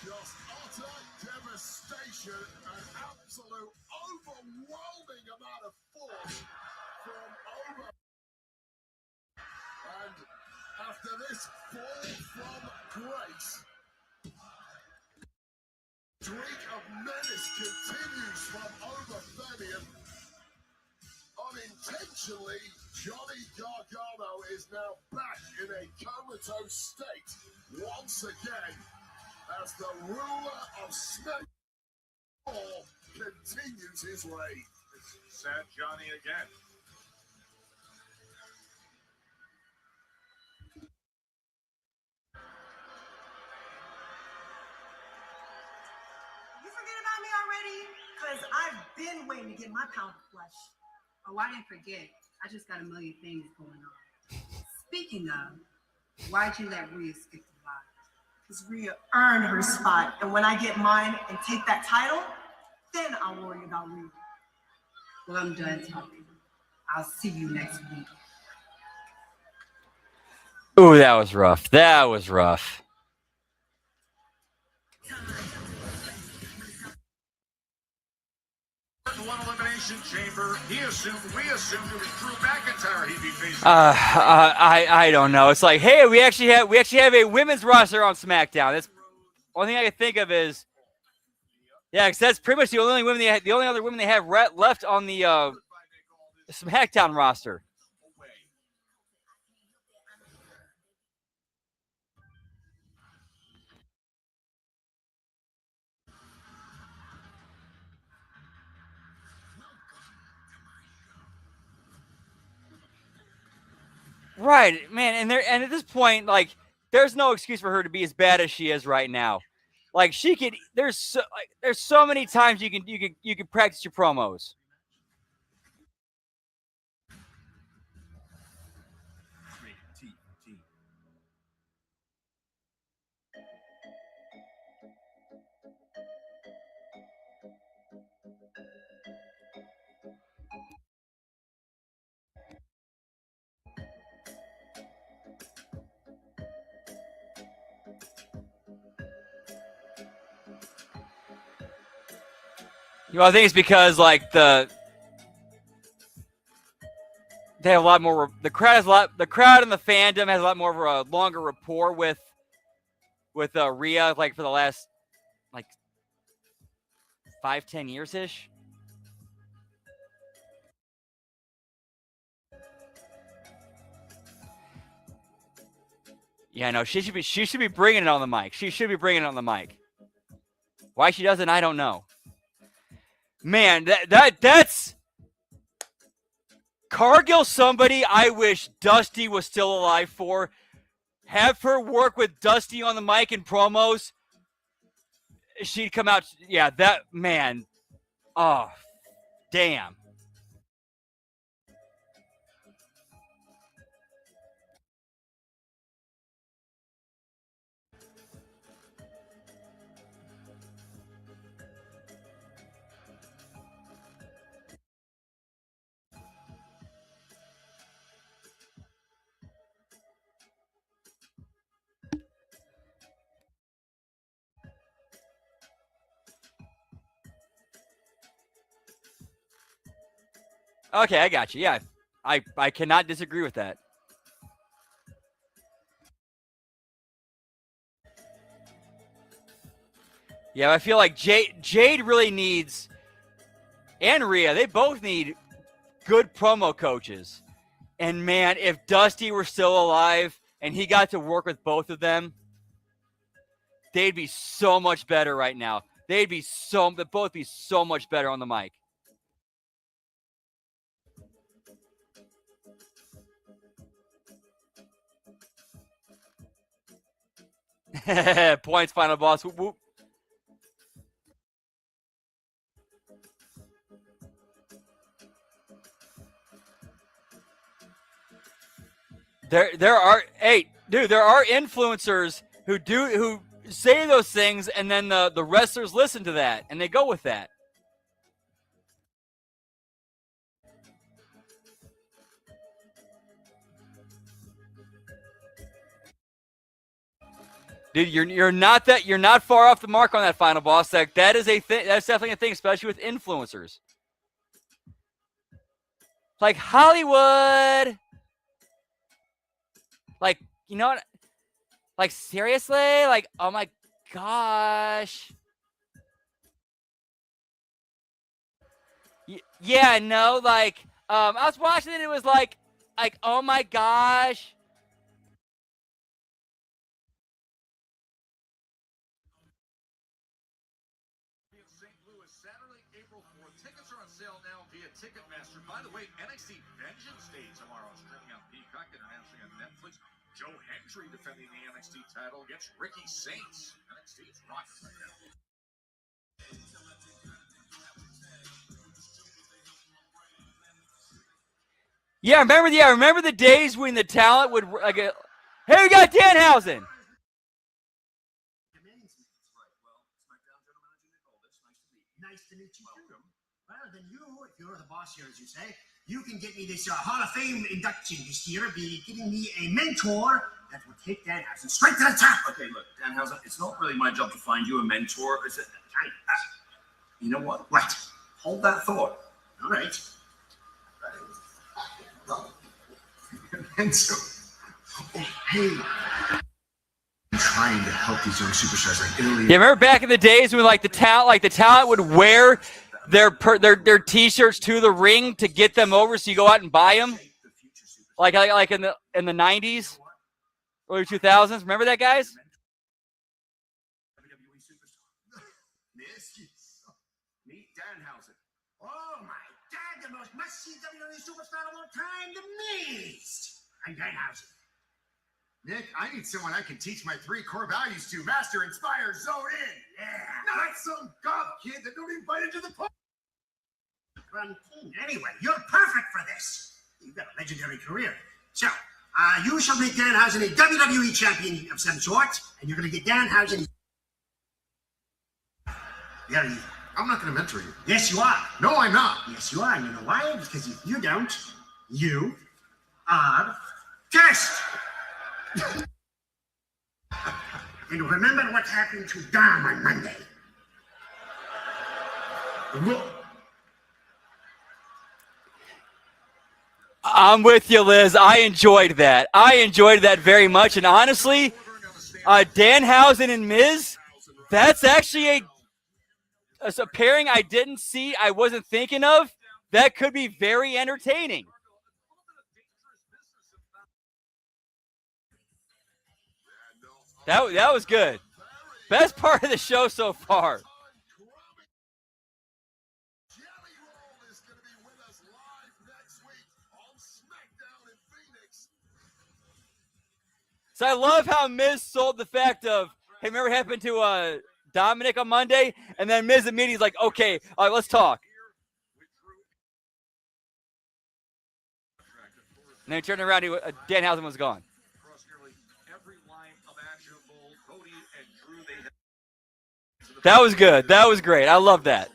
Just utter devastation and absolute overwhelming amount of force from Oba. And after this fall from grace, streak of menace continues from Oba Femi. Unintentionally, Johnny Gargano is now back in a comatose state once again as the ruler of SmackDown continues his reign. It's sad Johnny again. You forget about me already? Because I've been waiting to get my pound of flesh. Oh, I didn't forget. I just got a million things going on. Speaking of, why'd you let Rhea skip the line? Because Rhea earned her spot. And when I get mine and take that title, then I'll worry about Rhea. Well, I'm done talking. I'll see you next week. Ooh, that was rough. That was rough. One elimination chamber. We assumed it was Drew McIntyre he'd be facing. I don't know. It's like, hey, we actually have a women's roster on SmackDown. That's the only thing I can think of is, yeah, because that's pretty much the only other women they have left on the SmackDown roster. Right, man, and at this point, like, there's no excuse for her to be as bad as she is right now. Like, she could. There's so many times you can practice your promos. You know, I think it's because like they have a lot more. The crowd and the fandom has a lot more of a longer rapport with Rhea, like for the last like 5-10 years ish. Yeah, no, she should be bringing it on the mic. She should be bringing it on the mic. Why she doesn't, I don't know. Man, that's Cargill. Somebody I wish Dusty was still alive for. Have her work with Dusty on the mic and promos. She'd come out. Yeah, that man. Oh, damn. Okay, I got you. Yeah, I cannot disagree with that. Yeah, I feel like Jade really needs, and Rhea, they both need good promo coaches. And man, if Dusty were still alive and he got to work with both of them, they'd be so much better right now. They'd both be so much better on the mic. Points, final boss. Whoop, whoop. There are influencers who say those things, and then the wrestlers listen to that and they go with that. Dude, you're not far off the mark on that, final boss. That is a thing. That's definitely a thing, especially with influencers. Like Hollywood. Like, you know what? Like, seriously? Like, oh my gosh. Yeah, no, like, I was watching it. It was like, oh my gosh. Tickets are on sale now via Ticketmaster. By the way, NXT Vengeance Day tomorrow, streaming on Peacock, internationally on Netflix. Joe Hendry defending the NXT title against Ricky Saints. NXT is rocking right now. Yeah, remember the days when the talent would like. Hey, we got Danhausen. Nice to meet you too. Well, then you, if you're the boss here, as you say, you can get me this Hall of Fame induction this year, be giving me a mentor that will take Danhausen straight to the top. Okay, look, Danhausen, it's not really my job to find you a mentor. You know what? What? Hold that thought. All right. Mentor. Oh, hey. I'm trying to help these young superstars like Italy. Yeah, remember back in the days when like the talent would wear their t-shirts to the ring to get them over, so you go out and buy them, like in the 90s, early 2000s. Remember that, guys? Meet Danhausen. Oh my God, the most must-see WWE superstar of all time, The Miz. I'm Danhausen. Nick, I need someone I can teach my 3 core values to: master, inspire, zone in. Yeah. Not some goth kid that don't invite into the party. Anyway, you're perfect for this. You've got a legendary career. So, you shall make Danhausen a WWE champion of some sort, and you're going to get Danhausen. There you. I'm not going to mentor you. Yes, you are. No, I'm not. Yes, you are. And you know why? Because if you don't, you are cursed. And remember what happened to Dom on Monday. I'm with you, Liz. I enjoyed that. Very much. And honestly, Danhausen and Miz, that's actually a pairing I didn't see, I wasn't thinking of. That could be very entertaining. That was good. Best part of the show so far. So I love how Miz sold the fact of, hey, remember what happened to Dominic on Monday? And then Miz immediately is like, okay, all right, let's talk. And then he turned around, Danhausen was gone. That was good. That was great. I love that.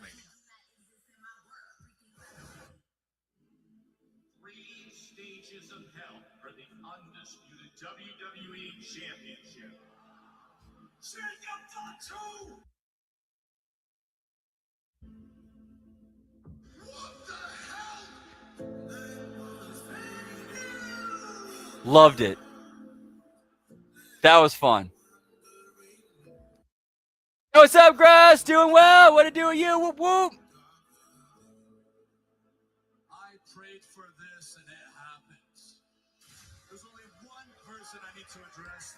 3 stages of hell for the undisputed WWE Championship. Loved it. That was fun. Hey, what's up, Grass? Doing well. What to do with you? Whoop, whoop. I prayed for this and it happens. There's only one person I need to address.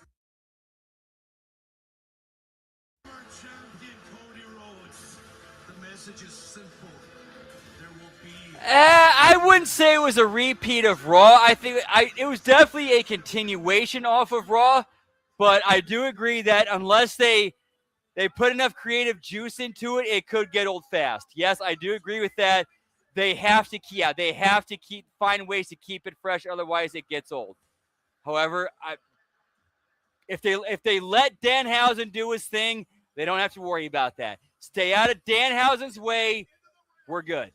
Champion Cody Rhodes. The message is simple. There will be. I wouldn't say it was a repeat of Raw. I think it was definitely a continuation off of Raw, but I do agree that unless they put enough creative juice into it, it could get old fast. Yes, I do agree with that. They have to find ways to keep it fresh, otherwise it gets old. However, if they let Danhausen do his thing, they don't have to worry about that. Stay out of Danhausen's way. We're good.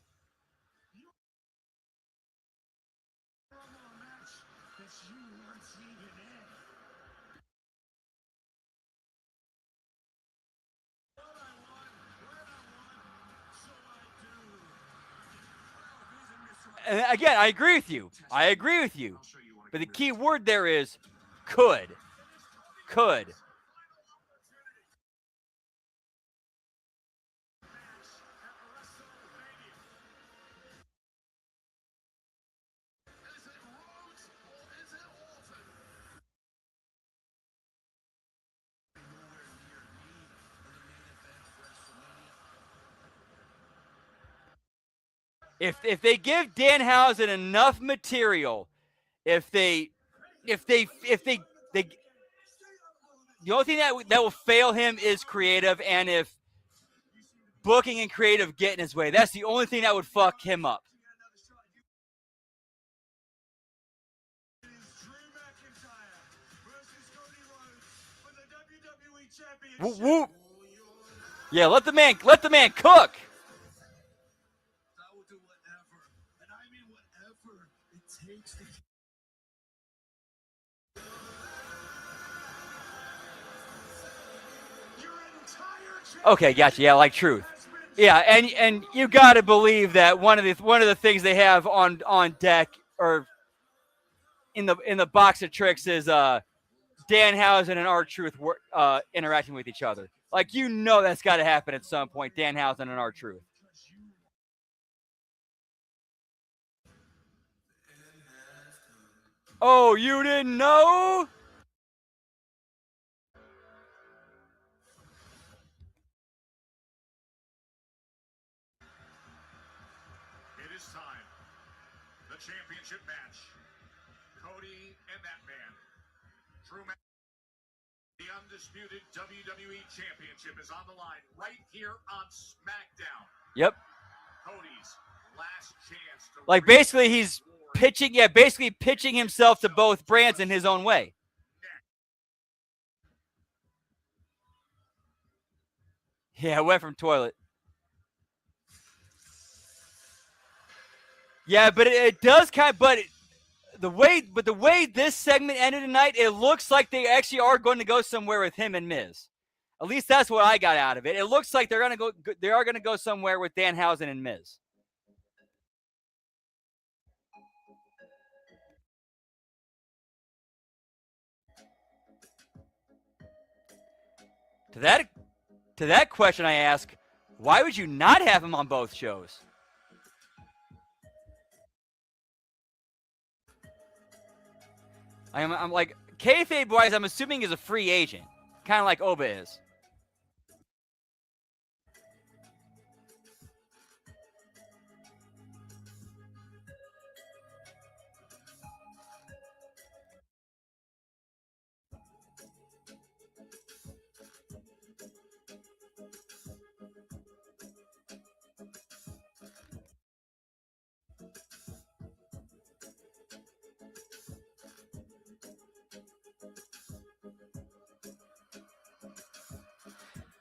And again, I agree with you. But the key word there is could. Could. If they give Danhausen enough material, the only thing that will fail him is creative, and if booking and creative get in his way, that's the only thing that would fuck him up. Whoop, whoop. Yeah, let the man cook. Okay, gotcha. Yeah, like Truth. Yeah, and you got to believe that one of the things they have on deck or in the box of tricks is Danhausen and R-Truth interacting with each other. Like, you know that's got to happen at some point, Danhausen and R-Truth. Oh, you didn't know? It is time. The championship match. Cody and that man. Drew the undisputed WWE Championship is on the line right here on SmackDown. Yep. Cody's last chance to like basically he's pitching himself to both brands in his own way. Yeah, went from toilet. Yeah, but it does but the way this segment ended tonight, it looks like they actually are going to go somewhere with him and Miz. At least that's what I got out of it. It looks like they are going to go somewhere with Danhausen and Miz. To that question I ask, why would you not have him on both shows? I'm like, kayfabe wise, I'm assuming he's a free agent, kind of like Oba is.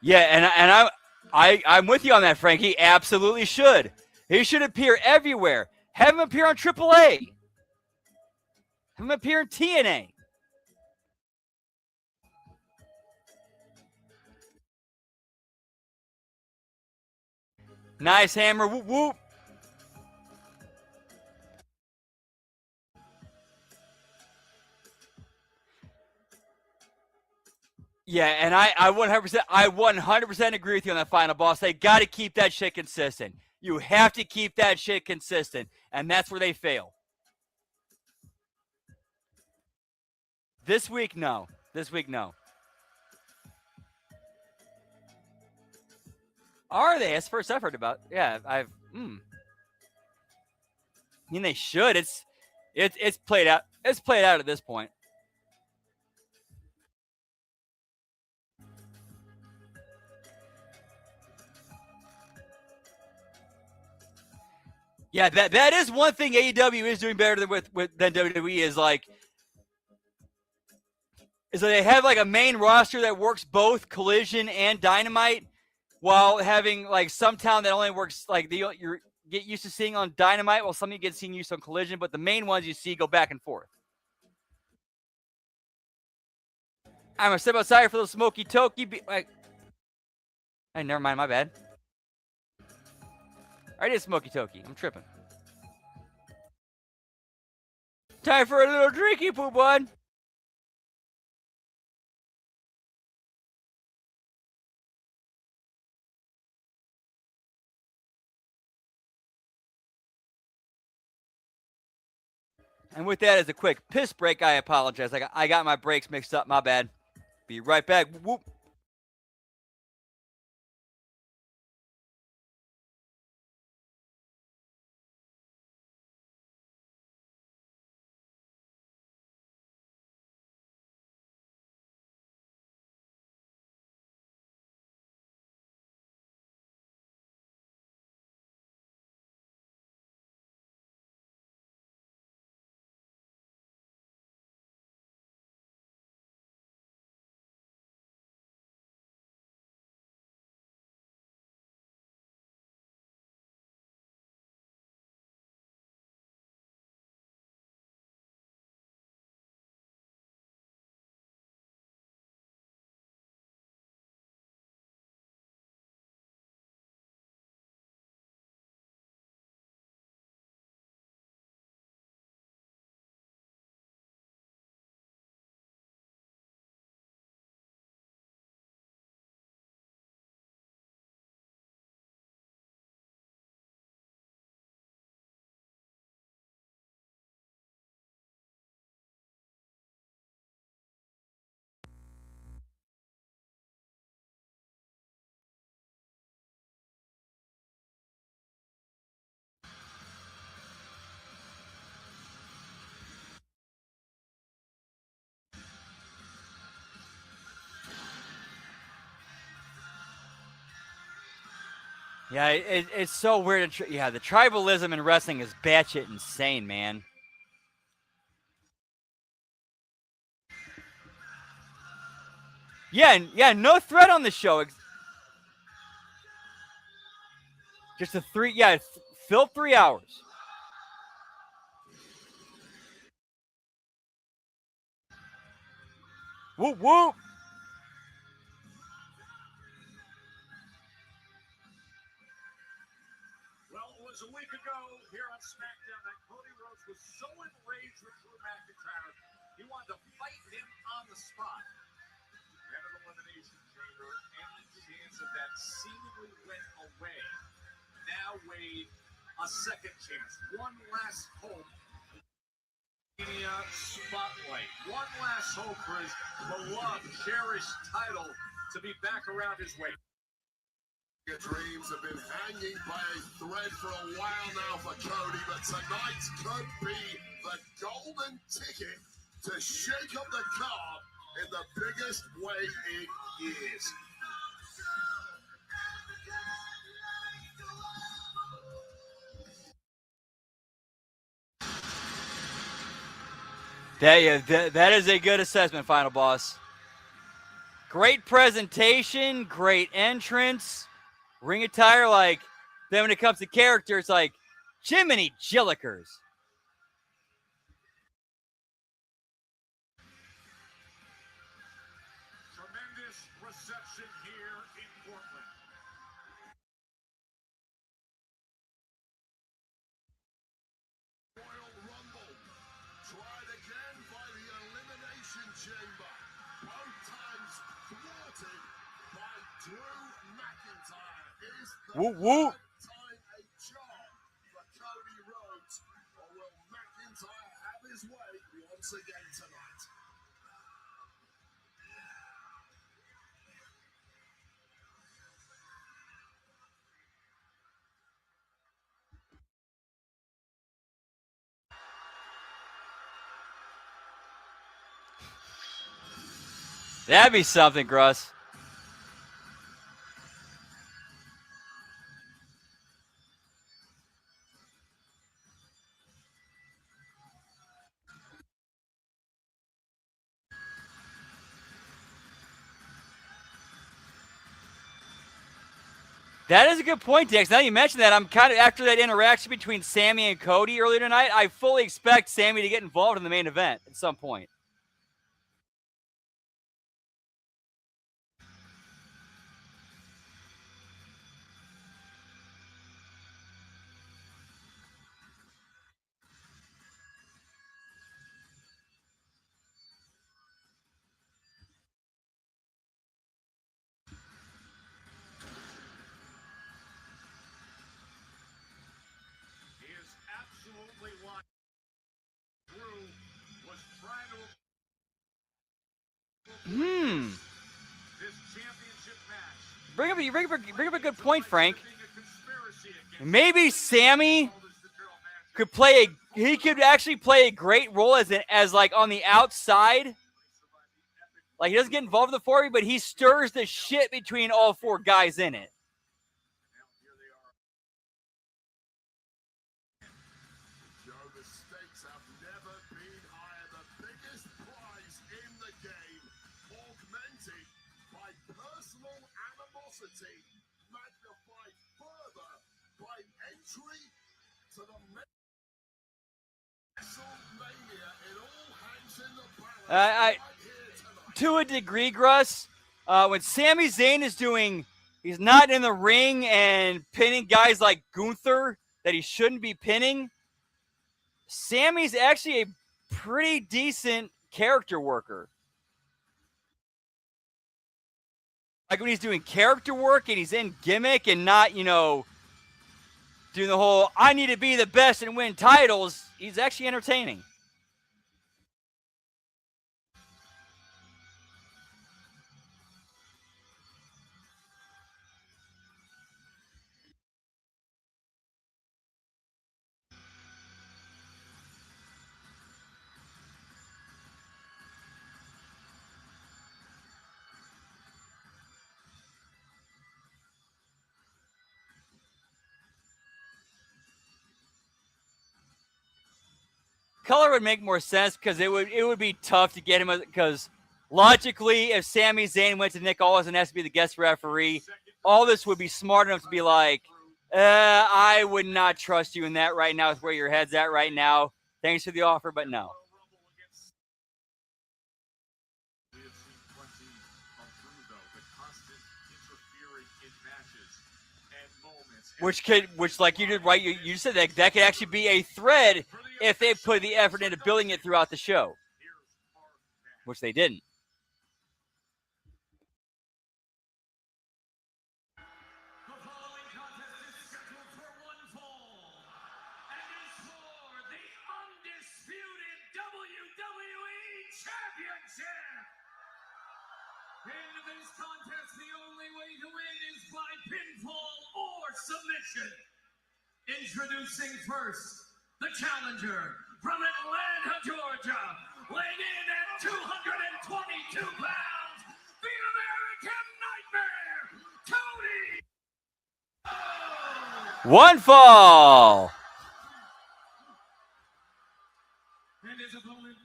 Yeah, and I'm with you on that, Frank. He absolutely should. He should appear everywhere. Have him appear on AAA. Have him appear in TNA. Nice hammer. Whoop, whoop. Yeah, and I 100% agree with you on that final boss. They got to keep that shit consistent. You have to keep that shit consistent, and that's where they fail. This week, no. Are they? That's the first I've heard about. Yeah, I mean, they should. It's played out. It's played out at this point. Yeah, that is one thing AEW is doing better than WWE is that they have like a main roster that works both Collision and Dynamite, while having like some talent that only works like you get used to seeing on Dynamite, while some you get seen used on Collision, but the main ones you see go back and forth. I'm gonna step outside for the smoky toki. Hey, never mind, my bad. I did smoky toki. I'm tripping. Time for a little drinky poo, bud. And with that as a quick piss break, I apologize. I got my breaks mixed up. My bad. Be right back. Whoop. Yeah, it's so weird. Yeah, the tribalism in wrestling is batshit insane, man. Yeah, no threat on the show. Just a fill 3 hours. Whoop, whoop. Well, it was a week ago here on SmackDown that Cody Rhodes was so enraged with Drew McIntyre, he wanted to fight him on the spot. Then an elimination chamber, any chance of that seemingly went away. Now Wade, a second chance, one last hope. Spotlight, one last hope for his beloved, cherished title to be back around his waist. Dreams have been hanging by a thread for a while now for Cody, but tonight could be the golden ticket to shake up the card in the biggest way in years. That is a good assessment, Final Boss. Great presentation, great entrance. Ring attire, like, then when it comes to character, it's like Jiminy Jillikers. Tremendous reception here in Portland. Royal Rumble, tried again by the Elimination Chamber. Both times thwarted by Drew McIntyre. Is the Whoop, whoop. third time a charm for Cody Rhodes, or will McIntyre have his way once again tonight? That'd be something, Gruss. That is a good point, Dex. Now you mentioned that, I'm kind of, after that interaction between Sammy and Cody earlier tonight, I fully expect Sammy to get involved in the main event at some point. He is absolutely lying. Drew was trying to this championship match. Bring up a good point, Frank. Maybe Sammy could actually play a great role as like on the outside. Like, he doesn't get involved in the 4, but he stirs the shit between all 4 guys in it. Joe, the stakes have never been higher. The biggest prize in the game, augmented by personal animosity, magnified further by entry to the WrestleMania. It all hangs in the balance. To a degree, Gruss, when Sami Zayn he's not in the ring and pinning guys like Gunther that he shouldn't be pinning. Sammy's actually a pretty decent character worker. Like when he's doing character work and he's in gimmick and not, doing the whole, I need to be the best and win titles, he's actually entertaining. color would make more sense because it would be tough to get him because logically, if Sami Zayn went to Nick Aldis and has to be the guest referee, Aldis would be smart enough to be like, I would not trust you in that right now with where your head's at right now. Thanks for the offer, but no. Which like you did right, you said that could actually be a thread if they put the effort into building it throughout the show, which they didn't. In this contest, the only way to win is by pinfall or submission. Introducing first, the challenger from Atlanta, Georgia, weighing in at 222 pounds, the American Nightmare, Tony. One fall. And his opponent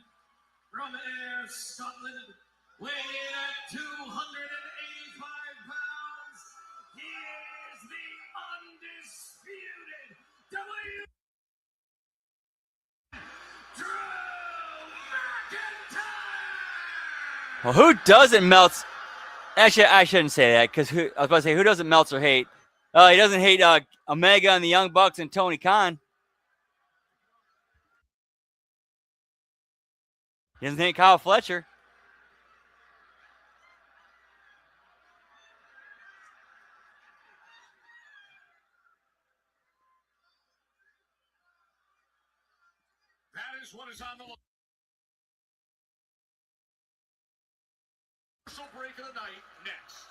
from Ayr, Scotland, weighing in at 285 pounds, he is the undisputed Drew McIntyre! Well, who doesn't melt? Actually, I shouldn't say that because I was about to say who doesn't Meltzer hate? He doesn't hate Omega and the Young Bucks and Tony Khan. He doesn't hate Kyle Fletcher. That is what is on the commercial break of the night next.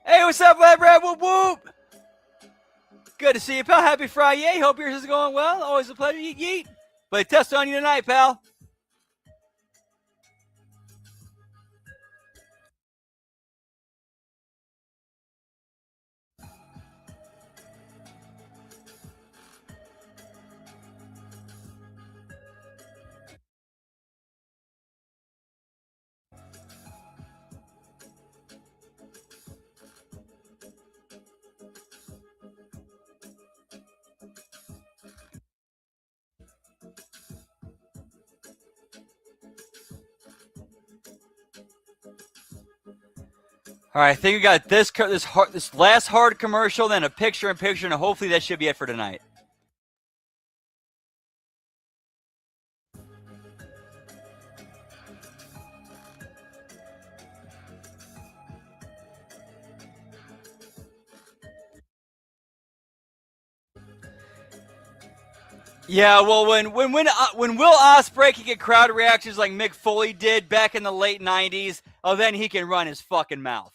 Hey, what's up, Brad? Whoop whoop. Good to see you, pal. Happy Friday. Hope yours is going well. Always a pleasure. Yeet yeet. Play test on you tonight, pal. All right, I think we got this last hard commercial, then a picture-in-picture, and hopefully that should be it for tonight. Yeah, well, when Will Ospreay can get crowd reactions like Mick Foley did back in the late '90s, then he can run his fucking mouth.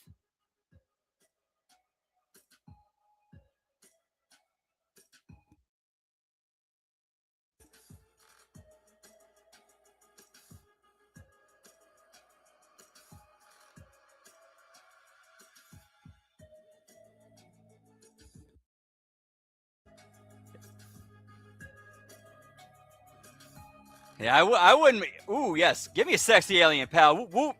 Yeah, I wouldn't. Ooh, yes. Give me a sexy alien, pal. Whoop, whoop.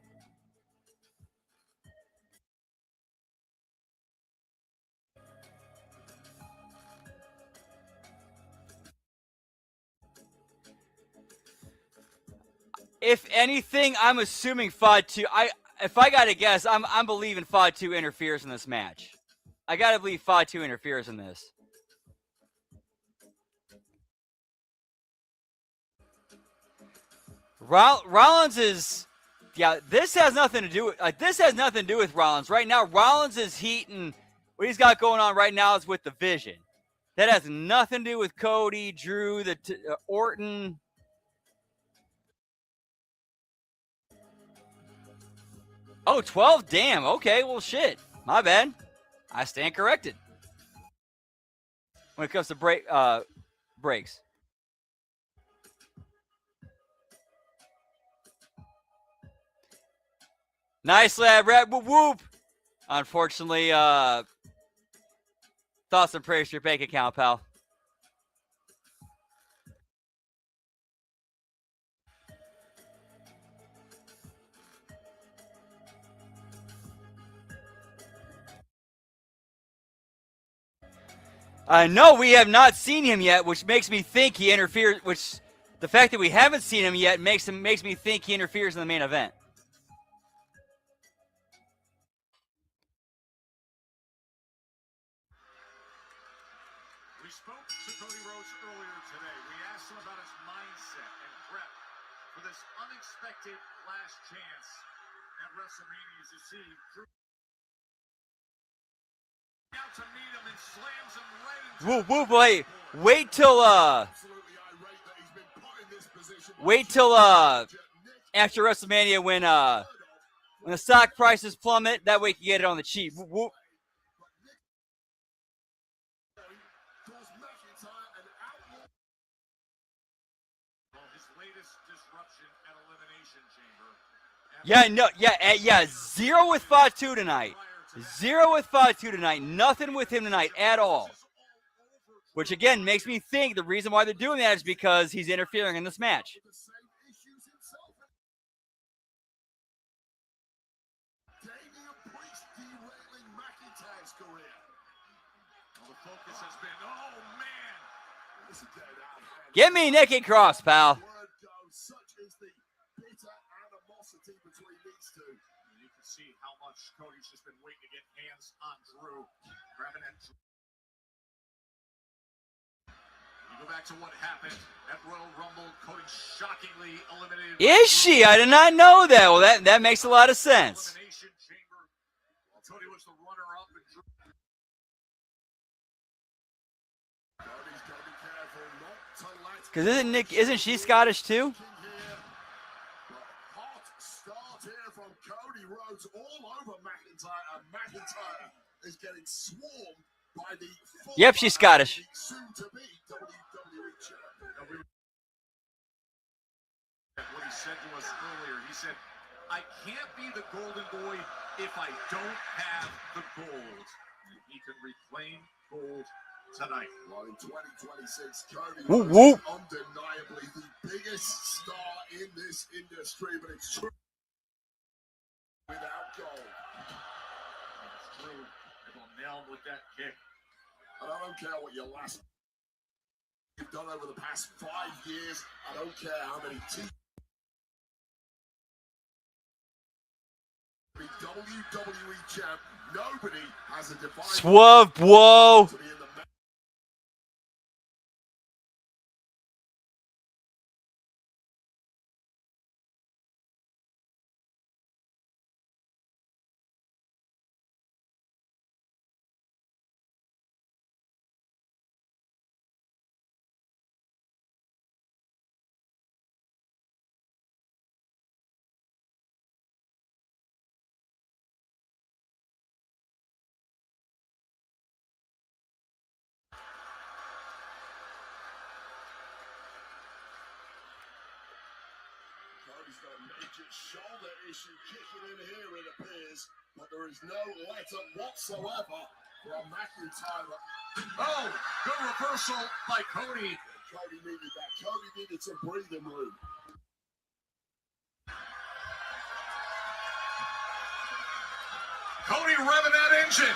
If anything, I'm assuming Fatu. If I got to guess, I'm believing Fatu interferes in this match. I got to believe Fatu interferes in this. Rollins is, yeah. This has nothing to do with Rollins right now. Rollins is heating. What he's got going on right now is with the Vision. That has nothing to do with Cody, Drew, Orton. Oh, 12? Damn. Okay. Well, shit. My bad. I stand corrected. When it comes to breaks. Nice lad, Red. Whoop whoop. Unfortunately, thoughts and prayers to your bank account, pal. No, we have not seen him yet, which makes me think he interferes. Which the fact that we haven't seen him yet makes me think he interferes in the main event. We spoke to Cody Rhodes earlier today. We asked him about his mindset and prep for this unexpected last chance at WrestleMania as you see Drew out to meet him and slams him right into Whoop whoop! Wait till after WrestleMania when the stock prices plummet. That way you can get it on the cheap. Whoop whoop. Yeah, no, yeah. 0 with Fatu tonight. 0 with Fatu tonight. Nothing with him tonight at all. Which again makes me think the reason why they're doing that is because he's interfering in this match. Give me Nikki Cross, pal. You can see how much Cody's just been waiting to get hands on Drew. Grabbing at Drew. You go back to what happened at Royal Rumble. Cody shockingly eliminated. Is she? I did not know that. Well, that makes a lot of sense. Elimination Chamber. Well, Cody was the runner-up, and Drew. Cody's got to be careful not to let. Because isn't she Scottish too? Hot start here from Cody Rhodes all over McIntyre, and McIntyre is getting swarmed by the. Yep, she's Scottish. Soon-to-be WWE champion. What he said to us earlier, he said, "I can't be the golden boy if I don't have the gold." And he can reclaim gold tonight. Well, in 2026, Cody Whoop, Rhodes whoop. is undeniably the biggest star in this industry, but it's true without gold. It's true. They will nail him with that kick. And I don't care what your last you've done over the past 5 years. I don't care how many teams. WWE champ, nobody has a divine Swerve, whoa. to be in the Cody's got a major shoulder issue kicking in here, it appears, but there is no letter whatsoever from McIntyre. Oh, good reversal by Cody. Cody needed that. Cody needed some breathing room. Cody revving that engine.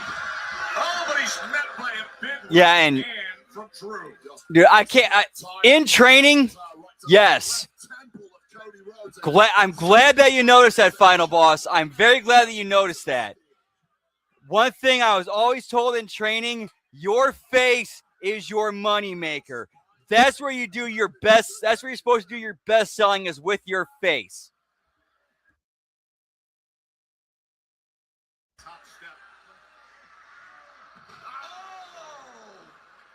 Oh, but he's met by a big Yeah, and hand from Drew. dude, I can't. In training, yes. I'm glad that you noticed that, Final Boss. I'm very glad that you noticed that. One thing I was always told in training: your face is your moneymaker. That's where you do your best. That's where you're supposed to do your best selling, is with your face. Top step. Oh,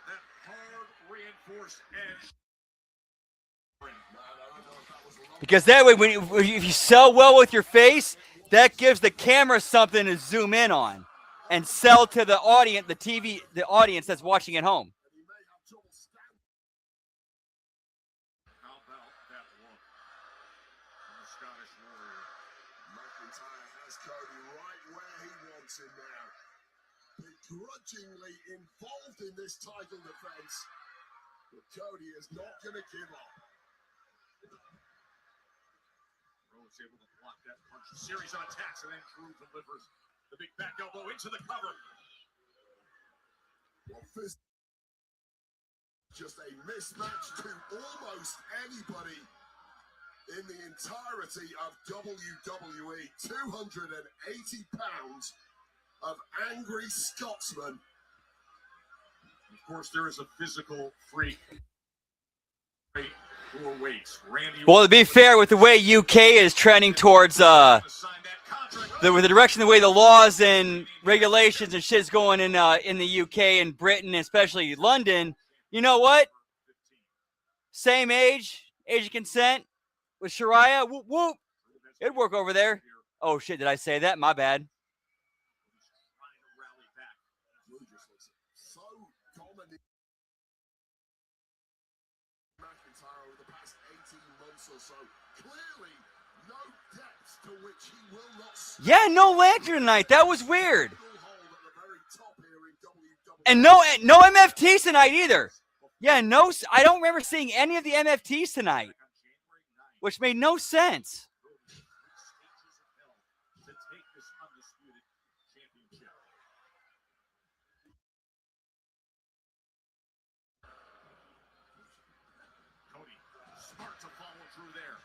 that hard reinforced edge. Because that way, if you sell well with your face, that gives the camera something to zoom in on and sell to the audience, the audience that's watching at home. How about that look from the Scottish Warrior? McIntyre has Cody right where he wants him now. Begrudgingly involved in this title defense, but Cody is not going to give up. Rhodes able to block that punch. A series of attacks, and then Drew delivers the big back elbow into the cover. Well, this just a mismatch to almost anybody in the entirety of WWE. 280 pounds of angry Scotsman. Of course, there is a physical freak who awaits. Randy. Well, to be fair, with the way UK is trending towards with the direction, the way the laws and regulations and shit's going in the UK and Britain, especially London, you know what? Same age of consent with Shariah. Whoop whoop. It'd work over there. Oh shit! Did I say that? My bad. So dominant McIntyre over the past 18 months or so. Clearly, no depths to which he will not. Yeah, no lantern tonight. That was weird. And no MFTs tonight either. Yeah, no, I don't remember seeing any of the MFTs tonight, which made no sense. Cody, smart to follow through there.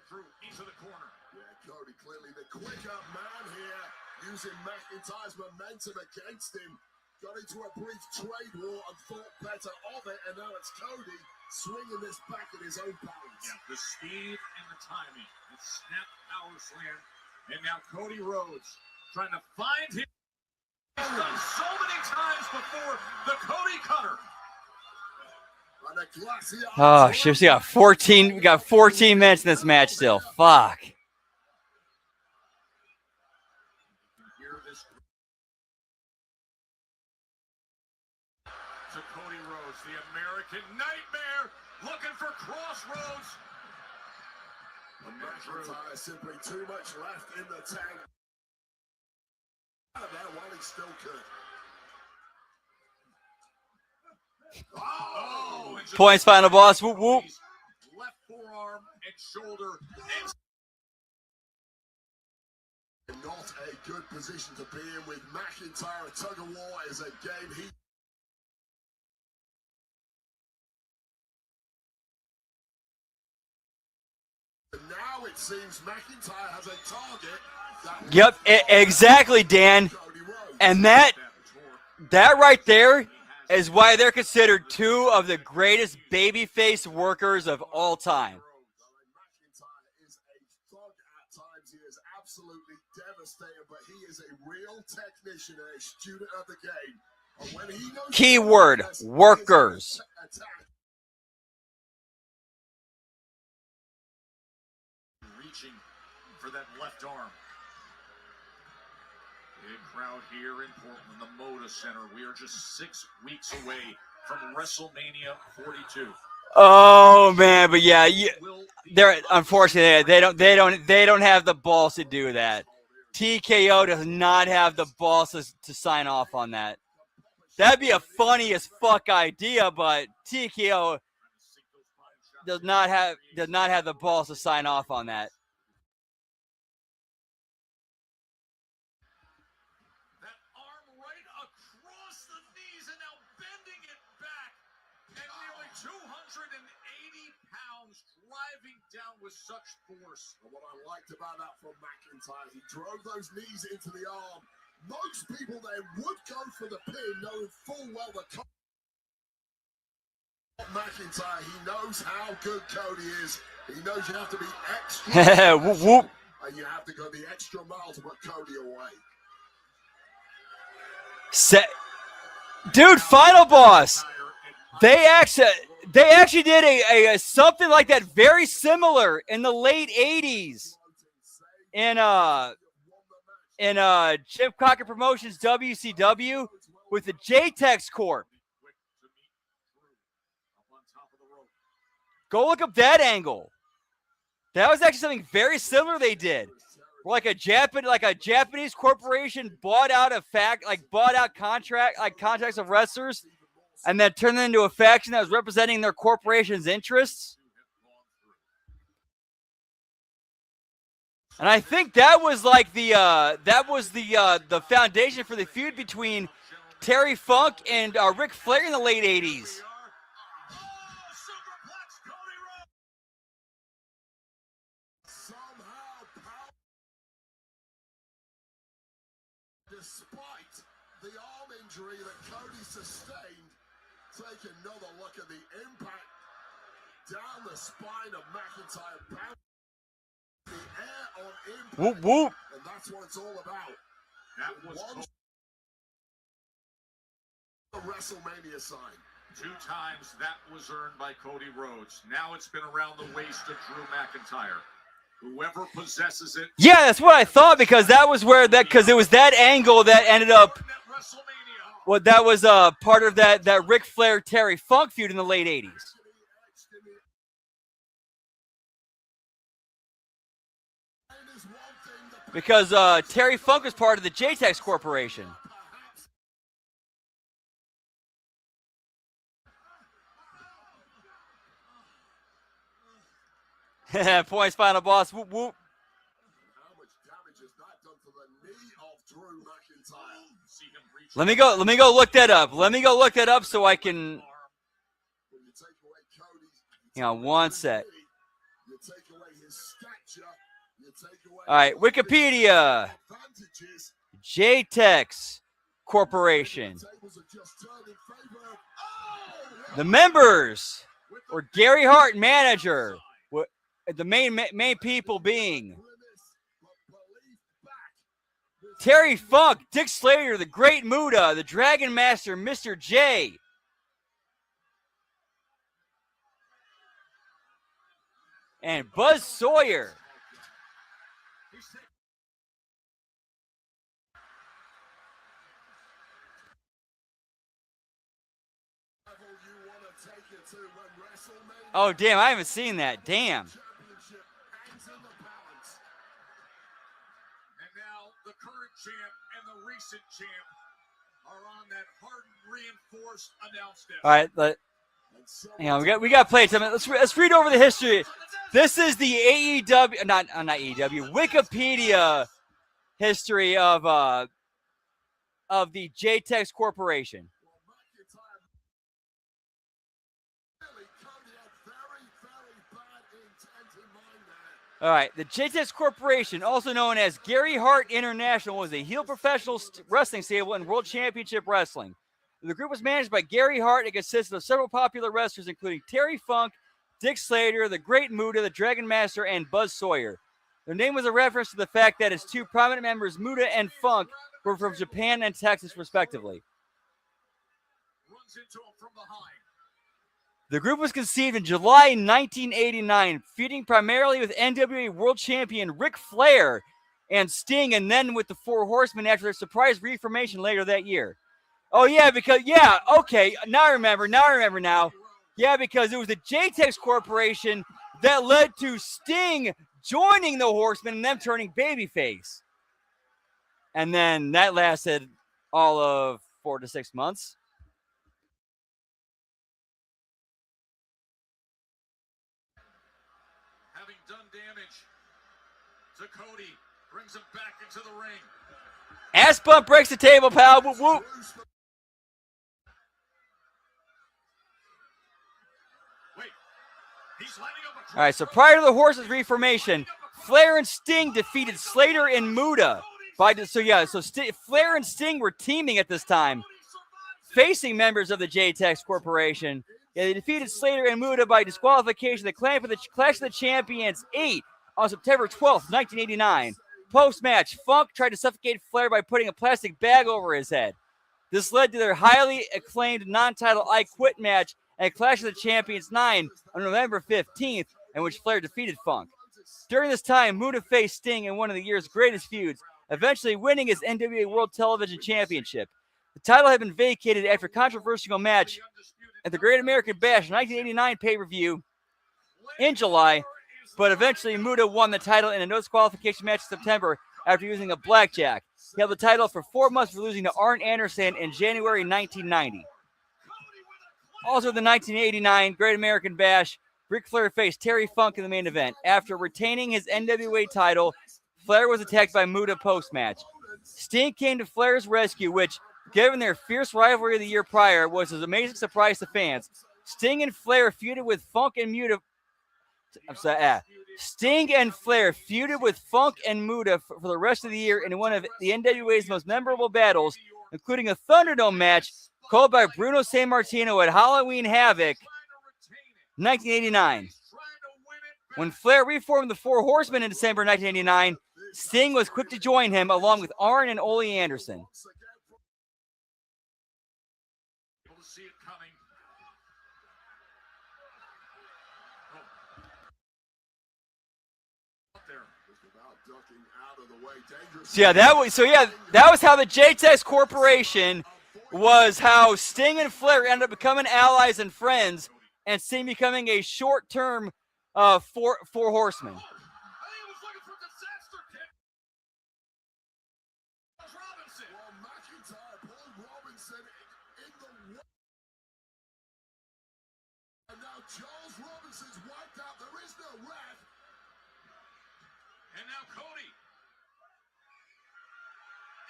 Through into the corner. Yeah, Cody clearly the quicker man here, using McIntyre's momentum against him. Got into a brief trade war and thought better of it, and now it's Cody swinging this back at his own balance. Yeah, the speed and the timing. The snap power slam. And now Cody Rhodes trying to find him. He's done so many times before. The Cody Cutter. Oh shit! We got 14. We got 14 minutes in this match still. Fuck. To Cody Rhodes, the American Nightmare, looking for Crossroads. McIntyre simply too much left in the tank. Out of there while he still could. Oh! Points, final boss. Whoop whoop. Left forearm and shoulder. Not a good position to be in with McIntyre. A tug of war is a game he. Now it seems McIntyre has a target. Yep, exactly, Dan. And that right there is why they're considered two of the greatest babyface workers of all time. McIntyre is a thug at times. He is absolutely devastating, but he is a real technician and a student of the game. And when he knows Keyword, workers. Reaching for that left arm. Big crowd here in Portland, the Moda Center. We are just 6 weeks away from WrestleMania 42. Oh man, but yeah, they're unfortunately they don't have the balls to do that. TKO does not have the balls to sign off on that. That'd be a funny as fuck idea, but TKO does not have the balls to sign off on that. That arm right across the knees and now bending it back. And nearly 280 pounds driving down with such force. And what I liked about that from McIntyre, he drove those knees into the arm. Most people then would go for the pin, knowing full well the McIntyre, he knows how good Cody is. He knows you have to be extra. Whoop, whoop. And you have to go the extra mile to put Cody away. Dude, final boss. They actually did a something like that very similar in the late 80s in Chip Cocker Promotions WCW with the J-Tex Corp. Go look up that angle. That was actually something very similar they did. like a Japanese corporation bought out contracts of wrestlers, and then turned them into a faction that was representing their corporation's interests. And I think that was like the foundation for the feud between Terry Funk and Ric Flair in the late 80s. Despite the arm injury that Cody sustained, take another look at the impact down the spine of McIntyre. The air on impact. Whoop, whoop. And that's what it's all about. That was the WrestleMania sign. 2 times that was earned by Cody Rhodes. Now it's been around the waist of Drew McIntyre. Whoever possesses it. Yeah, that's what I thought, because it was that angle that ended up. Well, that was part of that Ric Flair Terry Funk feud in the late 80s. Because Terry Funk was part of the JTEX Corporation. Points, final boss. Whoop, whoop. How much damage is that done to the knee of Drew McIntyre? Let me go look that up. Let me go look that up so I can. Hang on one sec. All right, Wikipedia. JTEX Corporation. The members were Gary Hart, manager. The main people being Terry Funk, Dick Slater, the Great Muta, the Dragon Master, Mr. J. And Buzz Sawyer. Oh, damn, I haven't seen that. Damn. And the recent champ are on that hardened, reinforced announce desk. All right, hang on, we got to play it. Let's read over the history. This is the AEW, not AEW, Wikipedia history of the JTEX Corporation. All right, the JTEX Corporation, also known as Gary Hart International, was a heel professional wrestling stable in World Championship Wrestling. The group was managed by Gary Hart and consisted of several popular wrestlers, including Terry Funk, Dick Slater, the Great Muta, the Dragon Master, and Buzz Sawyer. Their name was a reference to the fact that its 2 prominent members, Muta and Funk, were from Japan and Texas, respectively. Runs into him from behind. The group was conceived in July 1989, feuding primarily with NWA World Champion Ric Flair and Sting, and then with the 4 Horsemen after their surprise reformation later that year. Oh, yeah, okay, now I remember. Yeah, because it was the JTEX Corporation that led to Sting joining the Horsemen and them turning babyface. And then that lasted all of 4 to 6 months. Having done damage to Cody, brings him back into the ring. Ass bump breaks the table, pal. Whoop, whoop. Wait, he's lining up a... All right, so prior to the Horses reformation, Flair and Sting defeated Slater and Muta. Flair and Sting were teaming at this time, facing members of the JTEX Corporation. Yeah, they defeated Slater and Muta by disqualification. They claimed for the Clash of the Champions 8 on September 12th, 1989. Post-match, Funk tried to suffocate Flair by putting a plastic bag over his head. This led to their highly acclaimed non-title I Quit match at Clash of the Champions 9 on November 15th, in which Flair defeated Funk. During this time, Muta faced Sting in one of the year's greatest feuds, eventually winning his NWA World Television Championship. The title had been vacated after a controversial match at the Great American Bash 1989 pay-per-view in July. but eventually Muta won the title in a no disqualification match in September after using a blackjack. He held the title for 4 months for losing to Arn Anderson in January 1990. Also, the 1989 Great American Bash, Ric Flair faced Terry Funk in the main event. After retaining his NWA title, Flair was attacked by Muta post-match. Sting came to Flair's rescue, which, given their fierce rivalry the year prior, was an amazing surprise to fans. Sting and Flair feuded with Funk and Muta. Sting and Flair feuded with Funk and Muta for the rest of the year in one of the NWA's most memorable battles, including a Thunderdome match called by Bruno Sammartino at Halloween Havoc 1989. When Flair reformed the Four Horsemen in December 1989, Sting was quick to join him along with Arn and Ole Anderson. That was how the JTEX Corporation was how Sting and Flair ended up becoming allies and friends, and Sting becoming a short-term four horsemen. Charles Robinson's wiped out. There is no ref. And now Cody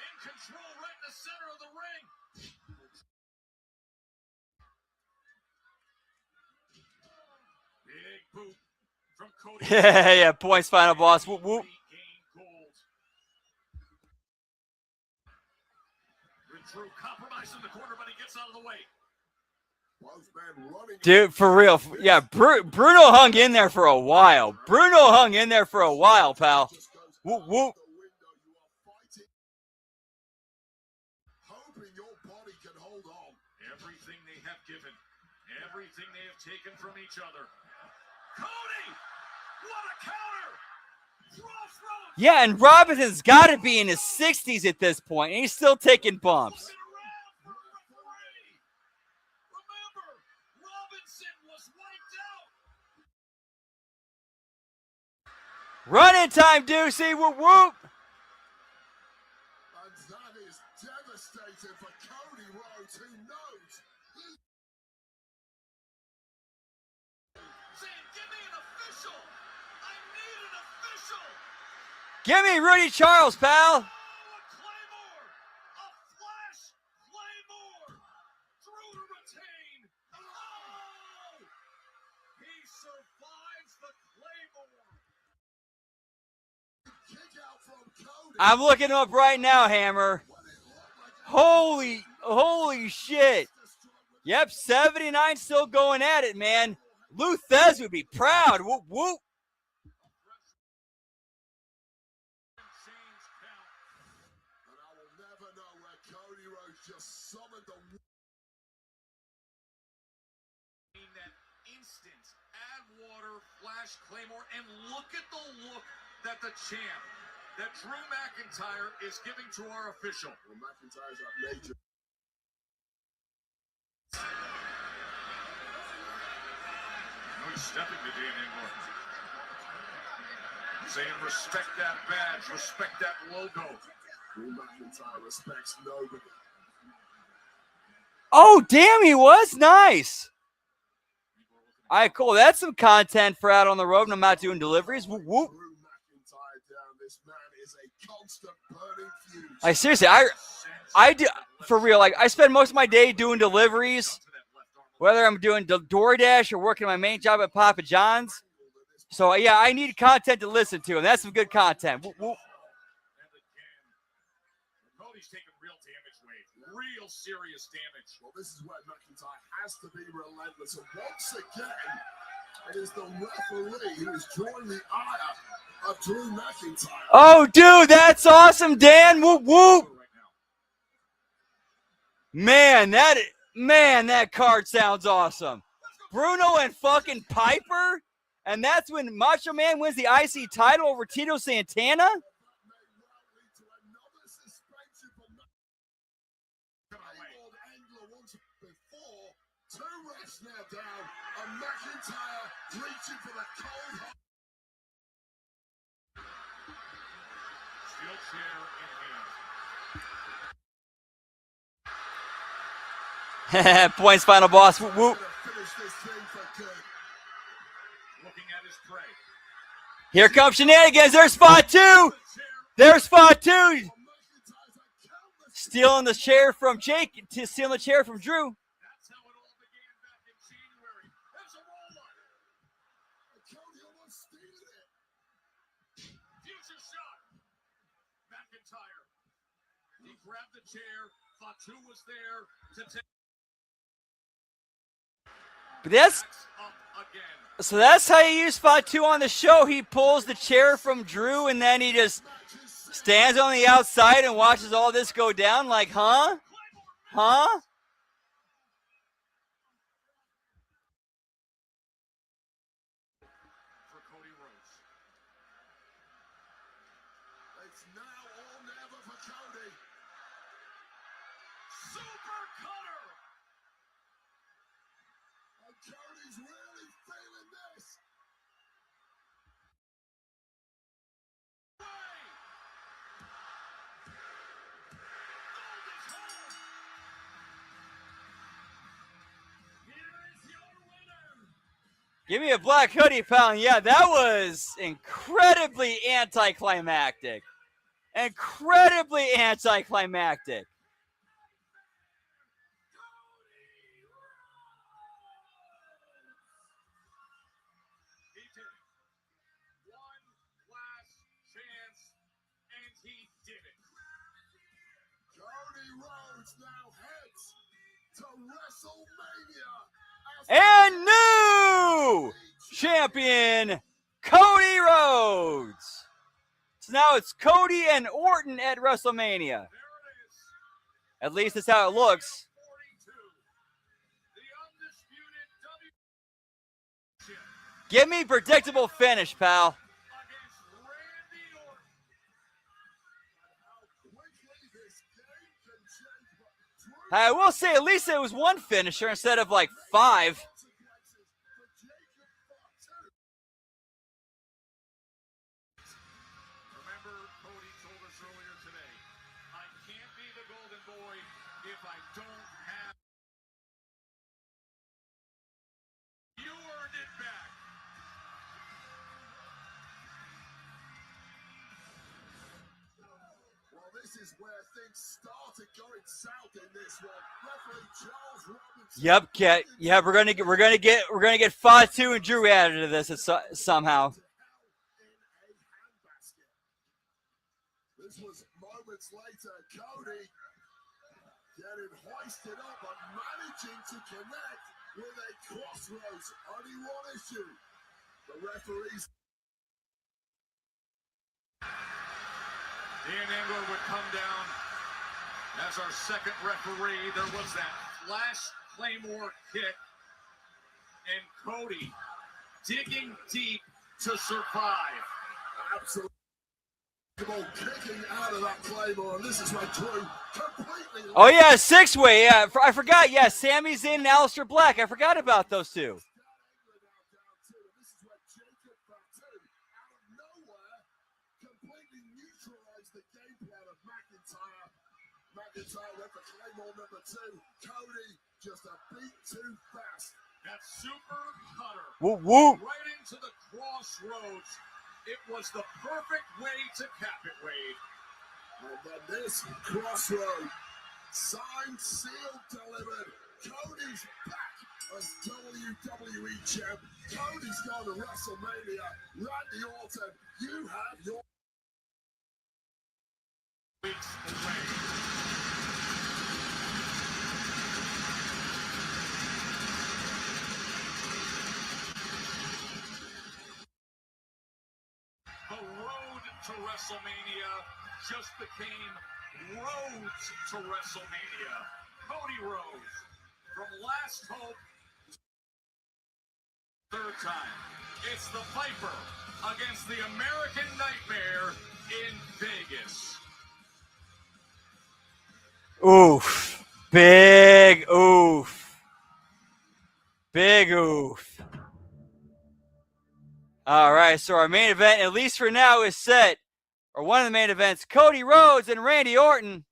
in control right in the center of the ring. Big boot from Cody. Yeah, points, final boss. Whoop, whoop. Drew compromised in the corner, but he gets out of the way. Dude, for real. Yeah, Bruno hung in there for a while. Pal. Whoop, whoop. Hoping your body can hold on. Everything they have given, everything they have taken from each other. Cody! What a counter! Yeah, and Robinson's got to be in his 60s at this point, and he's still taking bumps. Running time, Deucey. Whoop, whoop. And that is devastating for Cody Rhodes, who knows. Saying, give me an official. I need an official. Give me Rudy Charles, pal. A Claymore. A flash Claymore. Drew to retain. Oh! He survives the Claymore. I'm looking him up right now, Hammer. Holy shit. Yep, 79 still going at it, man. Lou Thez would be proud. Whoop, whoop. And I will never know where Cody Rhodes just summoned the... That instant, add water, flash Claymore, and look at the look that the champ, that Drew McIntyre is giving to our official. Well, McIntyre's up major. No, he's stepping to Dan Engler. Saying respect that badge, respect that logo. Drew McIntyre respects nobody. Oh, damn, he was nice. All right, cool. That's some content for out on the road when I'm not doing deliveries. Whoop, whoop. Drew McIntyre down. This man is a constant burning fuse. Like, seriously, I do, for real, like, I spend most of my day doing deliveries, whether I'm doing DoorDash or working my main job at Papa John's. So, yeah, I need content to listen to, and that's some good content. Whoop, whoop. Cody's taking real damage, Wade. Real serious damage. Well, this is where McIntyre has to be relentless. And once again, it is the referee who is drawing the ire of Drew McIntyre. Oh, dude, that's awesome, Dan. Whoop, whoop. Man, that card sounds awesome. Bruno and fucking Piper? And that's when Macho Man wins the IC title over Tito Santana? Two refs now down, and McIntyre reaching for the cold hard. steel chair in hand. Points final boss. Whoop, whoop. Looking at his prey. Here comes shenanigans. There's spot 2. There's spot 2. Stealing the chair from Jake. Stealing the chair from Drew. That's how it all began back in January. There's a roll-up. Cody almost stealing it. Future shot. McIntyre. He grabbed the chair. Fatu was there to take. But so that's how you use spot 2 on the show. He pulls the chair from Drew and then he just stands on the outside and watches all this go down like, huh? Huh? For Cody Rhodes. It's now or never for Cody. Super cutter. And Cody's really feeling this. Give me a black hoodie, pal. Yeah, that was incredibly anticlimactic. Incredibly anticlimactic. He did it. One last chance, and he did it. Cody Rhodes now heads to WrestleMania. And new champion, Cody Rhodes. So now it's Cody and Orton at WrestleMania. At least that's how it looks. Give me predictable finish, pal. I will say at least it was one finisher instead of like 5. Remember, Cody told us earlier today, I can't be the golden boy if I don't have. You earned it back. Well, this is where things started going south in this one. Referee Charles Robinson. Yep, Cat. Yeah, we're gonna get Fatu and Drew added to this somehow. This was moments later. Cody getting hoisted up and managing to connect with a crossroads. Only one issue. The referees. Dan Engler would come down as our second referee. There was that flash Claymore kick. And Cody digging deep to survive. Absolutely. Kicking out of that Claymore, and this is where Drew completely. Oh yeah, 6-way. Yeah, I forgot. Yeah, Sami Zayn and Aleister Black. I forgot about those two. This is where Jacob Fatu, out of nowhere, completely neutralized the game plan of McIntyre. McIntyre went for Claymore number 2. Cody just a beat too fast. That super cutter. Whoop, whoop. Right into the crossroads. It was the perfect way to cap it, Wade. And then this crossroad, signed, sealed, delivered. Cody's back as WWE champ. Cody's gone to WrestleMania. Randy Orton, you have your weeks away. The road to WrestleMania just became roads to WrestleMania. Cody Rhodes, from last hope, third time. It's the Viper against the American Nightmare in Vegas. Oof. Big oof. Big oof. All right, so our main event, at least for now, is set. or one of the main events, Cody Rhodes and Randy Orton.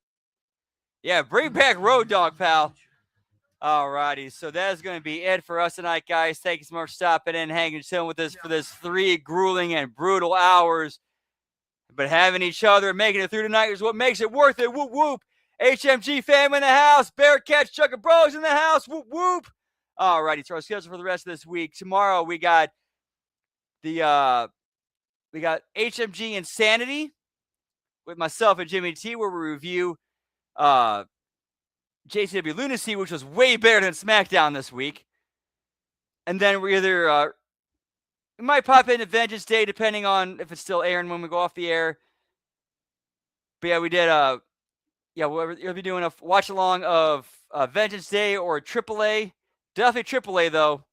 Yeah, bring back Road Dogg, pal. Alrighty, so that's going to be it for us tonight, guys. Thank you so much for stopping in and hanging chilling with us for this 3 grueling and brutal hours. But having each other and making it through tonight is what makes it worth it. Whoop, whoop. HMG fam in the house. Bearcats, Chuck and Bros in the house. Whoop, whoop. Alrighty, so our schedule for the rest of this week. Tomorrow we got HMG Insanity with myself and Jimmy T, where we review JCW Lunacy, which was way better than SmackDown this week. And then we might pop into Vengeance Day, depending on if it's still airing when we go off the air. But yeah, we did we'll be doing a watch along of Vengeance Day or AAA. Definitely AAA though.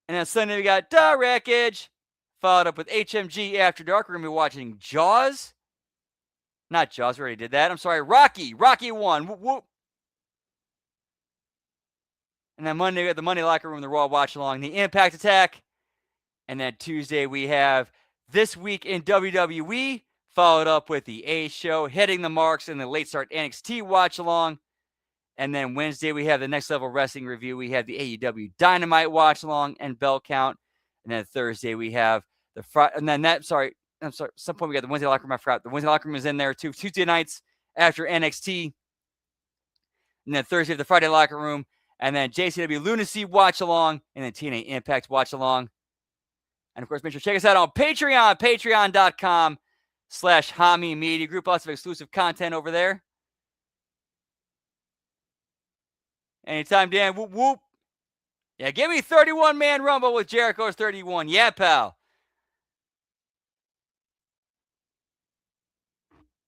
And then Sunday we got Da Wreckage, followed up with HMG After Dark. We're gonna be watching Jaws. Not Jaws, we already did that. I'm sorry, Rocky 1. Whoop, whoop. And then Monday we got the Monday Locker Room, the Raw Watch Along, the Impact Attack. And then Tuesday we have This Week in WWE, followed up with the A Show, Hitting the Marks, and the Late Start NXT Watch Along. And then Wednesday we have the Next Level Wrestling Review. We have the AEW Dynamite Watch Along and Bell Count. And then Thursday we have the some point we got the Wednesday Locker Room. I forgot. The Wednesday Locker Room is in there too. Tuesday nights after NXT. And then Thursday the Friday Locker Room. And then JCW Lunacy Watch Along. And then TNA Impact Watch Along. And of course, make sure to check us out on Patreon. Patreon.com/Hami Media Group. Lots of exclusive content over there. Anytime, Dan. Whoop, whoop. Yeah, give me 31-man Rumble with Jericho's 31. Yeah, pal.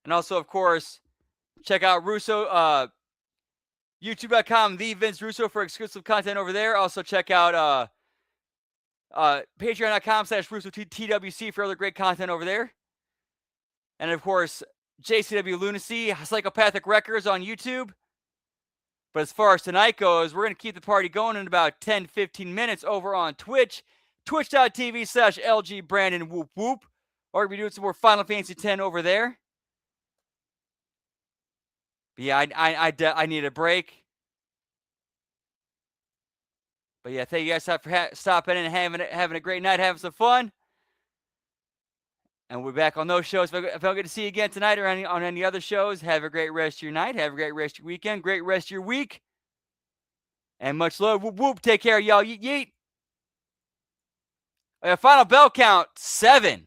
And also, of course, check out Russo, YouTube.com, the Vince Russo for exclusive content over there. Also, check out Patreon.com/RussoTWC for other great content over there. And, of course, JCW Lunacy, Psychopathic Records on YouTube. But as far as tonight goes, we're going to keep the party going in about 10-15 minutes over on Twitch. Twitch.tv/LG Brandon Whoop Whoop. We're going to be doing some more Final Fantasy X over there. But yeah, I need a break. But yeah, thank you guys for stopping in and having a great night, having some fun. And we'll be back on those shows. If I don't get to see you again tonight or on any other shows, have a great rest of your night. Have a great rest of your weekend. Great rest of your week. And much love. Whoop, whoop. Take care, y'all. Yeet, yeet. Final bell count, 7.